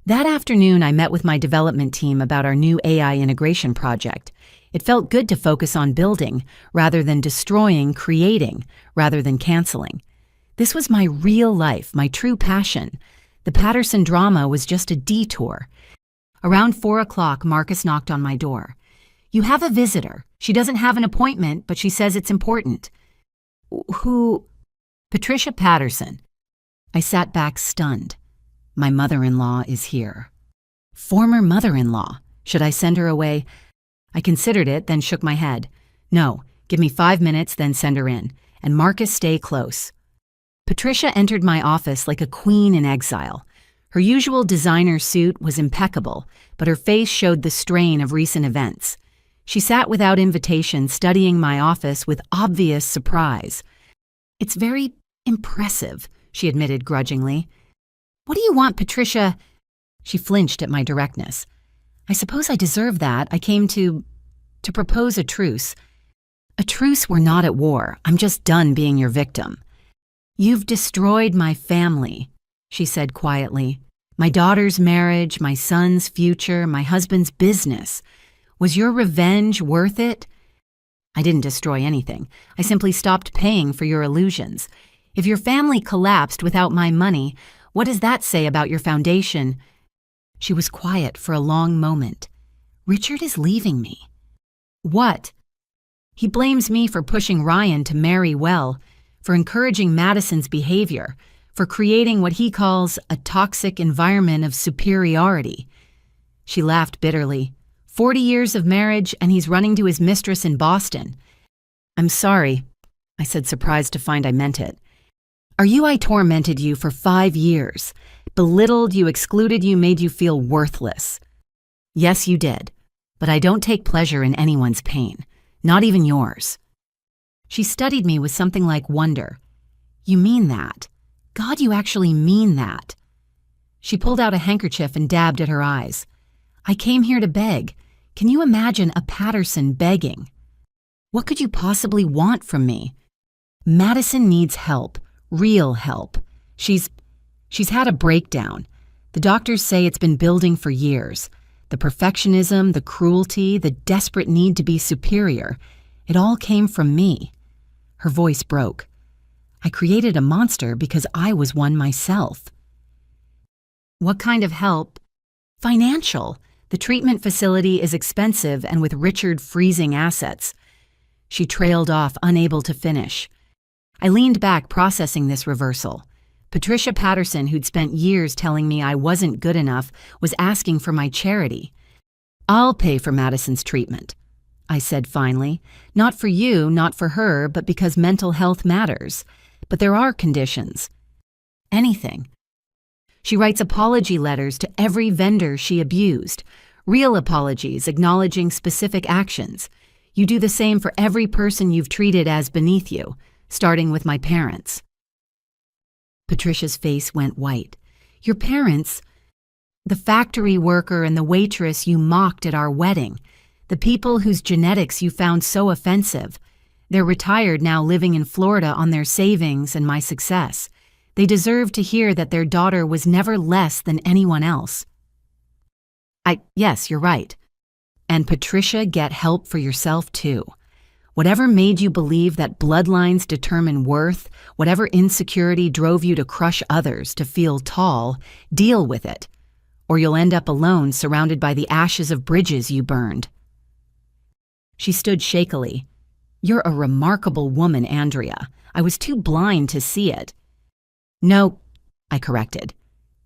That afternoon, I met with my development team about our new AI integration project. It felt good to focus on building, rather than destroying, creating, rather than canceling. This was my real life, my true passion. The Patterson drama was just a detour. Around 4 o'clock, Marcus knocked on my door. "You have a visitor. She doesn't have an appointment, but she says it's important." "Who?" "Patricia Patterson." I sat back stunned. My mother-in-law is here. Former mother-in-law. Should I send her away? I considered it, then shook my head. No, give me 5 minutes, then send her in. And Marcus, stay close. Patricia entered my office like a queen in exile. Her usual designer suit was impeccable, but her face showed the strain of recent events. She sat without invitation, studying my office with obvious surprise. "It's very impressive," she admitted grudgingly. "What do you want, Patricia?" She flinched at my directness. "I suppose I deserve that. I came to propose a truce." "A truce? We're not at war. I'm just done being your victim." "You've destroyed my family," she said quietly. "My daughter's marriage, my son's future, my husband's business. Was your revenge worth it?" "I didn't destroy anything. I simply stopped paying for your illusions. If your family collapsed without my money, what does that say about your foundation?" She was quiet for a long moment. "Richard is leaving me." "What?" "He blames me for pushing Ryan to marry well, for encouraging Madison's behavior, for creating what he calls a toxic environment of superiority." She laughed bitterly. 40 years of marriage, and he's running to his mistress in Boston. "I'm sorry," I said, surprised to find I meant it. I tormented you for 5 years. Belittled you, excluded you, made you feel worthless. Yes, you did. But I don't take pleasure in anyone's pain, not even yours. She studied me with something like wonder. "You mean that? God, you actually mean that?" She pulled out a handkerchief and dabbed at her eyes. "I came here to beg. Can you imagine a Patterson begging? What could you possibly want from me? Madison needs help, real help. She's had a breakdown. The doctors say it's been building for years. The perfectionism, the cruelty, the desperate need to be superior. It all came from me." Her voice broke. "I created a monster because I was one myself." "What kind of help?" "Financial. The treatment facility is expensive and with Richard freezing assets." She trailed off, unable to finish. I leaned back, processing this reversal. Patricia Patterson, who'd spent years telling me I wasn't good enough, was asking for my charity. "I'll pay for Madison's treatment," I said finally. "Not for you, not for her, but because mental health matters. But there are conditions." "Anything." She writes apology letters to every vendor she abused. Real apologies, acknowledging specific actions. You do the same for every person you've treated as beneath you, starting with my parents. Patricia's face went white. "Your parents?" "The factory worker and the waitress you mocked at our wedding. The people whose genetics you found so offensive. They're retired now, living in Florida on their savings and my success. They deserve to hear that their daughter was never less than anyone else." Yes, you're right. And Patricia, get help for yourself too. Whatever made you believe that bloodlines determine worth, whatever insecurity drove you to crush others, to feel tall, deal with it. Or you'll end up alone, surrounded by the ashes of bridges you burned. She stood shakily. "You're a remarkable woman, Andrea. I was too blind to see it." "No," I corrected.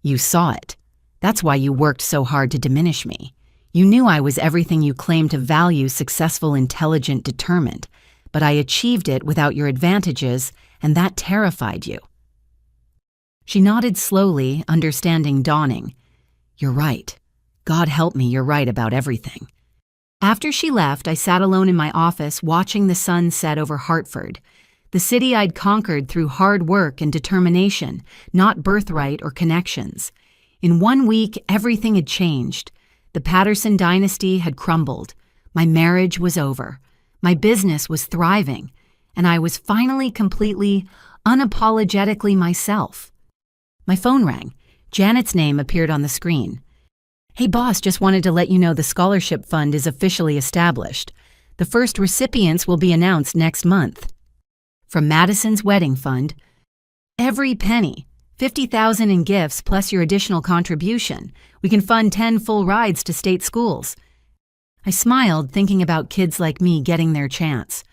"You saw it. That's why you worked so hard to diminish me. You knew I was everything you claimed to value: successful, intelligent, determined. But I achieved it without your advantages, and that terrified you." She nodded slowly, understanding dawning. "You're right. God help me, you're right about everything." After she left, I sat alone in my office watching the sun set over Hartford. the city I'd conquered through hard work and determination, not birthright or connections. In 1 week, everything had changed. The Patterson dynasty had crumbled. My marriage was over. My business was thriving. And I was finally completely, unapologetically myself. My phone rang. Janet's name appeared on the screen. "Hey boss, just wanted to let you know the scholarship fund is officially established. The first recipients will be announced next month. From Madison's wedding fund. Every penny, $50,000 in gifts plus your additional contribution. We can fund 10 full rides to state schools." I smiled, thinking about kids like me getting their chance.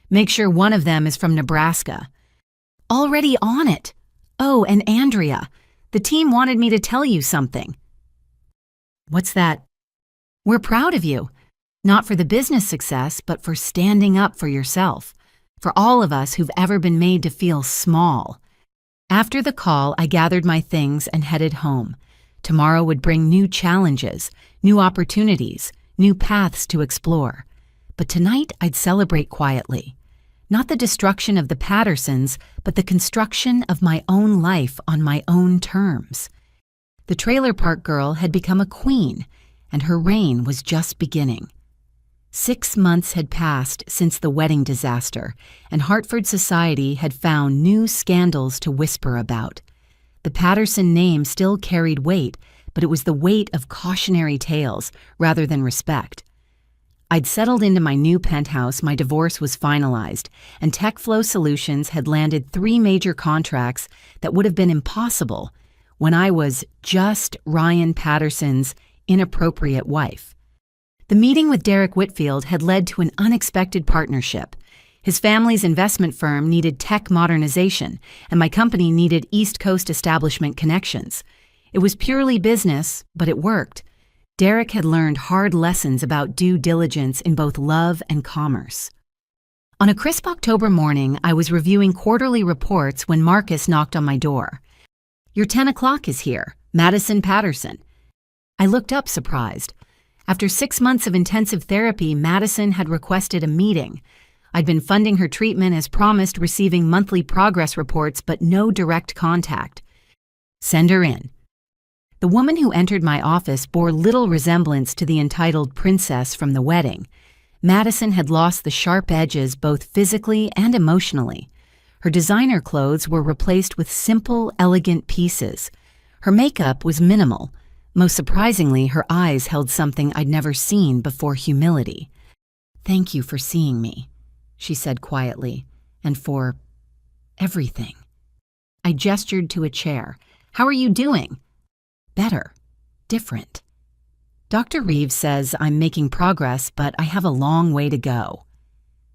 Make sure one of them is from Nebraska. "Already on it. Oh, and Andrea, the team wanted me to tell you something." "What's that?" "We're proud of you. Not for the business success, but for standing up for yourself. For all of us who've ever been made to feel small." After the call, I gathered my things and headed home. Tomorrow would bring new challenges, new opportunities, new paths to explore. But tonight I'd celebrate quietly. Not the destruction of the Pattersons, but the construction of my own life on my own terms. The trailer park girl had become a queen, and her reign was just beginning. 6 months had passed since the wedding disaster, and Hartford society had found new scandals to whisper about. The Patterson name still carried weight, but it was the weight of cautionary tales rather than respect. I'd settled into my new penthouse, my divorce was finalized, and TechFlow Solutions had landed 3 major contracts that would have been impossible when I was just Ryan Patterson's inappropriate wife. The meeting with Derek Whitfield had led to an unexpected partnership. His family's investment firm needed tech modernization, and my company needed East Coast establishment connections. It was purely business, but it worked. Derek had learned hard lessons about due diligence in both love and commerce. On a crisp October morning, I was reviewing quarterly reports when Marcus knocked on my door. "Your 10 o'clock is here, Madison Patterson." I looked up, surprised. After 6 months of intensive therapy, Madison had requested a meeting. I'd been funding her treatment as promised, receiving monthly progress reports, but no direct contact. "Send her in." The woman who entered my office bore little resemblance to the entitled princess from the wedding. Madison had lost the sharp edges both physically and emotionally. Her designer clothes were replaced with simple, elegant pieces. Her makeup was minimal. Most surprisingly, her eyes held something I'd never seen before: humility. "Thank you for seeing me," she said quietly, "and for everything." I gestured to a chair. "How are you doing?" "Better. Different. Dr. Reeves says I'm making progress, but I have a long way to go."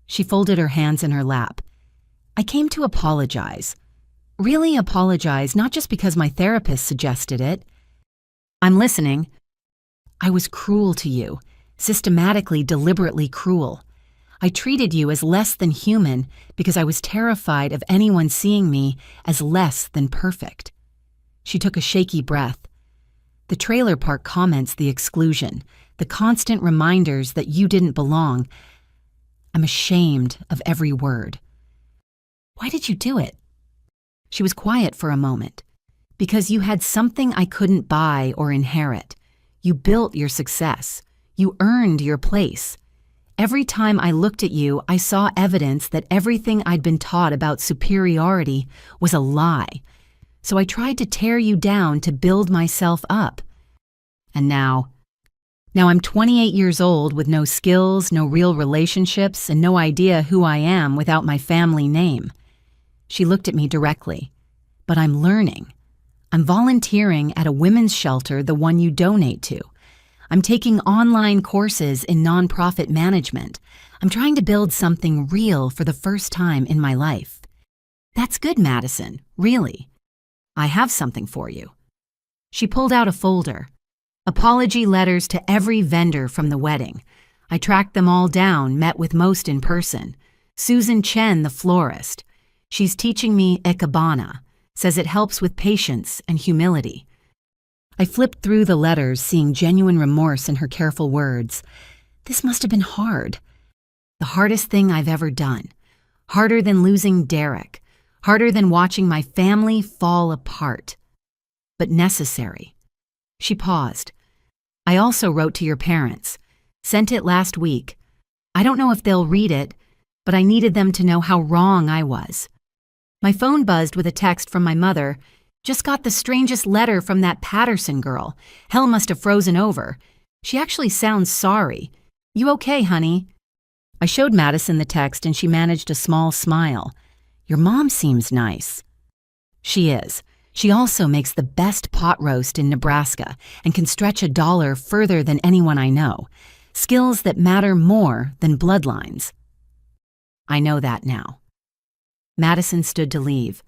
She folded her hands in her lap. "I came to apologize. Really apologize, not just because my therapist suggested it." "I'm listening." "I was cruel to you, systematically, deliberately cruel. I treated you as less than human because I was terrified of anyone seeing me as less than perfect." She took a shaky breath. "The trailer park comments, the exclusion, the constant reminders that you didn't belong. I'm ashamed of every word." "Why did you do it?" She was quiet for a moment. "Because you had something I couldn't buy or inherit. You built your success. You earned your place. Every time I looked at you, I saw evidence that everything I'd been taught about superiority was a lie. So I tried to tear you down to build myself up. And now I'm 28 years old with no skills, no real relationships, and no idea who I am without my family name." She looked at me directly. "But I'm learning. I'm volunteering at a women's shelter, the one you donate to. I'm taking online courses in nonprofit management. I'm trying to build something real for the first time in my life." "That's good, Madison, really. I have something for you." She pulled out a folder. Apology letters to every vendor from the wedding. I tracked them all down, met with most in person. Susan Chen, the florist. She's teaching me ikebana. Says it helps with patience and humility. I flipped through the letters, seeing genuine remorse in her careful words. This must have been hard. The hardest thing I've ever done. Harder than losing Derek. Harder than watching my family fall apart. But necessary. She paused. I also wrote to your parents. Sent it last week. I don't know if they'll read it, but I needed them to know how wrong I was. My phone buzzed with a text from my mother. Just got the strangest letter from that Patterson girl. Hell must have frozen over. She actually sounds sorry. You okay, honey? I showed Madison the text and she managed a small smile. Your mom seems nice. She is. She also makes the best pot roast in Nebraska and can stretch $1 further than anyone I know. Skills that matter more than bloodlines. I know that now. Madison stood to leave.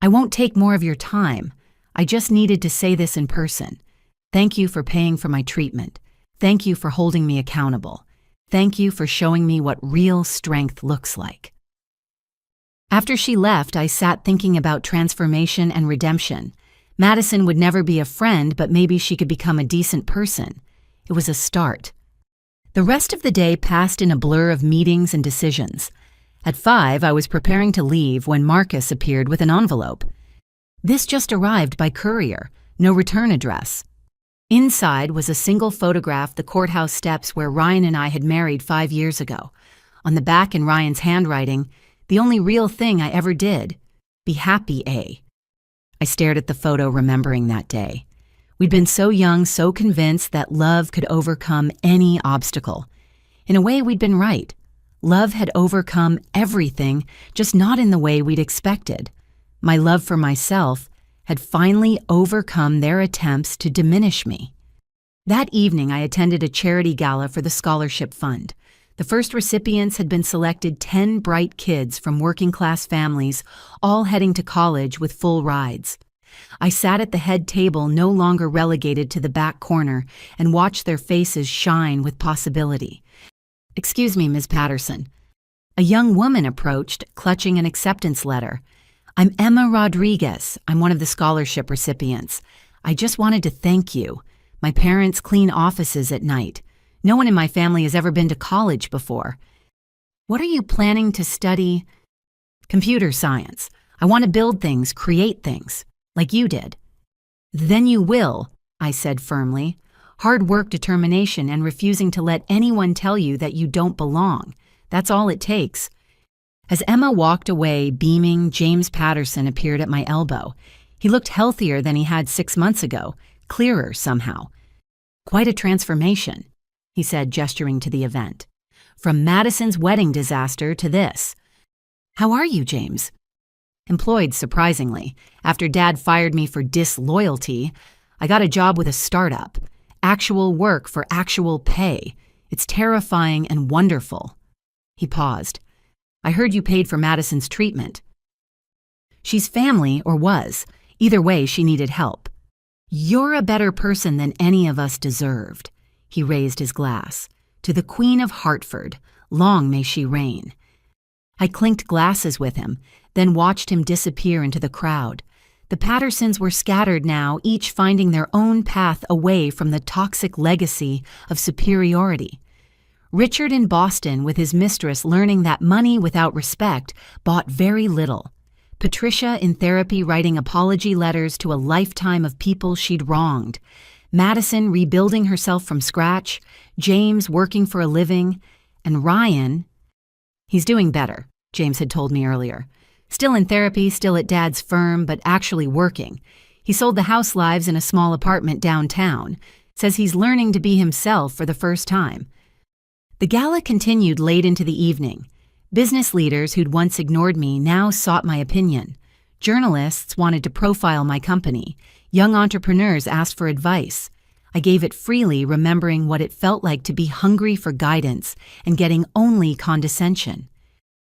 I won't take more of your time. I just needed to say this in person. Thank you for paying for my treatment. Thank you for holding me accountable. Thank you for showing me what real strength looks like. After she left, I sat thinking about transformation and redemption. Madison would never be a friend, but maybe she could become a decent person. It was a start. The rest of the day passed in a blur of meetings and decisions. At 5, I was preparing to leave when Marcus appeared with an envelope. This just arrived by courier, no return address. Inside was a single photograph, the courthouse steps where Ryan and I had married 5 years ago. On the back in Ryan's handwriting, the only real thing I ever did. Be happy, A. I stared at the photo, remembering that day. We'd been so young, so convinced that love could overcome any obstacle. In a way, we'd been right. Love had overcome everything, just not in the way we'd expected. My love for myself had finally overcome their attempts to diminish me. That evening, I attended a charity gala for the scholarship fund. The first recipients had been selected 10 bright kids from working-class families, all heading to college with full rides. I sat at the head table, no longer relegated to the back corner, and watched their faces shine with possibility. Excuse me, Ms. Patterson. A young woman approached, clutching an acceptance letter. I'm Emma Rodriguez. I'm one of the scholarship recipients. I just wanted to thank you. My parents clean offices at night. No one in my family has ever been to college before. What are you planning to study? Computer science. I want to build things, create things, like you did. Then you will, I said firmly. Hard work, determination, and refusing to let anyone tell you that you don't belong. That's all it takes. As Emma walked away, beaming, James Patterson appeared at my elbow. He looked healthier than he had 6 months ago, clearer somehow. Quite a transformation, he said, gesturing to the event. From Madison's wedding disaster to this. How are you, James? Employed, surprisingly. After Dad fired me for disloyalty, I got a job with a startup. Actual work for actual pay. It's terrifying and wonderful. He paused. I heard you paid for Madison's treatment. She's family, or was. Either way, she needed help. You're a better person than any of us deserved. He raised his glass. To the Queen of Hartford, long may she reign. I clinked glasses with him, then watched him disappear into the crowd. The Pattersons were scattered now, each finding their own path away from the toxic legacy of superiority. Richard in Boston with his mistress learning that money without respect bought very little. Patricia in therapy writing apology letters to a lifetime of people she'd wronged. Madison rebuilding herself from scratch. James working for a living. And Ryan, he's doing better, James had told me earlier. Still in therapy, still at Dad's firm, but actually working. He sold the house lives in a small apartment downtown. Says he's learning to be himself for the first time. The gala continued late into the evening. Business leaders who'd once ignored me now sought my opinion. Journalists wanted to profile my company. Young entrepreneurs asked for advice. I gave it freely, remembering what it felt like to be hungry for guidance and getting only condescension.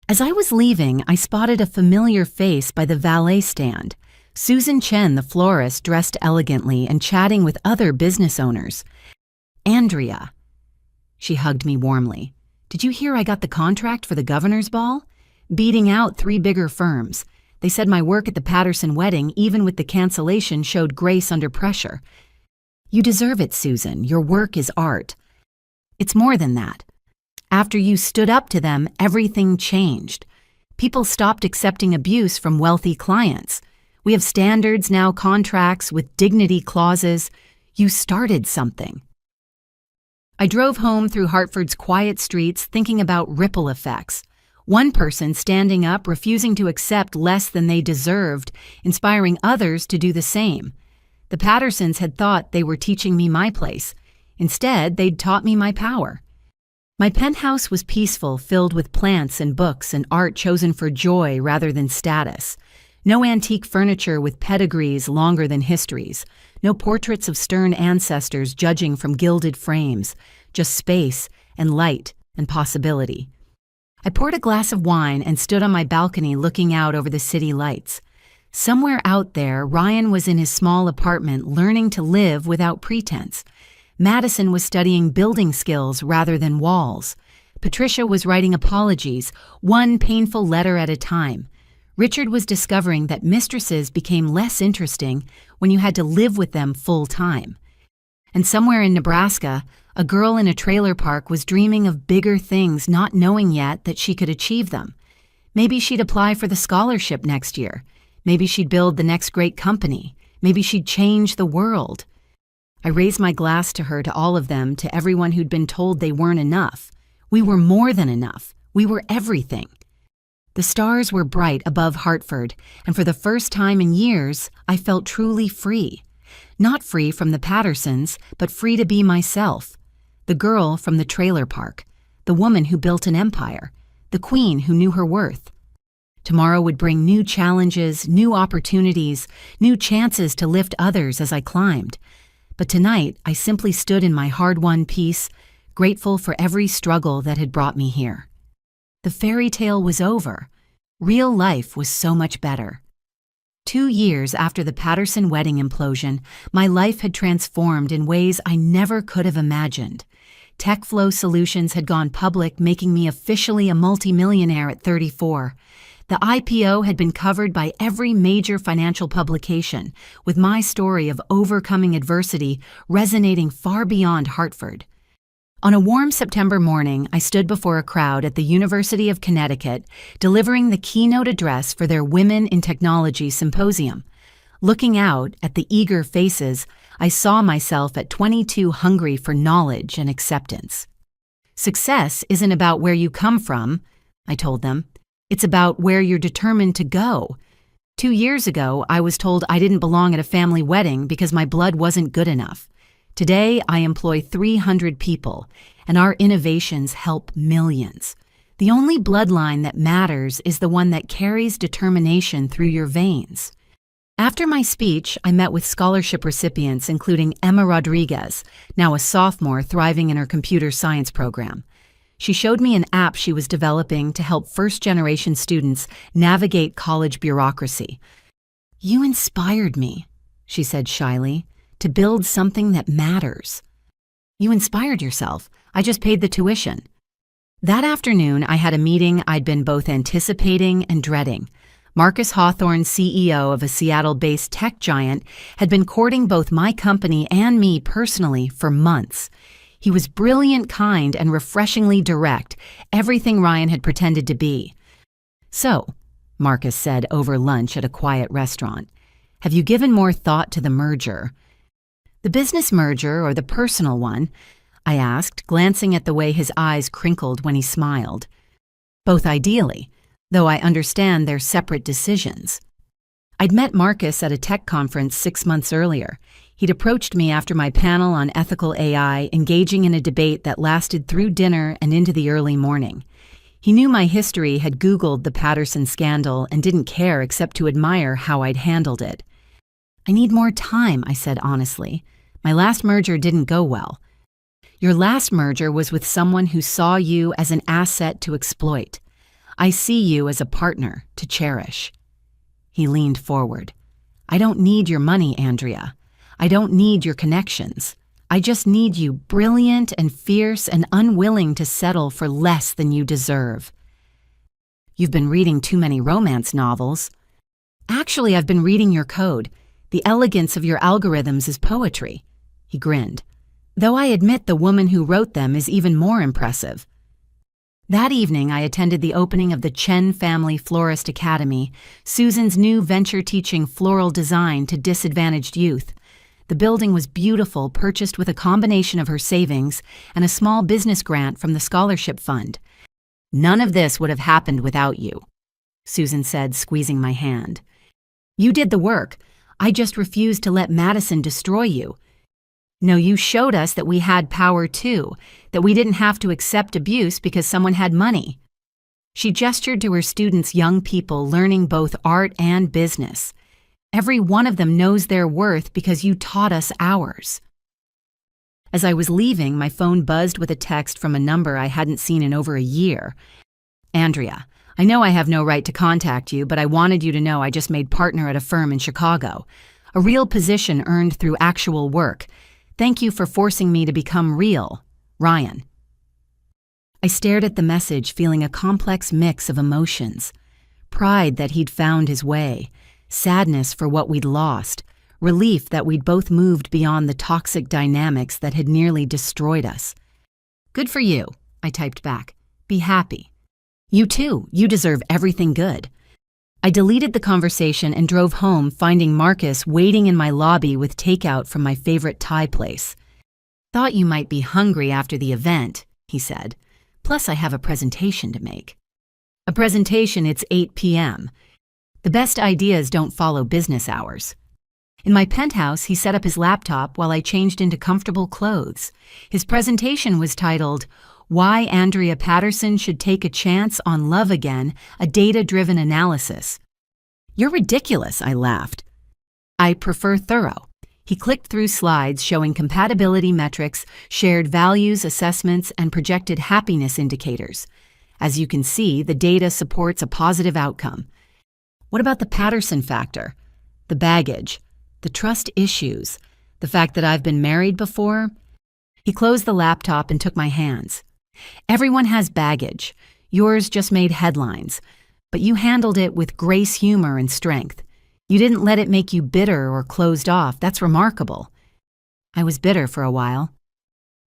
As I was leaving, I spotted a familiar face by the valet stand. Susan Chen, the florist, dressed elegantly and chatting with other business owners. Andrea. She hugged me warmly. Did you hear I got the contract for the governor's ball? Beating out 3 bigger firms. They said my work at the Patterson wedding, even with the cancellation, showed grace under pressure. You deserve it, Susan. Your work is art. It's more than that. After you stood up to them, everything changed. People stopped accepting abuse from wealthy clients. We have standards now, contracts with dignity clauses. You started something. I drove home through Hartford's quiet streets thinking about ripple effects. One person standing up, refusing to accept less than they deserved, inspiring others to do the same. The Pattersons had thought they were teaching me my place. Instead, they'd taught me my power. My penthouse was peaceful, filled with plants and books and art chosen for joy rather than status. No antique furniture with pedigrees longer than histories. No portraits of stern ancestors judging from gilded frames. Just space and light and possibility. I poured a glass of wine and stood on my balcony looking out over the city lights. Somewhere out there, Ryan was in his small apartment learning to live without pretense. Madison was studying building skills rather than walls. Patricia was writing apologies, one painful letter at a time. Richard was discovering that mistresses became less interesting when you had to live with them full time. And somewhere in Nebraska, a girl in a trailer park was dreaming of bigger things, not knowing yet that she could achieve them. Maybe she'd apply for the scholarship next year. Maybe she'd build the next great company. Maybe she'd change the world. I raised my glass to her, to all of them, to everyone who'd been told they weren't enough. We were more than enough. We were everything. The stars were bright above Hartford, and for the first time in years, I felt truly free. Not free from the Pattersons, but free to be myself. The girl from the trailer park, the woman who built an empire, the queen who knew her worth. Tomorrow would bring new challenges, new opportunities, new chances to lift others as I climbed. But tonight, I simply stood in my hard-won peace, grateful for every struggle that had brought me here. The fairy tale was over. Real life was so much better. 2 years after the Patterson wedding implosion, my life had transformed in ways I never could have imagined. TechFlow Solutions had gone public, making me officially a multimillionaire at 34. The IPO had been covered by every major financial publication, with my story of overcoming adversity resonating far beyond Hartford. On a warm September morning, I stood before a crowd at the University of Connecticut, delivering the keynote address for their Women in Technology Symposium. Looking out at the eager faces, I saw myself at 22 hungry for knowledge and acceptance. Success isn't about where you come from, I told them. It's about where you're determined to go. 2 years ago, I was told I didn't belong at a family wedding because my blood wasn't good enough. Today, I employ 300 people, and our innovations help millions. The only bloodline that matters is the one that carries determination through your veins. After my speech, I met with scholarship recipients, including Emma Rodriguez, now a sophomore thriving in her computer science program. She showed me an app she was developing to help first-generation students navigate college bureaucracy. "You inspired me," she said shyly, "to build something that matters." "You inspired yourself. I just paid the tuition." That afternoon, I had a meeting I'd been both anticipating and dreading. Marcus Hawthorne, CEO of a Seattle-based tech giant, had been courting both my company and me personally for months. He was brilliant, kind, and refreshingly direct, everything Ryan had pretended to be. "So," Marcus said over lunch at a quiet restaurant, "have you given more thought to the merger?" "The business merger or the personal one?" I asked, glancing at the way his eyes crinkled when he smiled. "Both ideally, though I understand they're separate decisions." I'd met Marcus at a tech conference 6 months earlier. He'd approached me after my panel on ethical AI, engaging in a debate that lasted through dinner and into the early morning. He knew my history, had Googled the Patterson scandal, and didn't care except to admire how I'd handled it. "I need more time," I said honestly. "My last merger didn't go well." "Your last merger was with someone who saw you as an asset to exploit. I see you as a partner to cherish." He leaned forward. "I don't need your money, Andrea. I don't need your connections. I just need you brilliant and fierce and unwilling to settle for less than you deserve." "You've been reading too many romance novels." "Actually, I've been reading your code. The elegance of your algorithms is poetry." He grinned. "Though I admit the woman who wrote them is even more impressive." That evening, I attended the opening of the Chen Family Florist Academy, Susan's new venture teaching floral design to disadvantaged youth. The building was beautiful, purchased with a combination of her savings and a small business grant from the scholarship fund. "None of this would have happened without you," Susan said, squeezing my hand. "You did the work. I just refused to let Madison destroy you. No, you showed us that we had power too, that we didn't have to accept abuse because someone had money." She gestured to her students, young people learning both art and business. "Every one of them knows their worth because you taught us ours." As I was leaving, my phone buzzed with a text from a number I hadn't seen in over a year. "Andrea, I know I have no right to contact you, but I wanted you to know I just made partner at a firm in Chicago. A real position earned through actual work. Thank you for forcing me to become real. Ryan." I stared at the message, feeling a complex mix of emotions. Pride that he'd found his way, sadness for what we'd lost, relief that we'd both moved beyond the toxic dynamics that had nearly destroyed us. "Good for you," I typed back. "Be happy. You too, you deserve everything good." I deleted the conversation and drove home, finding Marcus waiting in my lobby with takeout from my favorite Thai place. "Thought you might be hungry after the event," he said. "Plus I have a presentation to make." "A presentation, it's 8 p.m. The best ideas don't follow business hours." In my penthouse, he set up his laptop while I changed into comfortable clothes. His presentation was titled, "Why Andrea Patterson Should Take a Chance on Love Again, a Data-Driven Analysis." "You're ridiculous," I laughed. "I prefer thorough." He clicked through slides showing compatibility metrics, shared values assessments, and projected happiness indicators. As you can see, the data supports a positive outcome. What about the Patterson factor? The baggage, the trust issues, the fact that I've been married before? He closed the laptop and took my hands. "Everyone has baggage. Yours just made headlines. But you handled it with grace, humor, and strength. You didn't let it make you bitter or closed off. That's remarkable." "I was bitter for a while."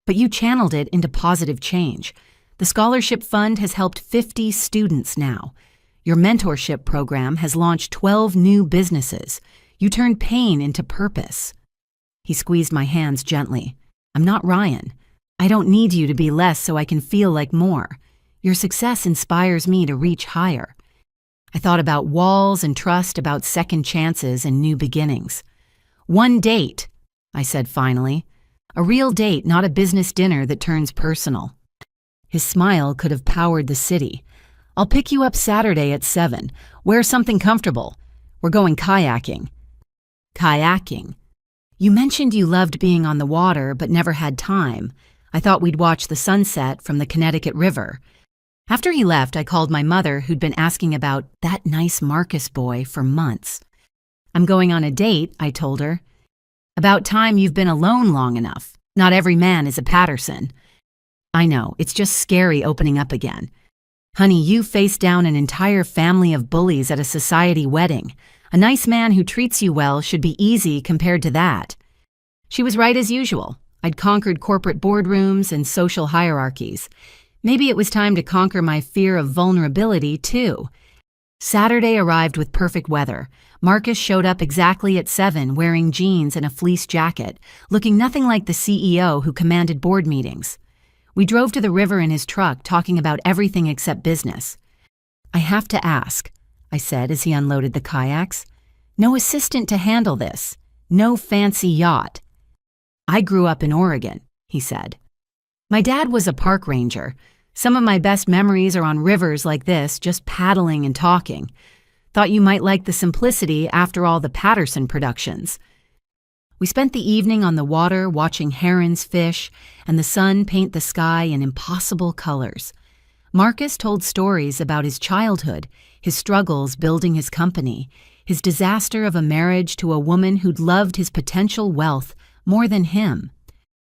"But you channeled it into positive change. The scholarship fund has helped 50 students now. Your mentorship program has launched 12 new businesses. You turned pain into purpose." He squeezed my hands gently. "I'm not Ryan. I don't need you to be less so I can feel like more. Your success inspires me to reach higher." I thought about walls and trust, about second chances and new beginnings. "One date," I said finally. "A real date, not a business dinner that turns personal." His smile could have powered the city. "I'll pick you up Saturday at 7. Wear something comfortable. We're going kayaking." "Kayaking? You mentioned you loved being on the water but never had time. I thought we'd watch the sunset from the Connecticut River." After he left, I called my mother, who'd been asking about that nice Marcus boy for months. "I'm going on a date," I told her. "About time you've been alone long enough. Not every man is a Patterson." "I know, it's just scary opening up again." "Honey, you faced down an entire family of bullies at a society wedding. A nice man who treats you well should be easy compared to that." She was right as usual. I'd conquered corporate boardrooms and social hierarchies. Maybe it was time to conquer my fear of vulnerability, too. Saturday arrived with perfect weather. Marcus showed up exactly at 7, wearing jeans and a fleece jacket, looking nothing like the CEO who commanded board meetings. We drove to the river in his truck, talking about everything except business. "I have to ask," I said as he unloaded the kayaks. "No assistant to handle this. No fancy yacht." "I grew up in Oregon," he said. "My dad was a park ranger. Some of my best memories are on rivers like this, just paddling and talking. Thought you might like the simplicity after all the Patterson productions." We spent the evening on the water watching herons fish and the sun paint the sky in impossible colors. Marcus told stories about his childhood, his struggles building his company, his disaster of a marriage to a woman who'd loved his potential wealth more than him.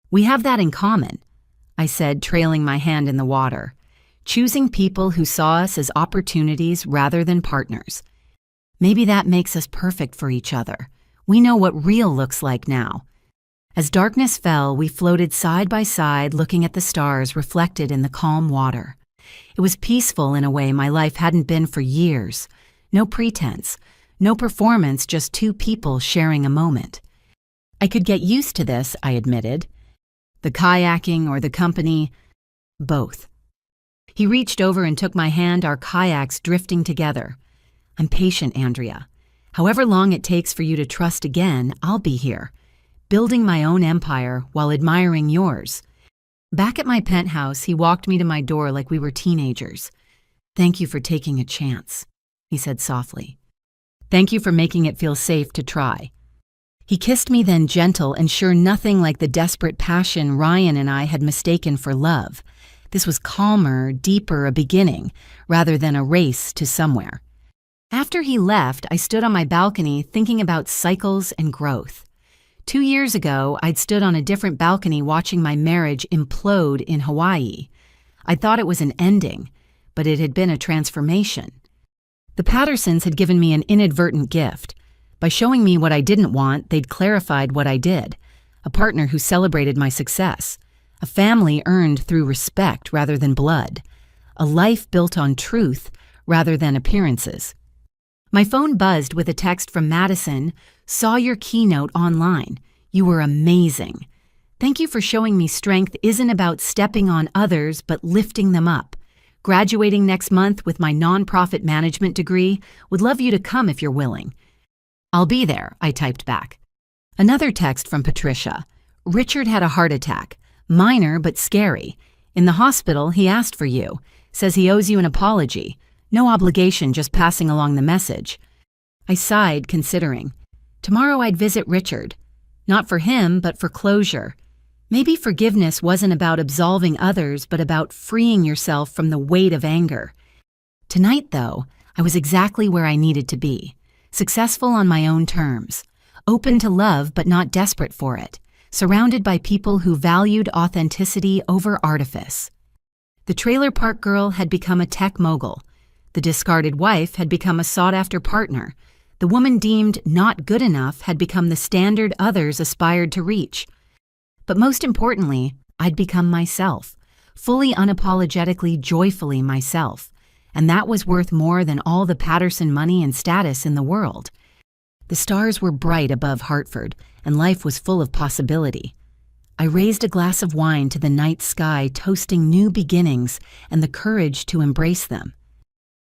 "We have that in common," I said, trailing my hand in the water. "Choosing people who saw us as opportunities rather than partners. Maybe that makes us perfect for each other. We know what real looks like now." As darkness fell, we floated side by side looking at the stars reflected in the calm water. It was peaceful in a way my life hadn't been for years. No pretense, no performance, just two people sharing a moment. I could get used to this, I admitted. The kayaking or the company, both. He reached over and took my hand, our kayaks drifting together. I'm patient, Andrea. However long it takes for you to trust again, I'll be here, building my own empire while admiring yours. Back at my penthouse, he walked me to my door like we were teenagers. Thank you for taking a chance, he said softly. Thank you for making it feel safe to try. He kissed me then, gentle and sure, nothing like the desperate passion Ryan and I had mistaken for love. This was calmer, deeper, a beginning, rather than a race to somewhere. After he left, I stood on my balcony thinking about cycles and growth. 2 years ago, I'd stood on a different balcony watching my marriage implode in Hawaii. I thought it was an ending, but it had been a transformation. The Pattersons had given me an inadvertent gift. By showing me what I didn't want, they'd clarified what I did. A partner who celebrated my success. A family earned through respect rather than blood. A life built on truth rather than appearances. My phone buzzed with a text from Madison. Saw your keynote online. You were amazing. Thank you for showing me strength isn't about stepping on others but lifting them up. Graduating next month with my nonprofit management degree. Would love you to come if you're willing. I'll be there, I typed back. Another text from Patricia. Richard had a heart attack. Minor but scary. In the hospital, he asked for you. Says he owes you an apology. No obligation, just passing along the message. I sighed, considering. Tomorrow I'd visit Richard. Not for him, but for closure. Maybe forgiveness wasn't about absolving others, but about freeing yourself from the weight of anger. Tonight, though, I was exactly where I needed to be. Successful on my own terms. Open to love, but not desperate for it. Surrounded by people who valued authenticity over artifice. The trailer park girl had become a tech mogul. The discarded wife had become a sought-after partner. The woman deemed not good enough had become the standard others aspired to reach. But most importantly, I'd become myself, fully unapologetically, joyfully myself. And that was worth more than all the Patterson money and status in the world. The stars were bright above Hartford, and life was full of possibility. I raised a glass of wine to the night sky, toasting new beginnings and the courage to embrace them.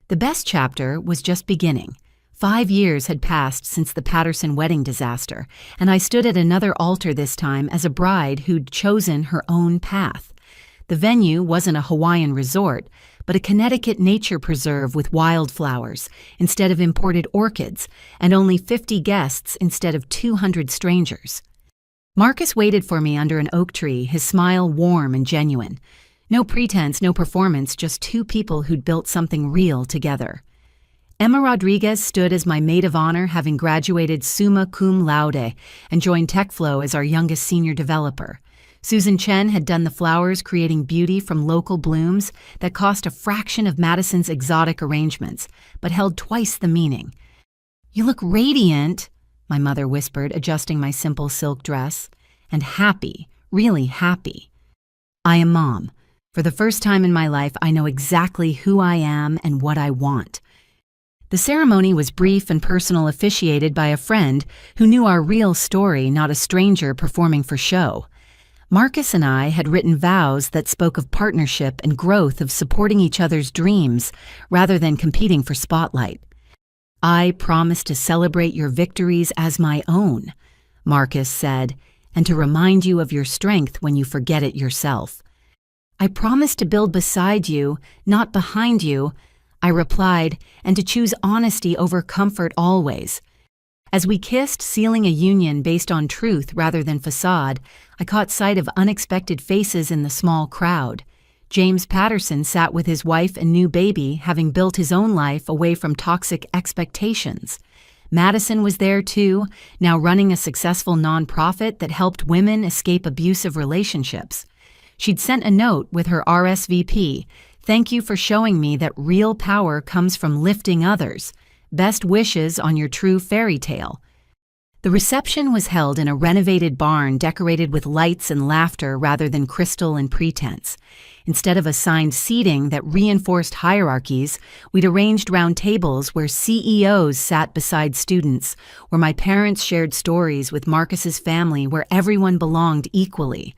The best chapter was just beginning. 5 years had passed since the Patterson wedding disaster, and I stood at another altar this time as a bride who'd chosen her own path. The venue wasn't a Hawaiian resort, but a Connecticut nature preserve with wildflowers instead of imported orchids, and only 50 guests instead of 200 strangers. Marcus waited for me under an oak tree, his smile warm and genuine. No pretense, no performance, just two people who'd built something real together. Emma Rodriguez stood as my maid of honor, having graduated summa cum laude and joined TechFlow as our youngest senior developer. Susan Chen had done the flowers, creating beauty from local blooms that cost a fraction of Madison's exotic arrangements, but held twice the meaning. You look radiant, my mother whispered, adjusting my simple silk dress. And happy, really happy. I am Mom. For the first time in my life, I know exactly who I am and what I want. The ceremony was brief and personal, officiated by a friend who knew our real story, not a stranger performing for show. Marcus and I had written vows that spoke of partnership and growth, of supporting each other's dreams rather than competing for spotlight. I promise to celebrate your victories as my own, Marcus said, and to remind you of your strength when you forget it yourself. I promise to build beside you, not behind you, I replied, and to choose honesty over comfort always. As we kissed, sealing a union based on truth rather than facade, I caught sight of unexpected faces in the small crowd. James Patterson sat with his wife and new baby, having built his own life away from toxic expectations. Madison was there too, now running a successful nonprofit that helped women escape abusive relationships. She'd sent a note with her RSVP. Thank you for showing me that real power comes from lifting others. Best wishes on your true fairy tale. The reception was held in a renovated barn decorated with lights and laughter rather than crystal and pretense. Instead of assigned seating that reinforced hierarchies, we'd arranged round tables where CEOs sat beside students, where my parents shared stories with Marcus's family, where everyone belonged equally.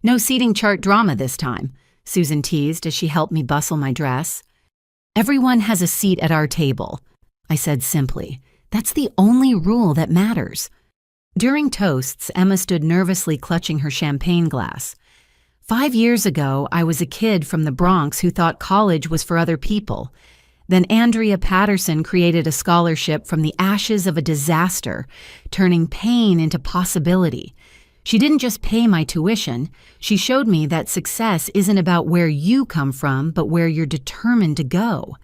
No seating chart drama this time, Susan teased as she helped me bustle my dress. Everyone has a seat at our table, I said simply. That's the only rule that matters. During toasts, Emma stood nervously clutching her champagne glass. 5 years ago, I was a kid from the Bronx who thought college was for other people. Then Andrea Patterson created a scholarship from the ashes of a disaster, turning pain into possibility. She didn't just pay my tuition, she showed me that success isn't about where you come from, but where you're determined to go.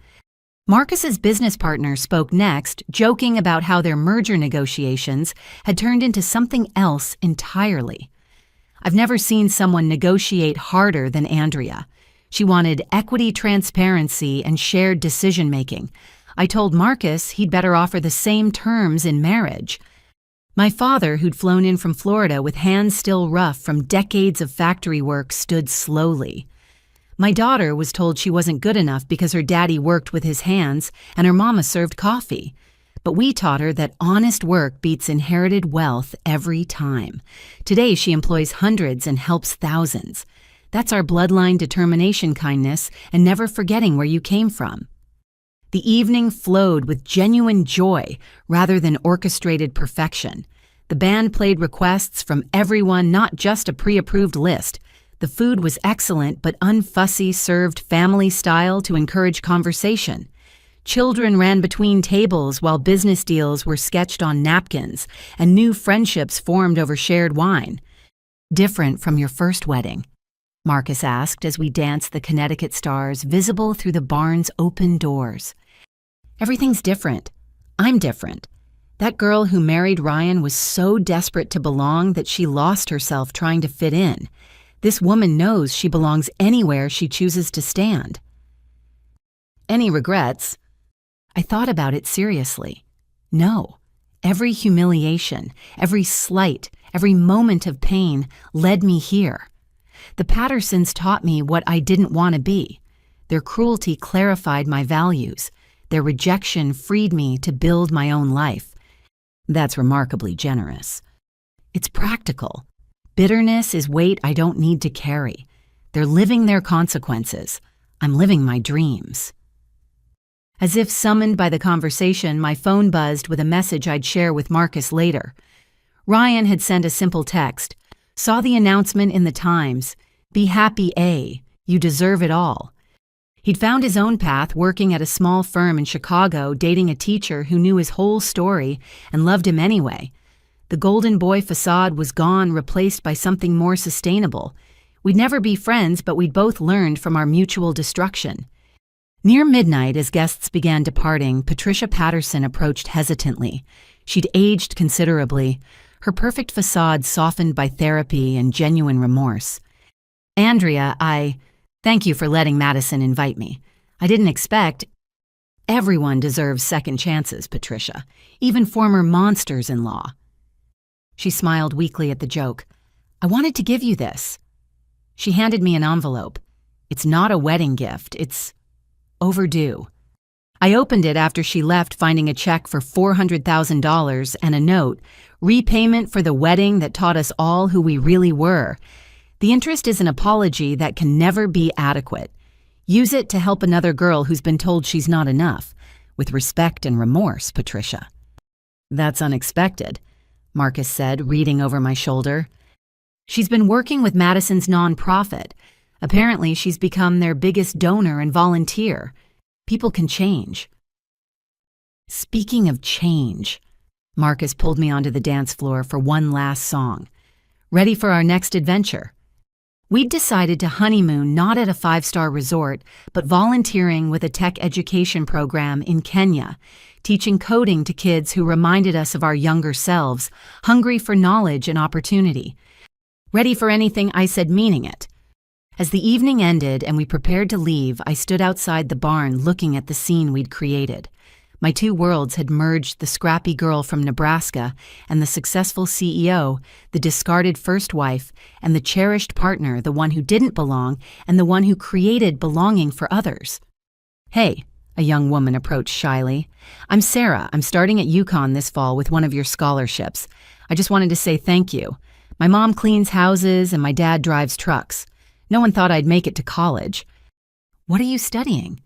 Marcus's business partner spoke next, joking about how their merger negotiations had turned into something else entirely. I've never seen someone negotiate harder than Andrea. She wanted equity, transparency, and shared decision-making. I told Marcus he'd better offer the same terms in marriage. My father, who'd flown in from Florida with hands still rough from decades of factory work, stood slowly. My daughter was told she wasn't good enough because her daddy worked with his hands and her mama served coffee. But we taught her that honest work beats inherited wealth every time. Today she employs hundreds and helps thousands. That's our bloodline determination, kindness, and never forgetting where you came from. The evening flowed with genuine joy rather than orchestrated perfection. The band played requests from everyone, not just a pre-approved list. The food was excellent but unfussy, served family style to encourage conversation. Children ran between tables while business deals were sketched on napkins, and new friendships formed over shared wine. Different from your first wedding? Marcus asked as we danced the Connecticut stars visible through the barn's open doors. Everything's different. I'm different. That girl who married Ryan was so desperate to belong that she lost herself trying to fit in. This woman knows she belongs anywhere she chooses to stand. Any regrets? I thought about it seriously. No. Every humiliation, every slight, every moment of pain led me here. The Pattersons taught me what I didn't want to be. Their cruelty clarified my values. Their rejection freed me to build my own life. That's remarkably generous. It's practical. Bitterness is weight I don't need to carry. They're living their consequences. I'm living my dreams. As if summoned by the conversation, my phone buzzed with a message I'd share with Marcus later. Ryan had sent a simple text. Saw the announcement in the Times. Be happy, A. You deserve it all. He'd found his own path working at a small firm in Chicago, dating a teacher who knew his whole story and loved him anyway. The golden boy facade was gone, replaced by something more sustainable. We'd never be friends, but we'd both learned from our mutual destruction. Near midnight, as guests began departing, Patricia Patterson approached hesitantly. She'd aged considerably, her perfect facade softened by therapy and genuine remorse. Andrea, thank you for letting Madison invite me. I didn't expect. Everyone deserves second chances, Patricia, even former monsters-in-law. She smiled weakly at the joke. I wanted to give you this. She handed me an envelope. It's not a wedding gift, it's overdue. I opened it after she left, finding a check for $400,000 and a note, repayment for the wedding that taught us all who we really were. The interest is an apology that can never be adequate. Use it to help another girl who's been told she's not enough, with respect and remorse, Patricia. That's unexpected, Marcus said, reading over my shoulder. She's been working with Madison's nonprofit. Apparently, she's become their biggest donor and volunteer. People can change. Speaking of change, Marcus pulled me onto the dance floor for one last song. Ready for our next adventure? We'd decided to honeymoon not at a 5-star resort, but volunteering with a tech education program in Kenya, teaching coding to kids who reminded us of our younger selves, hungry for knowledge and opportunity. Ready for anything, I said, meaning it. As the evening ended and we prepared to leave, I stood outside the barn looking at the scene we'd created. My two worlds had merged: the scrappy girl from Nebraska and the successful CEO, the discarded first wife, and the cherished partner, the one who didn't belong and the one who created belonging for others. "Hey," a young woman approached shyly. "I'm Sarah. I'm starting at UConn this fall with one of your scholarships. I just wanted to say thank you. My mom cleans houses and my dad drives trucks. No one thought I'd make it to college." "What are you studying?"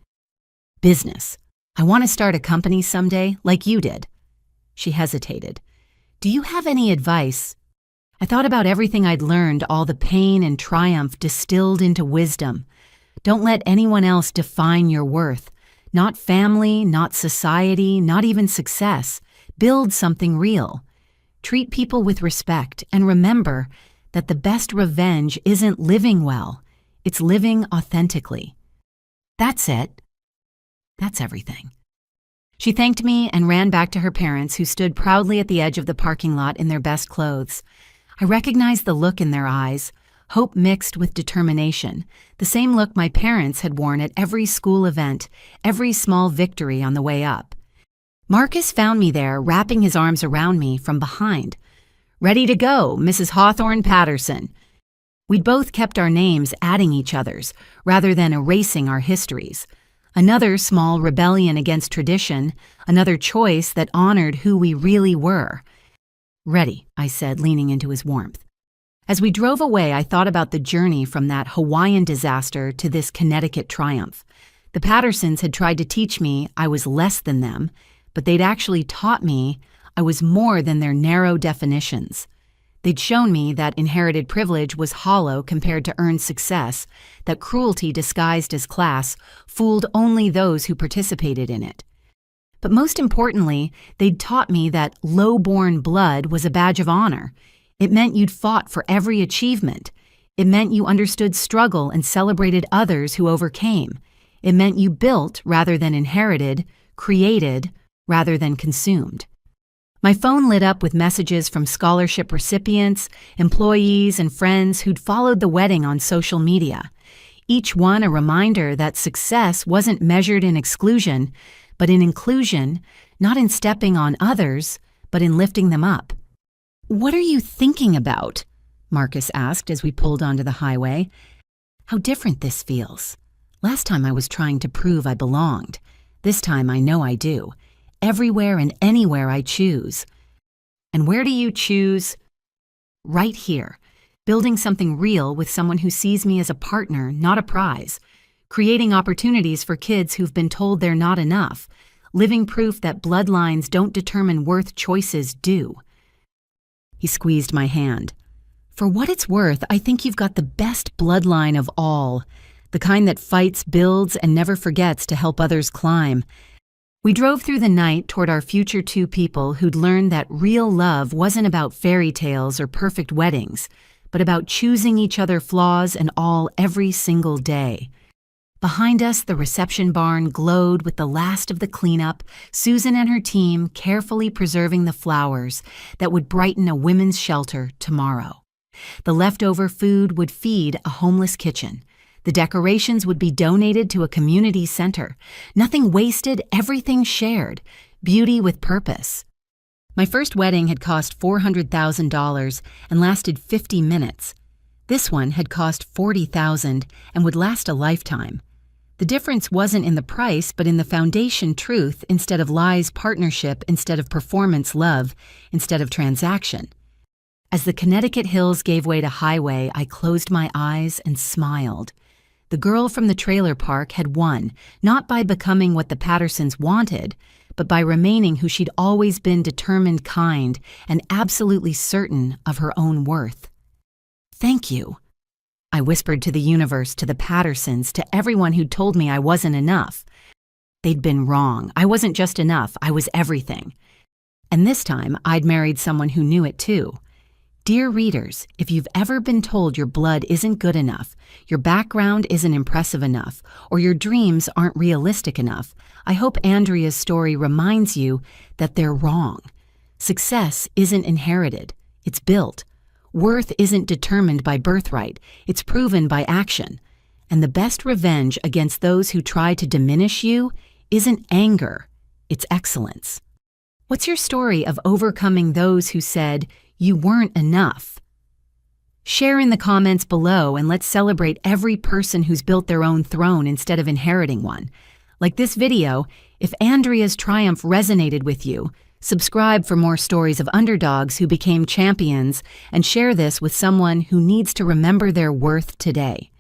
"Business. I want to start a company someday, like you did." She hesitated. "Do you have any advice?" I thought about everything I'd learned, all the pain and triumph distilled into wisdom. Don't let anyone else define your worth. Not family, not society, not even success. Build something real. Treat people with respect, and remember that the best revenge isn't living well. It's living authentically. That's it. That's everything. She thanked me and ran back to her parents, who stood proudly at the edge of the parking lot in their best clothes. I recognized the look in their eyes, hope mixed with determination, the same look my parents had worn at every school event, every small victory on the way up. Marcus found me there, wrapping his arms around me from behind. "Ready to go, Mrs. Hawthorne Patterson." We'd both kept our names adding each other's, rather than erasing our histories. Another small rebellion against tradition, another choice that honored who we really were. "Ready," I said, leaning into his warmth. As we drove away, I thought about the journey from that Hawaiian disaster to this Connecticut triumph. The Pattersons had tried to teach me I was less than them, but they'd actually taught me I was more than their narrow definitions. They'd shown me that inherited privilege was hollow compared to earned success, that cruelty disguised as class fooled only those who participated in it. But most importantly, they'd taught me that low-born blood was a badge of honor. It meant you'd fought for every achievement. It meant you understood struggle and celebrated others who overcame. It meant you built rather than inherited, created rather than consumed. My phone lit up with messages from scholarship recipients, employees, and friends who'd followed the wedding on social media. Each one a reminder that success wasn't measured in exclusion, but in inclusion, not in stepping on others, but in lifting them up. "What are you thinking about?" Marcus asked as we pulled onto the highway. "How different this feels. Last time I was trying to prove I belonged. This time I know I do. Everywhere and anywhere I choose." "And where do you choose?" "Right here, building something real with someone who sees me as a partner, not a prize. Creating opportunities for kids who've been told they're not enough. Living proof that bloodlines don't determine worth, choices do." He squeezed my hand. "For what it's worth, I think you've got the best bloodline of all. The kind that fights, builds, and never forgets to help others climb." We drove through the night toward our future two people who'd learned that real love wasn't about fairy tales or perfect weddings, but about choosing each other flaws and all every single day. Behind us, the reception barn glowed with the last of the cleanup, Susan and her team carefully preserving the flowers that would brighten a women's shelter tomorrow. The leftover food would feed a homeless kitchen. The decorations would be donated to a community center. Nothing wasted, everything shared. Beauty with purpose. My first wedding had cost $400,000 and lasted 50 minutes. This one had cost $40,000 and would last a lifetime. The difference wasn't in the price, but in the foundation: truth instead of lies, partnership instead of performance, love instead of transaction. As the Connecticut hills gave way to highway, I closed my eyes and smiled. The girl from the trailer park had won, not by becoming what the Pattersons wanted, but by remaining who she'd always been: determined, kind, and absolutely certain of her own worth. "Thank you," I whispered to the universe, to the Pattersons, to everyone who'd told me I wasn't enough. They'd been wrong. I wasn't just enough, I was everything. And this time, I'd married someone who knew it too. Dear readers, if you've ever been told your blood isn't good enough, your background isn't impressive enough, or your dreams aren't realistic enough, I hope Andrea's story reminds you that they're wrong. Success isn't inherited, it's built. Worth isn't determined by birthright, it's proven by action. And the best revenge against those who try to diminish you isn't anger, its excellence. What's your story of overcoming those who said you weren't enough? Share in the comments below and let's celebrate every person who's built their own throne instead of inheriting one. Like this video, if Andrea's triumph resonated with you, subscribe for more stories of underdogs who became champions and share this with someone who needs to remember their worth today.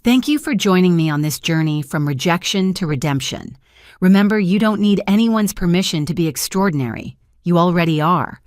Thank you for joining me on this journey from rejection to redemption. Remember, you don't need anyone's permission to be extraordinary. You already are.